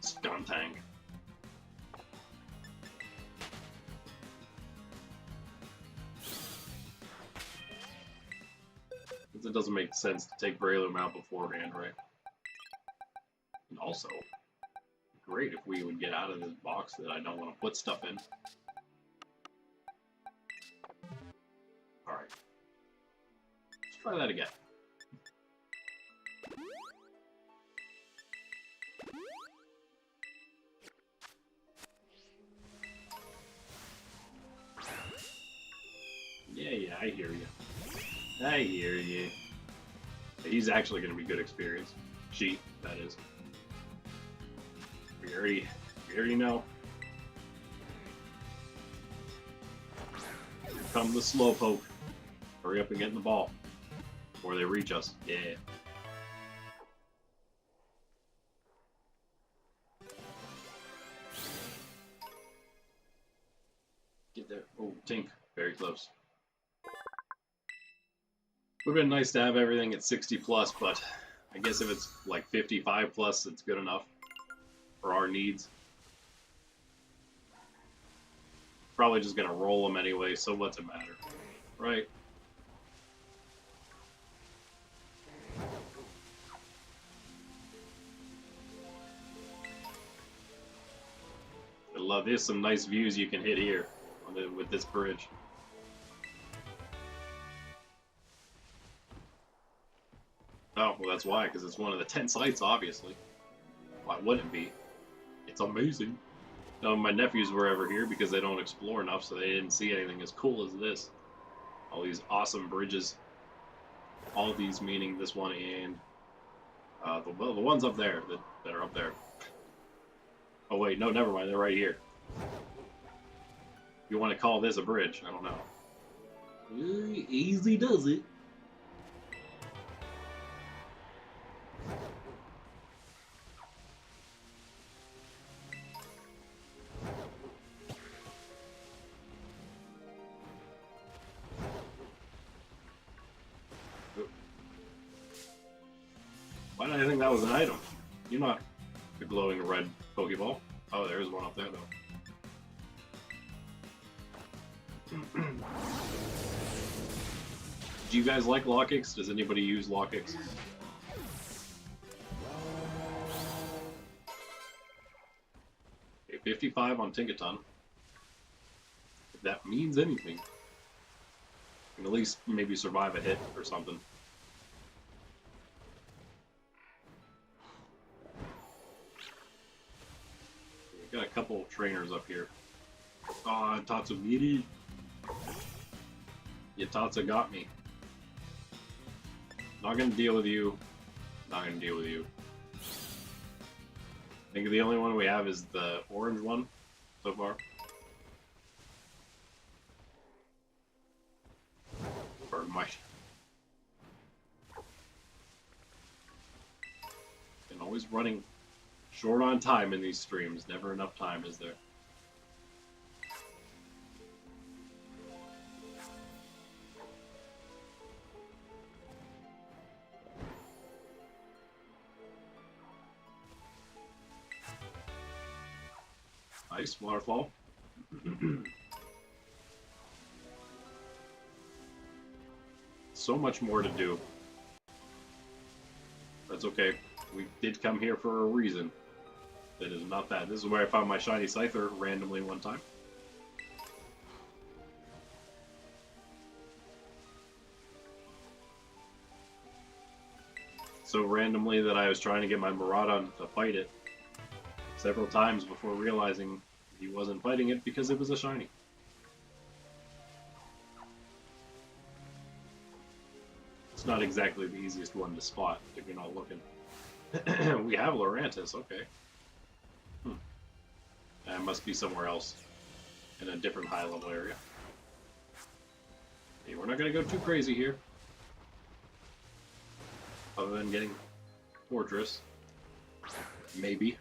Scuntang. It doesn't make sense to take Breloom out beforehand, right? And also, great if we would get out of this box that I don't want to put stuff in. Alright. Let's try that again. Yeah, I hear you. I hear you. He's actually going to be good experience. She, that is. We already know. Here come the Slowpoke. Hurry up and get in the ball before they reach us. Yeah. Get there. Oh, Tink. Very close. Would have been nice to have everything at 60 plus, but I guess if it's like 55 plus, it's good enough for our needs. Probably just gonna roll them anyway, so what's it matter, right? I love this. Some nice views you can hit here with this bridge. Oh, well, that's why, because it's one of the 10 sites, obviously. Why wouldn't it be? It's amazing. No, my nephews were ever here because they don't explore enough, so they didn't see anything as cool as this. All these awesome bridges. All these meaning this one and the ones up there that are up there. Oh wait, no, never mind. They're right here. You want to call this a bridge? I don't know. Easy does it. Why did I think that was an item? You're not the glowing red Pokeball. Oh, there's one up there, though. Do you guys like Lockix? Does anybody use Lockix? Okay, 55 on Tinkaton. If that means anything. Can at least maybe survive a hit or something. We got a couple of trainers up here. Ah, oh, Tatsumiri. Yeah, Tatsu got me. Not gonna deal with you. Not gonna deal with you. I think the only one we have is the orange one so far. Bergmite. And always running short on time in these streams. Never enough time, is there? Nice waterfall. So much more to do. That's okay. We did come here for a reason. That is not that. This is where I found my shiny Scyther randomly one time. So randomly that I was trying to get my Maraudon to fight it several times before realizing he wasn't fighting it because it was a shiny. It's not exactly the easiest one to spot if you're not looking. We have Lurantis, okay. That must be somewhere else in a different high level area. Hey, we're not going to go too crazy here. Other than getting Fortress. Maybe.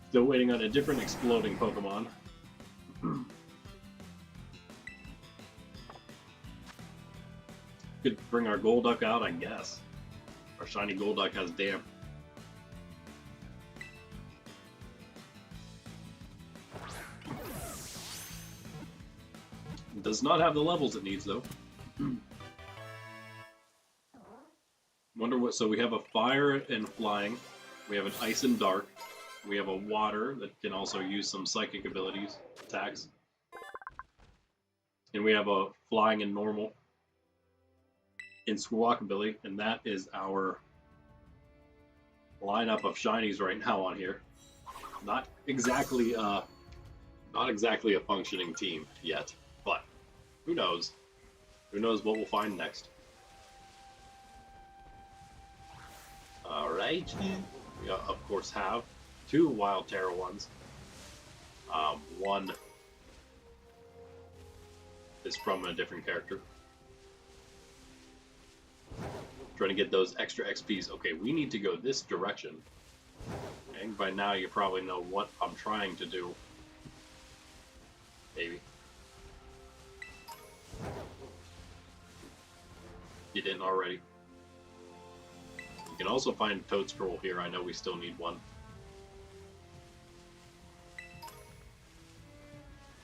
Still waiting on a different exploding Pokemon. Could bring our Golduck out, I guess. Our shiny Golduck has damp. Does not have the levels it needs, though. Wonder what... So we have a fire and flying. We have an ice and dark. We have a water that can also use some psychic abilities, attacks. And we have a flying and normal in Squawk ability, and that is our lineup of shinies right now on here. Not exactly a functioning team yet, but who knows? Who knows what we'll find next? All right, we of course have two Wild Terra ones. One is from a different character. Trying to get those extra XPs. Okay, we need to go this direction. And by now you probably know what I'm trying to do. Maybe. You didn't already. You can also find a Toad Scroll here. I know we still need one.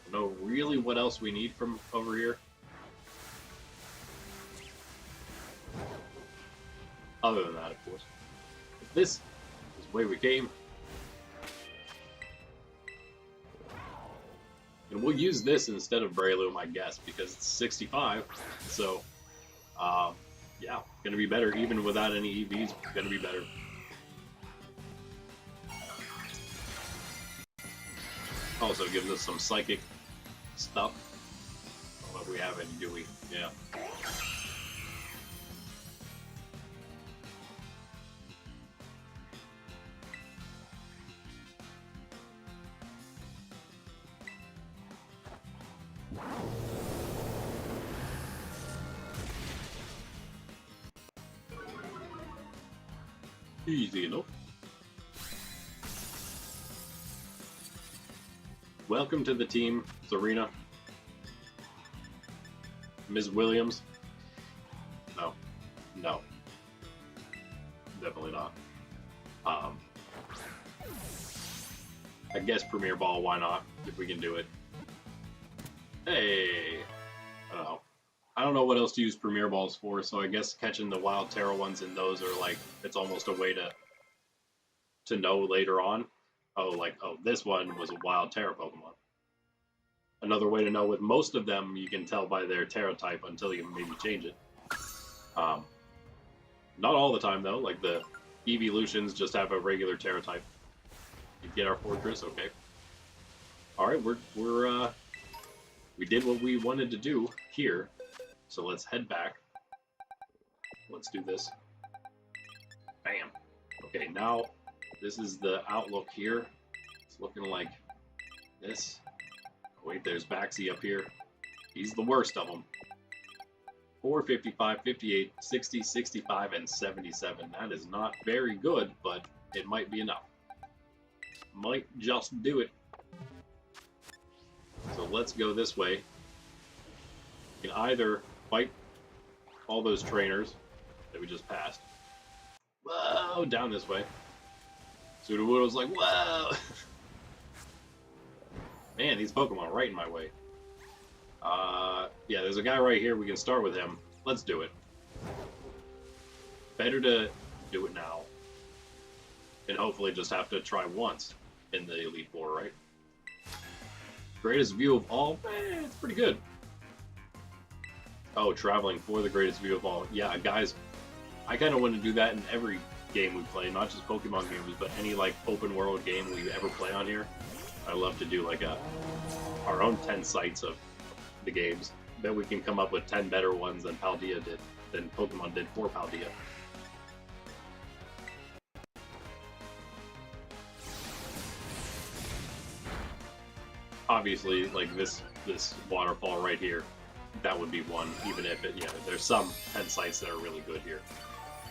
I don't know really what else we need from over here. Other than that, of course. But this is the way we came. And we'll use this instead of Breloom, I guess, because it's 65. So, yeah, gonna be better. Even without any EVs, gonna be better. Also gives us some psychic stuff. I don't know if we have any, do we? Yeah. Easy enough. Welcome to the team, Serena. Ms. Williams. No. No. Definitely not. Um, I guess Premier Ball, why not, if we can do it. Hey! I don't know. I don't know what else to use Premier Balls for, so I guess catching the Wild Terra ones in those are like, it's almost a way to know later on. Oh, like, oh, this one was a Wild Terra Pokemon. Another way to know with most of them, you can tell by their Terra type until you maybe change it. Not all the time, though. Like, the Evolutions just have a regular Terra type. You get our Fortress, okay. Alright, we did what we wanted to do here. So let's head back. Let's do this. Bam. Okay, now this is the outlook here. It's looking like this. Oh, wait, there's Baxi up here. He's the worst of them. 4, 55, 58, 60, 65, and 77. That is not very good, but it might be enough. Might just do it. So let's go this way. You can either fight all those trainers that we just passed. Whoa, down this way. Sudowoodo's like, whoa! Man, these Pokemon are right in my way. Yeah, there's a guy right here. We can start with him. Let's do it. Better to do it now. And hopefully just have to try once in the Elite Four, right? Greatest view of all? It's pretty good. Oh, traveling for the greatest view of all. Yeah, guys, I kind of want to do that in every game we play, not just Pokemon games, but any like open world game we ever play on here. I love to do like our own 10 sites of the games. Bet we can come up with 10 better ones than Paldea did, than Pokemon did for Paldea. Obviously, like this waterfall right here, that would be one, even if it, yeah, there's some 10 sites that are really good here.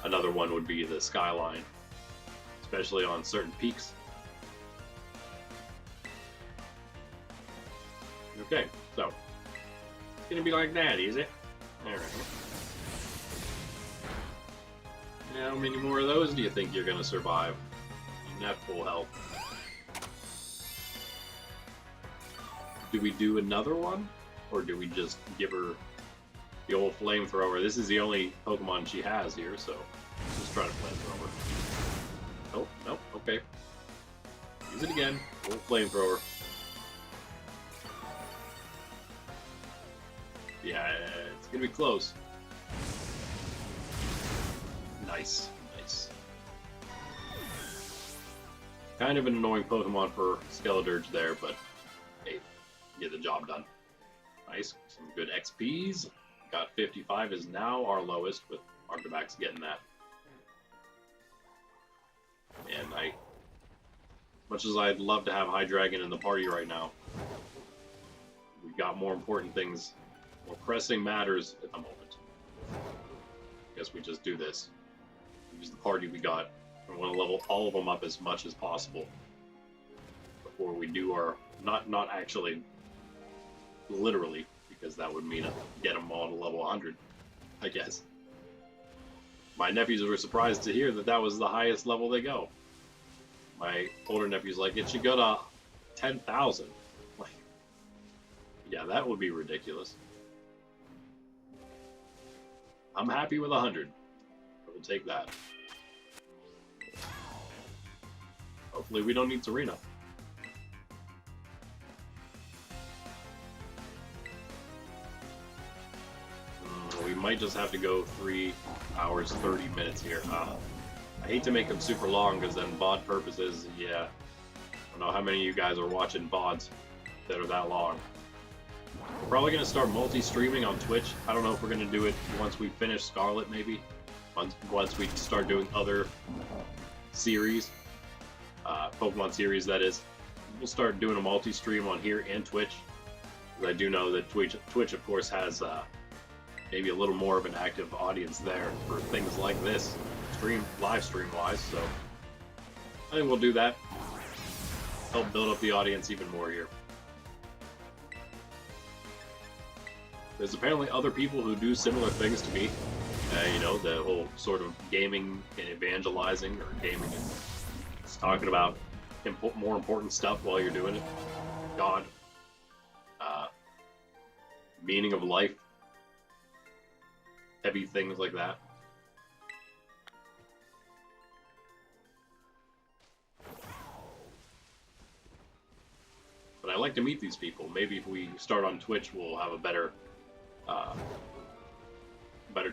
Another one would be the skyline, especially on certain peaks. Okay, so it's gonna be like that, is it? Alright. How many more of those do you think you're gonna survive? Even at full health. Do we do another one? Or do we just give her the old flamethrower? This is the only Pokemon she has here, so let's just try to flamethrower. Oh, nope, okay. Use it again. Old flamethrower. Yeah, it's gonna be close. Nice, nice. Kind of an annoying Pokemon for Skeledirge there, but hey, get the job done. Nice, some good XPs. Got 55 is now our lowest, with Arctivax getting that. And much as I'd love to have Hydreigon in the party right now, we've got more important things, more pressing matters at the moment. Guess we just do this. Use the party we got. We want to level all of them up as much as possible before we do our, not actually literally, because that would mean get them all to level 100, I guess. My nephews were surprised to hear that that was the highest level they go. My older nephew's like, it should go to 10,000. Like, yeah, that would be ridiculous. I'm happy with 100. We'll take that. Hopefully we don't need Serena. We might just have to go 3 hours, 30 minutes here. I hate to make them super long because then VOD purposes, yeah. I don't know how many of you guys are watching VODs that are that long. We're probably going to start multi-streaming on Twitch. I don't know if we're going to do it once we finish Scarlet, maybe. Once we start doing other series. Pokemon series, that is. We'll start doing a multi-stream on here and Twitch. Because I do know that Twitch, of course, has maybe a little more of an active audience there for things like this, live stream wise, so I think we'll do that. Help build up the audience even more here. There's apparently other people who do similar things to me. You know, the whole sort of gaming and evangelizing, or gaming and Just talking about more important stuff while you're doing it. God, meaning of life, heavy things like that. But I like to meet these people. Maybe if we start on Twitch, we'll have a better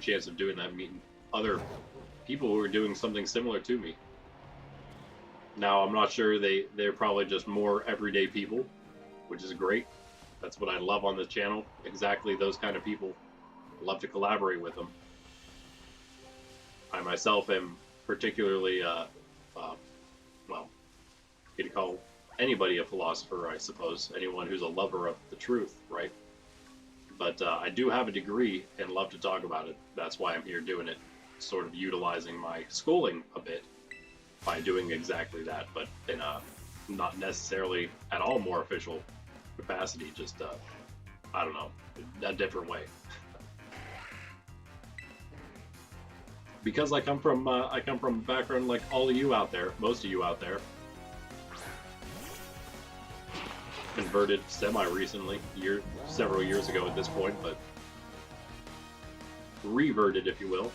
chance of doing that, meeting other people who are doing something similar to me. Now, I'm not sure they're probably just more everyday people, which is great. That's what I love on this channel. Exactly those kind of people. I love to collaborate with them. I myself am particularly, well, you can call anybody a philosopher, I suppose. Anyone who's a lover of the truth, right? But I do have a degree and love to talk about it. That's why I'm here doing it, sort of utilizing my schooling a bit by doing exactly that, but in a not necessarily at all more official capacity, just I don't know, a different way. Because I come from a background like all of you out there, most of you out there. Converted semi-recently, several years ago at this point, but reverted, if you will.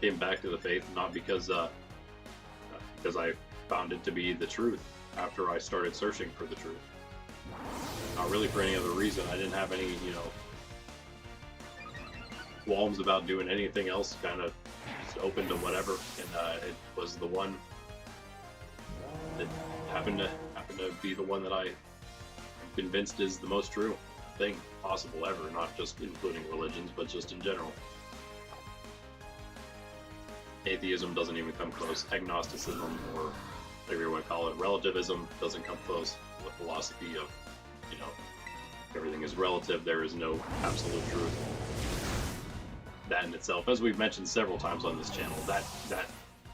Came back to the faith, not because I found it to be the truth after I started searching for the truth. Not really for any other reason. I didn't have any, you know, qualms about doing anything else, kind of just open to whatever, and it was the one that happened to be the one that I convinced is the most true thing possible ever, not just including religions, but just in general. Atheism doesn't even come close. Agnosticism, or whatever you want to call it, relativism, doesn't come close. The philosophy of, you know, everything is relative, there is no absolute truth. That in itself, as we've mentioned several times on this channel, that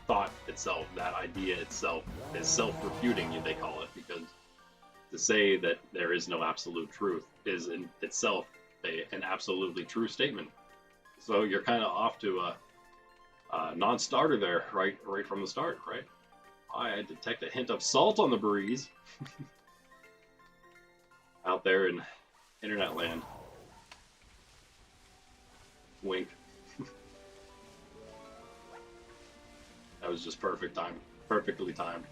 thought itself, that idea itself, is self-refuting, they call it, because to say that there is no absolute truth is in itself an absolutely true statement. So you're kind of off to a non-starter there, right from the start, right? I detect a hint of salt on the breeze out there in internet land. Wink. That was just perfectly timed.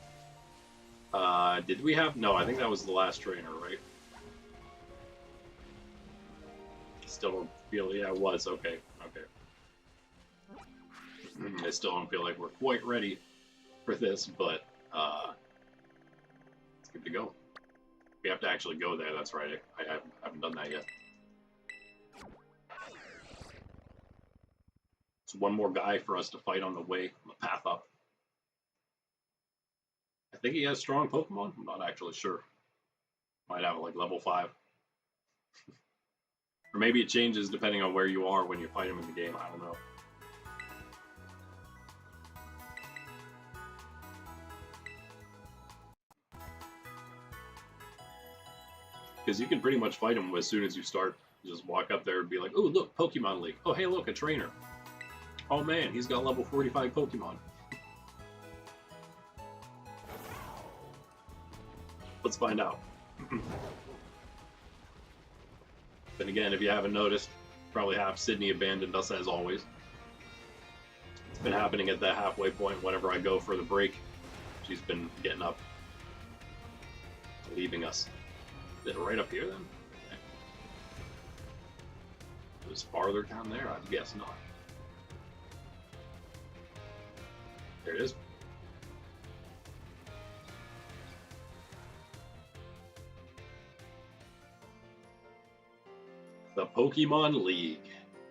Did we have? No, I think that was the last trainer, right? Still don't feel. Yeah, it was. Okay. I still don't feel like we're quite ready for this, but it's good to go. We have to actually go there. That's right. I haven't done that yet. It's one more guy for us to fight on the way, on the path up. I think he has strong Pokemon. I'm not actually sure. Might have like level 5. Or maybe it changes depending on where you are when you fight him in the game. I don't know. Because you can pretty much fight him as soon as you start. You just walk up there and be like, oh, look, Pokemon League. Oh, hey, look, a trainer. Oh, man, he's got level 45 Pokemon. Let's find out. Then again, if you haven't noticed, probably half Sydney abandoned us as always. It's been happening at that halfway point whenever I go for the break. She's been getting up, leaving us. Is it right up here then? Okay. It was farther down there? I guess not. There it is. The Pokemon League.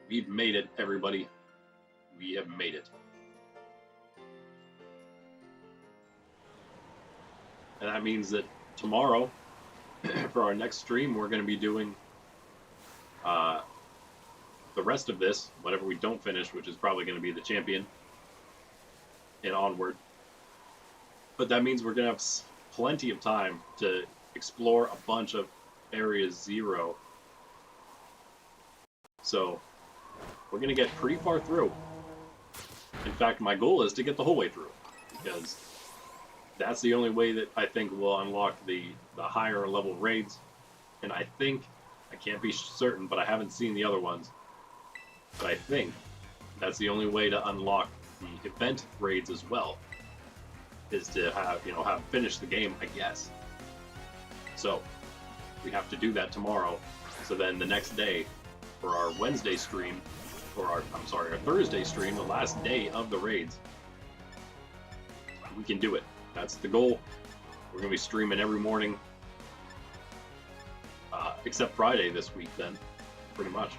We've made it, everybody. We have made it. And that means that tomorrow, for our next stream, we're going to be doing the rest of this, whatever we don't finish, which is probably going to be the champion and onward. But that means we're going to have plenty of time to explore a bunch of Area 0. So we're going to get pretty far through. In fact, my goal is to get the whole way through, because That's the only way that I think will unlock the higher level raids. And I think, I can't be certain, but I haven't seen the other ones. But I think that's the only way to unlock the event raids as well, is to have, have finished the game, I guess. So we have to do that tomorrow. So then the next day, for our Wednesday stream, or our Thursday stream, the last day of the raids, we can do it. That's the goal. We're gonna be streaming every morning, except Friday this week. Then, pretty much.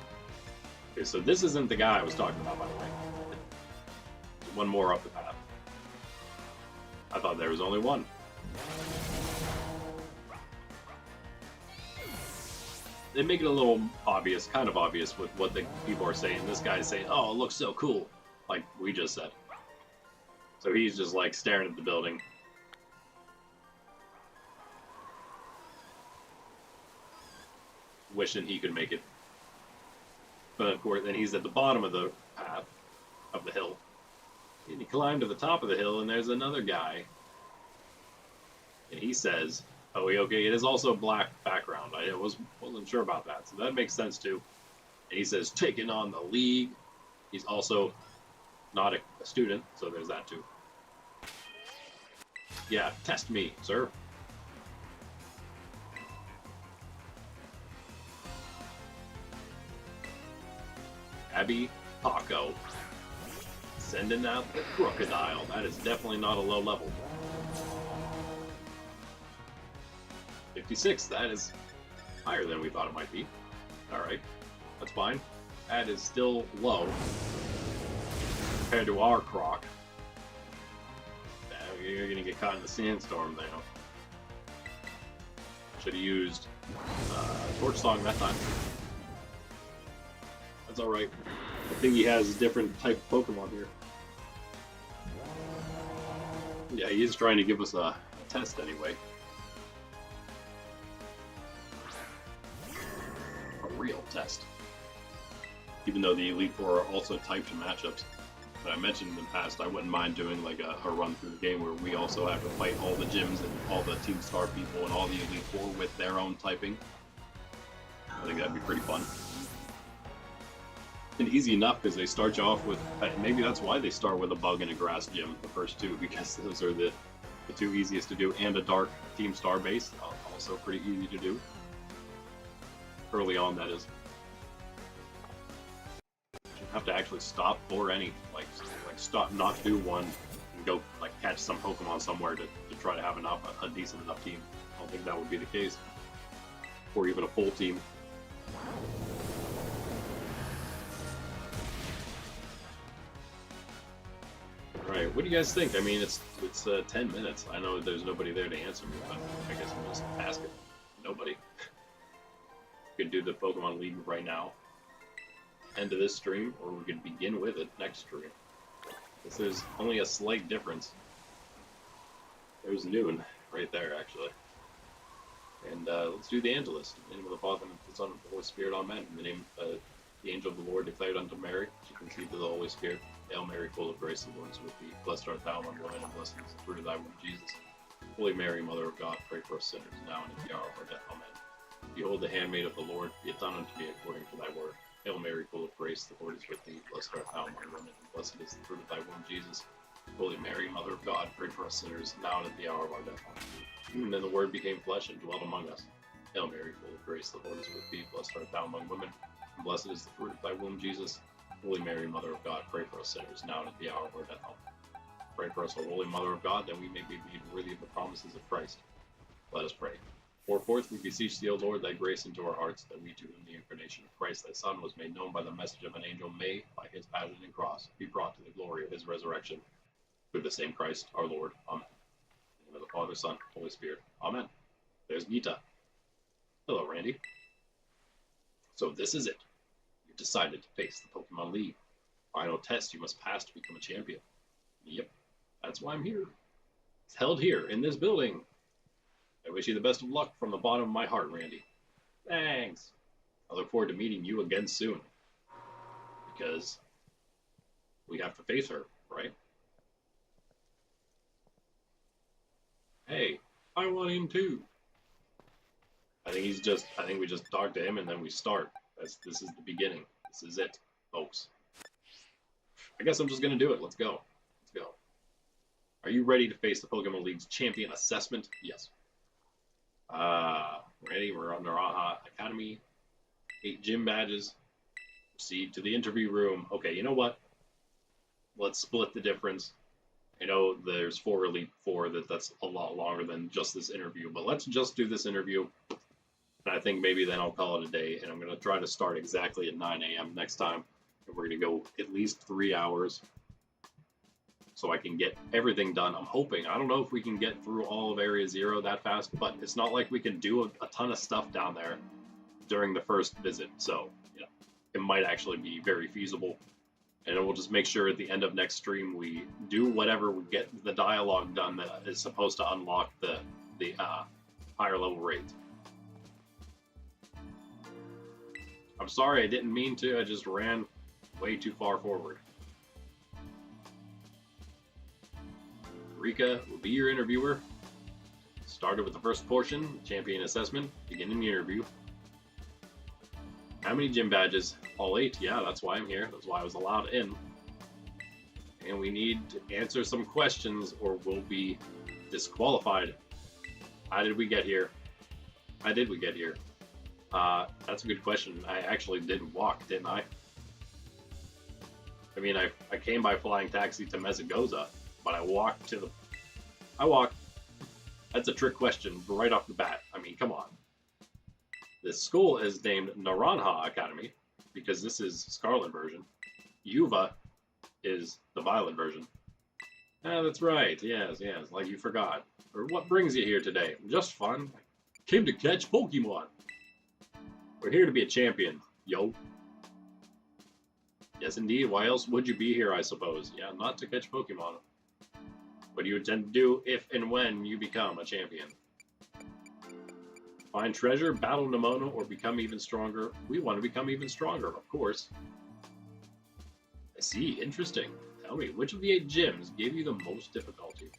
Okay, so this isn't the guy I was talking about, by the way. One more up the path. I thought there was only one. They make it a little obvious, kind of obvious, with what the people are saying. This guy's saying, "Oh, it looks so cool," like we just said. So he's just like staring at the building. Wishing he could make it. But of course, then he's at the bottom of the path, of the hill. And he climbed to the top of the hill, and there's another guy. And he says, "Oh, okay, it is also a black background. I wasn't sure about that, so that makes sense too." And he says, "Taking on the league." He's also not a student, so there's that too. Yeah, test me, sir. Abby Paco. Sending out the crocodile. That is definitely not a low level. 56, that is higher than we thought it might be. Alright, that's fine. That is still low compared to our croc. You're gonna get caught in the sandstorm now. Should have used Torch Song that time. That's alright. I think he has a different type of Pokemon here. Yeah, he is trying to give us a test anyway. A real test. Even though the Elite Four are also typed matchups. But I mentioned in the past, I wouldn't mind doing like a run through the game where we also have to fight all the gyms and all the Team Star people and all the Elite Four with their own typing. I think that'd be pretty fun. And easy enough because they start you off with, maybe that's why they start with a bug and a grass gym, the first two, because those are the two easiest to do, and a dark Team Star base, also pretty easy to do. Early on, that is. You have to actually stop for any, like stop, not do one, and go like catch some Pokemon somewhere to try to have a decent enough team. I don't think that would be the case. Or even a full team. Alright, what do you guys think? I mean, it's 10 minutes. I know there's nobody there to answer me, but I guess I'm just asking. Nobody. We could do the Pokemon League right now. End of this stream, or we could begin with it next stream. Because there's only a slight difference. There's noon right there, actually. And let's do the Angelus. In the name of the Father, and the Son, and the Holy Spirit, amen. In the name of the angel of the Lord declared unto Mary, she conceived of the Holy Spirit. Hail Mary, full of grace, the Lord is with thee. Blessed art thou among women, and blessed is the fruit of thy womb, Jesus. Holy Mary, Mother of God, pray for us sinners, now and at the hour of our death. Amen. Behold the handmaid of the Lord, be it done unto me according to thy word. Hail Mary, full of grace, the Lord is with thee. Blessed art thou among women, and blessed is the fruit of thy womb, Jesus. Holy Mary, Mother of God, pray for us sinners, now and at the hour of our death. Amen. And then the Word became flesh and dwelt among us. Hail Mary, full of grace, the Lord is with thee. Blessed art thou among women, and blessed is the fruit of thy womb, Jesus. Holy Mary, Mother of God, pray for us sinners, now and at the hour of our death. Amen. Pray for us, O Holy Mother of God, that we may be made worthy of the promises of Christ. Let us pray. Pour forth, we beseech thee, O Lord, thy grace into our hearts, that we, to whom the incarnation of Christ, thy Son, was made known by the message of an angel, may, by his passion and cross, be brought to the glory of his resurrection. Through the same Christ, our Lord. Amen. In the name of the Father, Son, Holy Spirit. Amen. There's Gita. Hello, Randy. So this is it. You've decided to face the Pokemon League. Final test you must pass to become a champion. Yep, that's why I'm here. It's held here, in this building. I wish you the best of luck from the bottom of my heart, Randy. Thanks. I look forward to meeting you again soon. Because we have to face her, right? Hey, I want him too. I think we just talk to him and then we start. This is the beginning. This is it, folks. I guess I'm just gonna do it. Let's go. Let's go. Are you ready to face the Pokemon League's champion assessment? Yes. Ready? We're on the Raha Academy. 8 gym badges. Proceed to the interview room. Okay, you know what? Let's split the difference. I know there's 4 Elite Four, that's a lot longer than just this interview, but let's just do this interview. And I think maybe then I'll call it a day. And I'm going to try to start exactly at 9 a.m. next time. And we're going to go at least 3 hours so I can get everything done. I'm hoping. I don't know if we can get through all of Area Zero that fast, but it's not like we can do a ton of stuff down there during the first visit. So, yeah, it might actually be very feasible. And we'll just make sure at the end of next stream we do whatever we get the dialogue done that is supposed to unlock the higher level raids. I'm sorry, I didn't mean to. I just ran way too far forward. Rika will be your interviewer. Started with the first portion, champion assessment. Beginning the interview. How many gym badges? All 8. Yeah, that's why I'm here. That's why I was allowed in. And we need to answer some questions or we'll be disqualified. How did we get here? How did we get here? That's a good question. I actually did walk, didn't I? I mean, I came by flying taxi to Mesagoza, but I walked to the... I walked. That's a trick question right off the bat. I mean, come on. This school is named Naranja Academy because this is Scarlet version. Yuva is the Violet version. Ah, that's right. Yes, yes. Like you forgot. Or what brings you here today? Just fun. Came to catch Pokemon. We're here to be a champion, yo. Yes, indeed. Why else would you be here, I suppose? Yeah, not to catch Pokemon. What do you intend to do if and when you become a champion? Find treasure, battle Nemona, or become even stronger? We want to become even stronger, of course. I see. Interesting. Tell me, which of the 8 gyms gave you the most difficulty?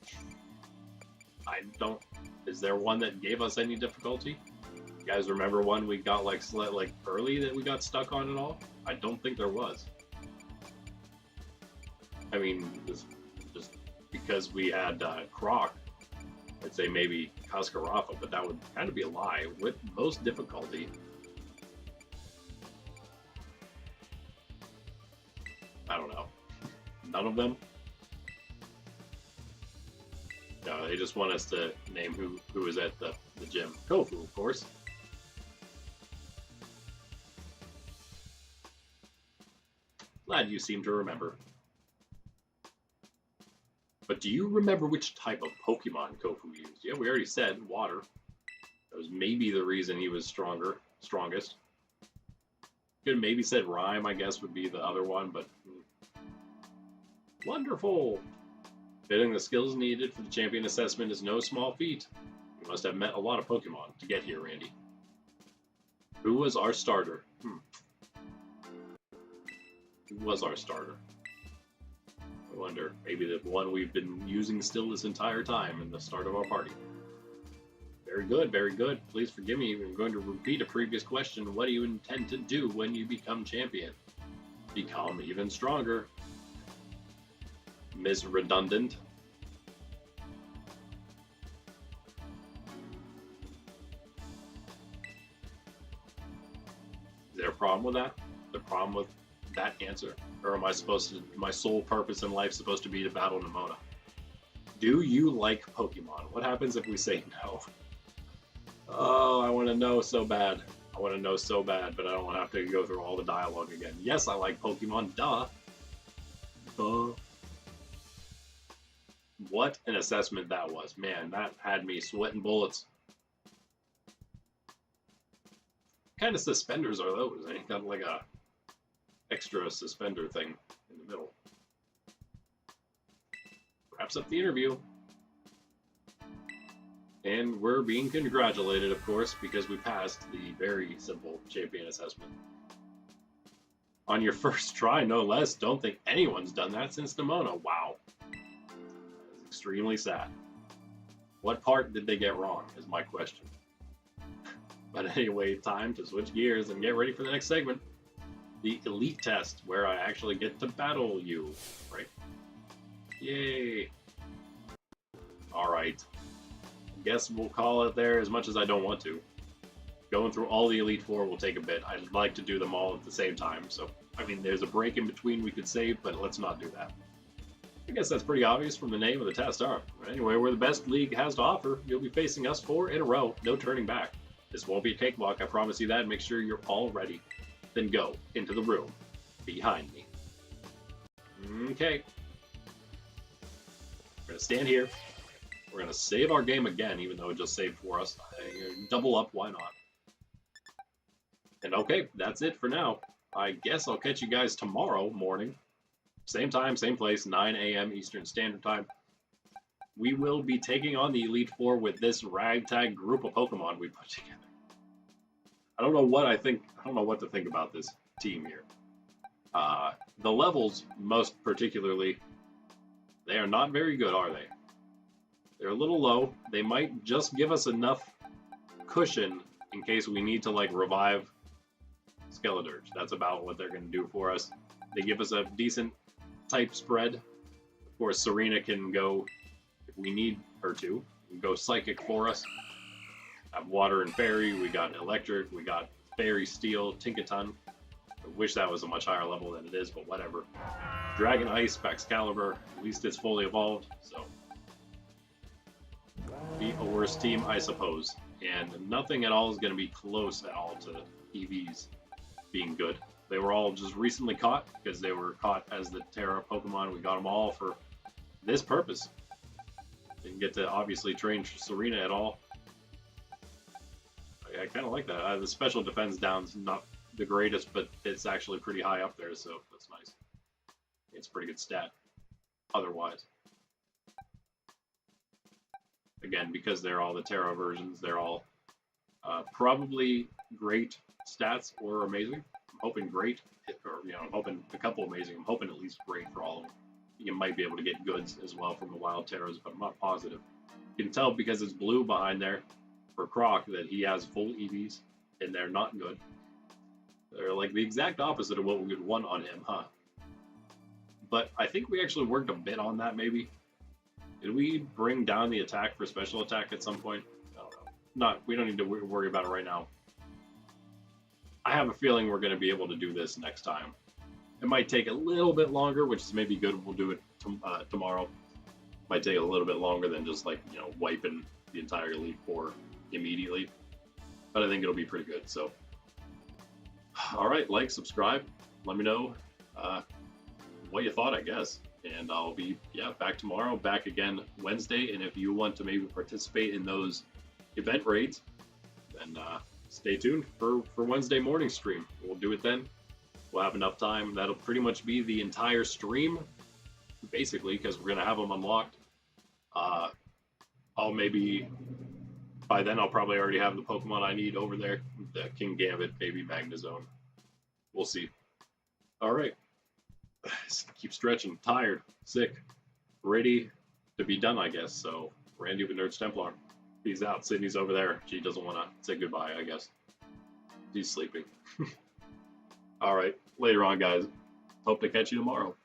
I don't... Is there one that gave us any difficulty? You guys remember one we got like early that we got stuck on and all? I don't think there was. I mean, just because we had Croc, I'd say maybe Cascarafa, but that would kind of be a lie. With most difficulty, I don't know. None of them? No, they just want us to name who was at the gym. Kofu, of course. Glad you seem to remember. But do you remember which type of Pokemon Kofu used? Yeah, we already said water. That was maybe the reason he was strongest. Could maybe said Rhyme, I guess, would be the other one, but... Wonderful! Fitting the skills needed for the champion assessment is no small feat. You must have met a lot of Pokemon to get here, Randy. Who was our starter? Who was our starter? I wonder. Maybe the one we've been using still this entire time in the start of our party. Very good, very good. Please forgive me. I'm going to repeat a previous question. What do you intend to do when you become champion? Become even stronger. Ms. Redundant. Is there a problem with that? The problem with that answer? Or am I supposed to, my sole purpose in life supposed to be to battle Nemona? Do you like Pokemon? What happens if we say no? Oh, I want to know so bad. I want to know so bad, but I don't want to have to go through all the dialogue again. Yes, I like Pokemon. Duh. Duh. What an assessment that was. Man, that had me sweating bullets. What kind of suspenders are those? I think got like a extra suspender thing in the middle. Wraps up the interview. And we're being congratulated, of course, because we passed the very simple champion assessment. On your first try, no less. Don't think anyone's done that since Nemona. Wow. That is extremely sad. What part did they get wrong is my question. But anyway, time to switch gears and get ready for the next segment. The Elite Test, where I actually get to battle you, right? Yay! Alright. Guess we'll call it there as much as I don't want to. Going through all the Elite Four will take a bit. I'd like to do them all at the same time, so, I mean, there's a break in between we could save, but let's not do that. I guess that's pretty obvious from the name of the test. Anyway, we're the best league has to offer. You'll be facing us 4 in a row, no turning back. This won't be a cakewalk, I promise you that. Make sure you're all ready. Then go into the room behind me. Okay. We're going to stand here. We're going to save our game again, even though it just saved for us. Double up, why not? And okay, that's it for now. I guess I'll catch you guys tomorrow morning. Same time, same place, 9 a.m. Eastern Standard Time. We will be taking on the Elite Four with this ragtag group of Pokemon we put together. I don't know what I don't know what to think about this team here. The levels, most particularly, they are not very good, are they? They're a little low. They might just give us enough cushion in case we need to, like, revive Skeledirge. That's about what they're going to do for us. They give us a decent type spread. Of course, Serena can go, if we need her to, go Psychic for us. Have Water and Fairy, we got Electric, we got Fairy Steel, Tinkaton. I wish that was a much higher level than it is, but whatever. Dragon Ice, Baxcalibur, at least it's fully evolved, so. Be a worse team, I suppose. And nothing at all is going to be close at all to EVs being good. They were all just recently caught, because they were caught as the Terra Pokemon. We got them all for this purpose. Didn't get to obviously train Serena at all. I kind of like that. The special defense down's not the greatest, but it's actually pretty high up there, so that's nice. It's a pretty good stat, otherwise. Again, because they're all the Terra versions, they're all probably great stats or amazing. I'm hoping great, or, you know, I'm hoping a couple amazing. I'm hoping at least great for all of them. You might be able to get goods as well from the wild Terras, but I'm not positive. You can tell because it's blue behind there for Croc that he has full EVs, and they're not good. They're like the exact opposite of what we would want on him, huh? But I think we actually worked a bit on that, maybe. Did we bring down the attack for special attack at some point? I don't know. We don't need to worry about it right now. I have a feeling we're going to be able to do this next time. It might take a little bit longer, which is maybe good. We'll do it tomorrow. Might take a little bit longer than just, like, you know, wiping the entire Elite Four immediately. But I think it'll be pretty good. So, all right, like, subscribe. Let me know what you thought, I guess. And I'll be, back tomorrow, back again Wednesday. And if you want to maybe participate in those event raids, then stay tuned for Wednesday morning stream. We'll do it then. We'll have enough time. That'll pretty much be the entire stream, basically, because we're going to have them unlocked. I'll maybe, by then, I'll probably already have the Pokemon I need over there. The King Gambit, maybe Magnezone. We'll see. All right. Keep stretching. Tired. Sick. Ready to be done, I guess. So, Randy with Nerds Templar. He's out. Sydney's over there. She doesn't want to say goodbye, I guess. She's sleeping. All right. Later on, guys. Hope to catch you tomorrow.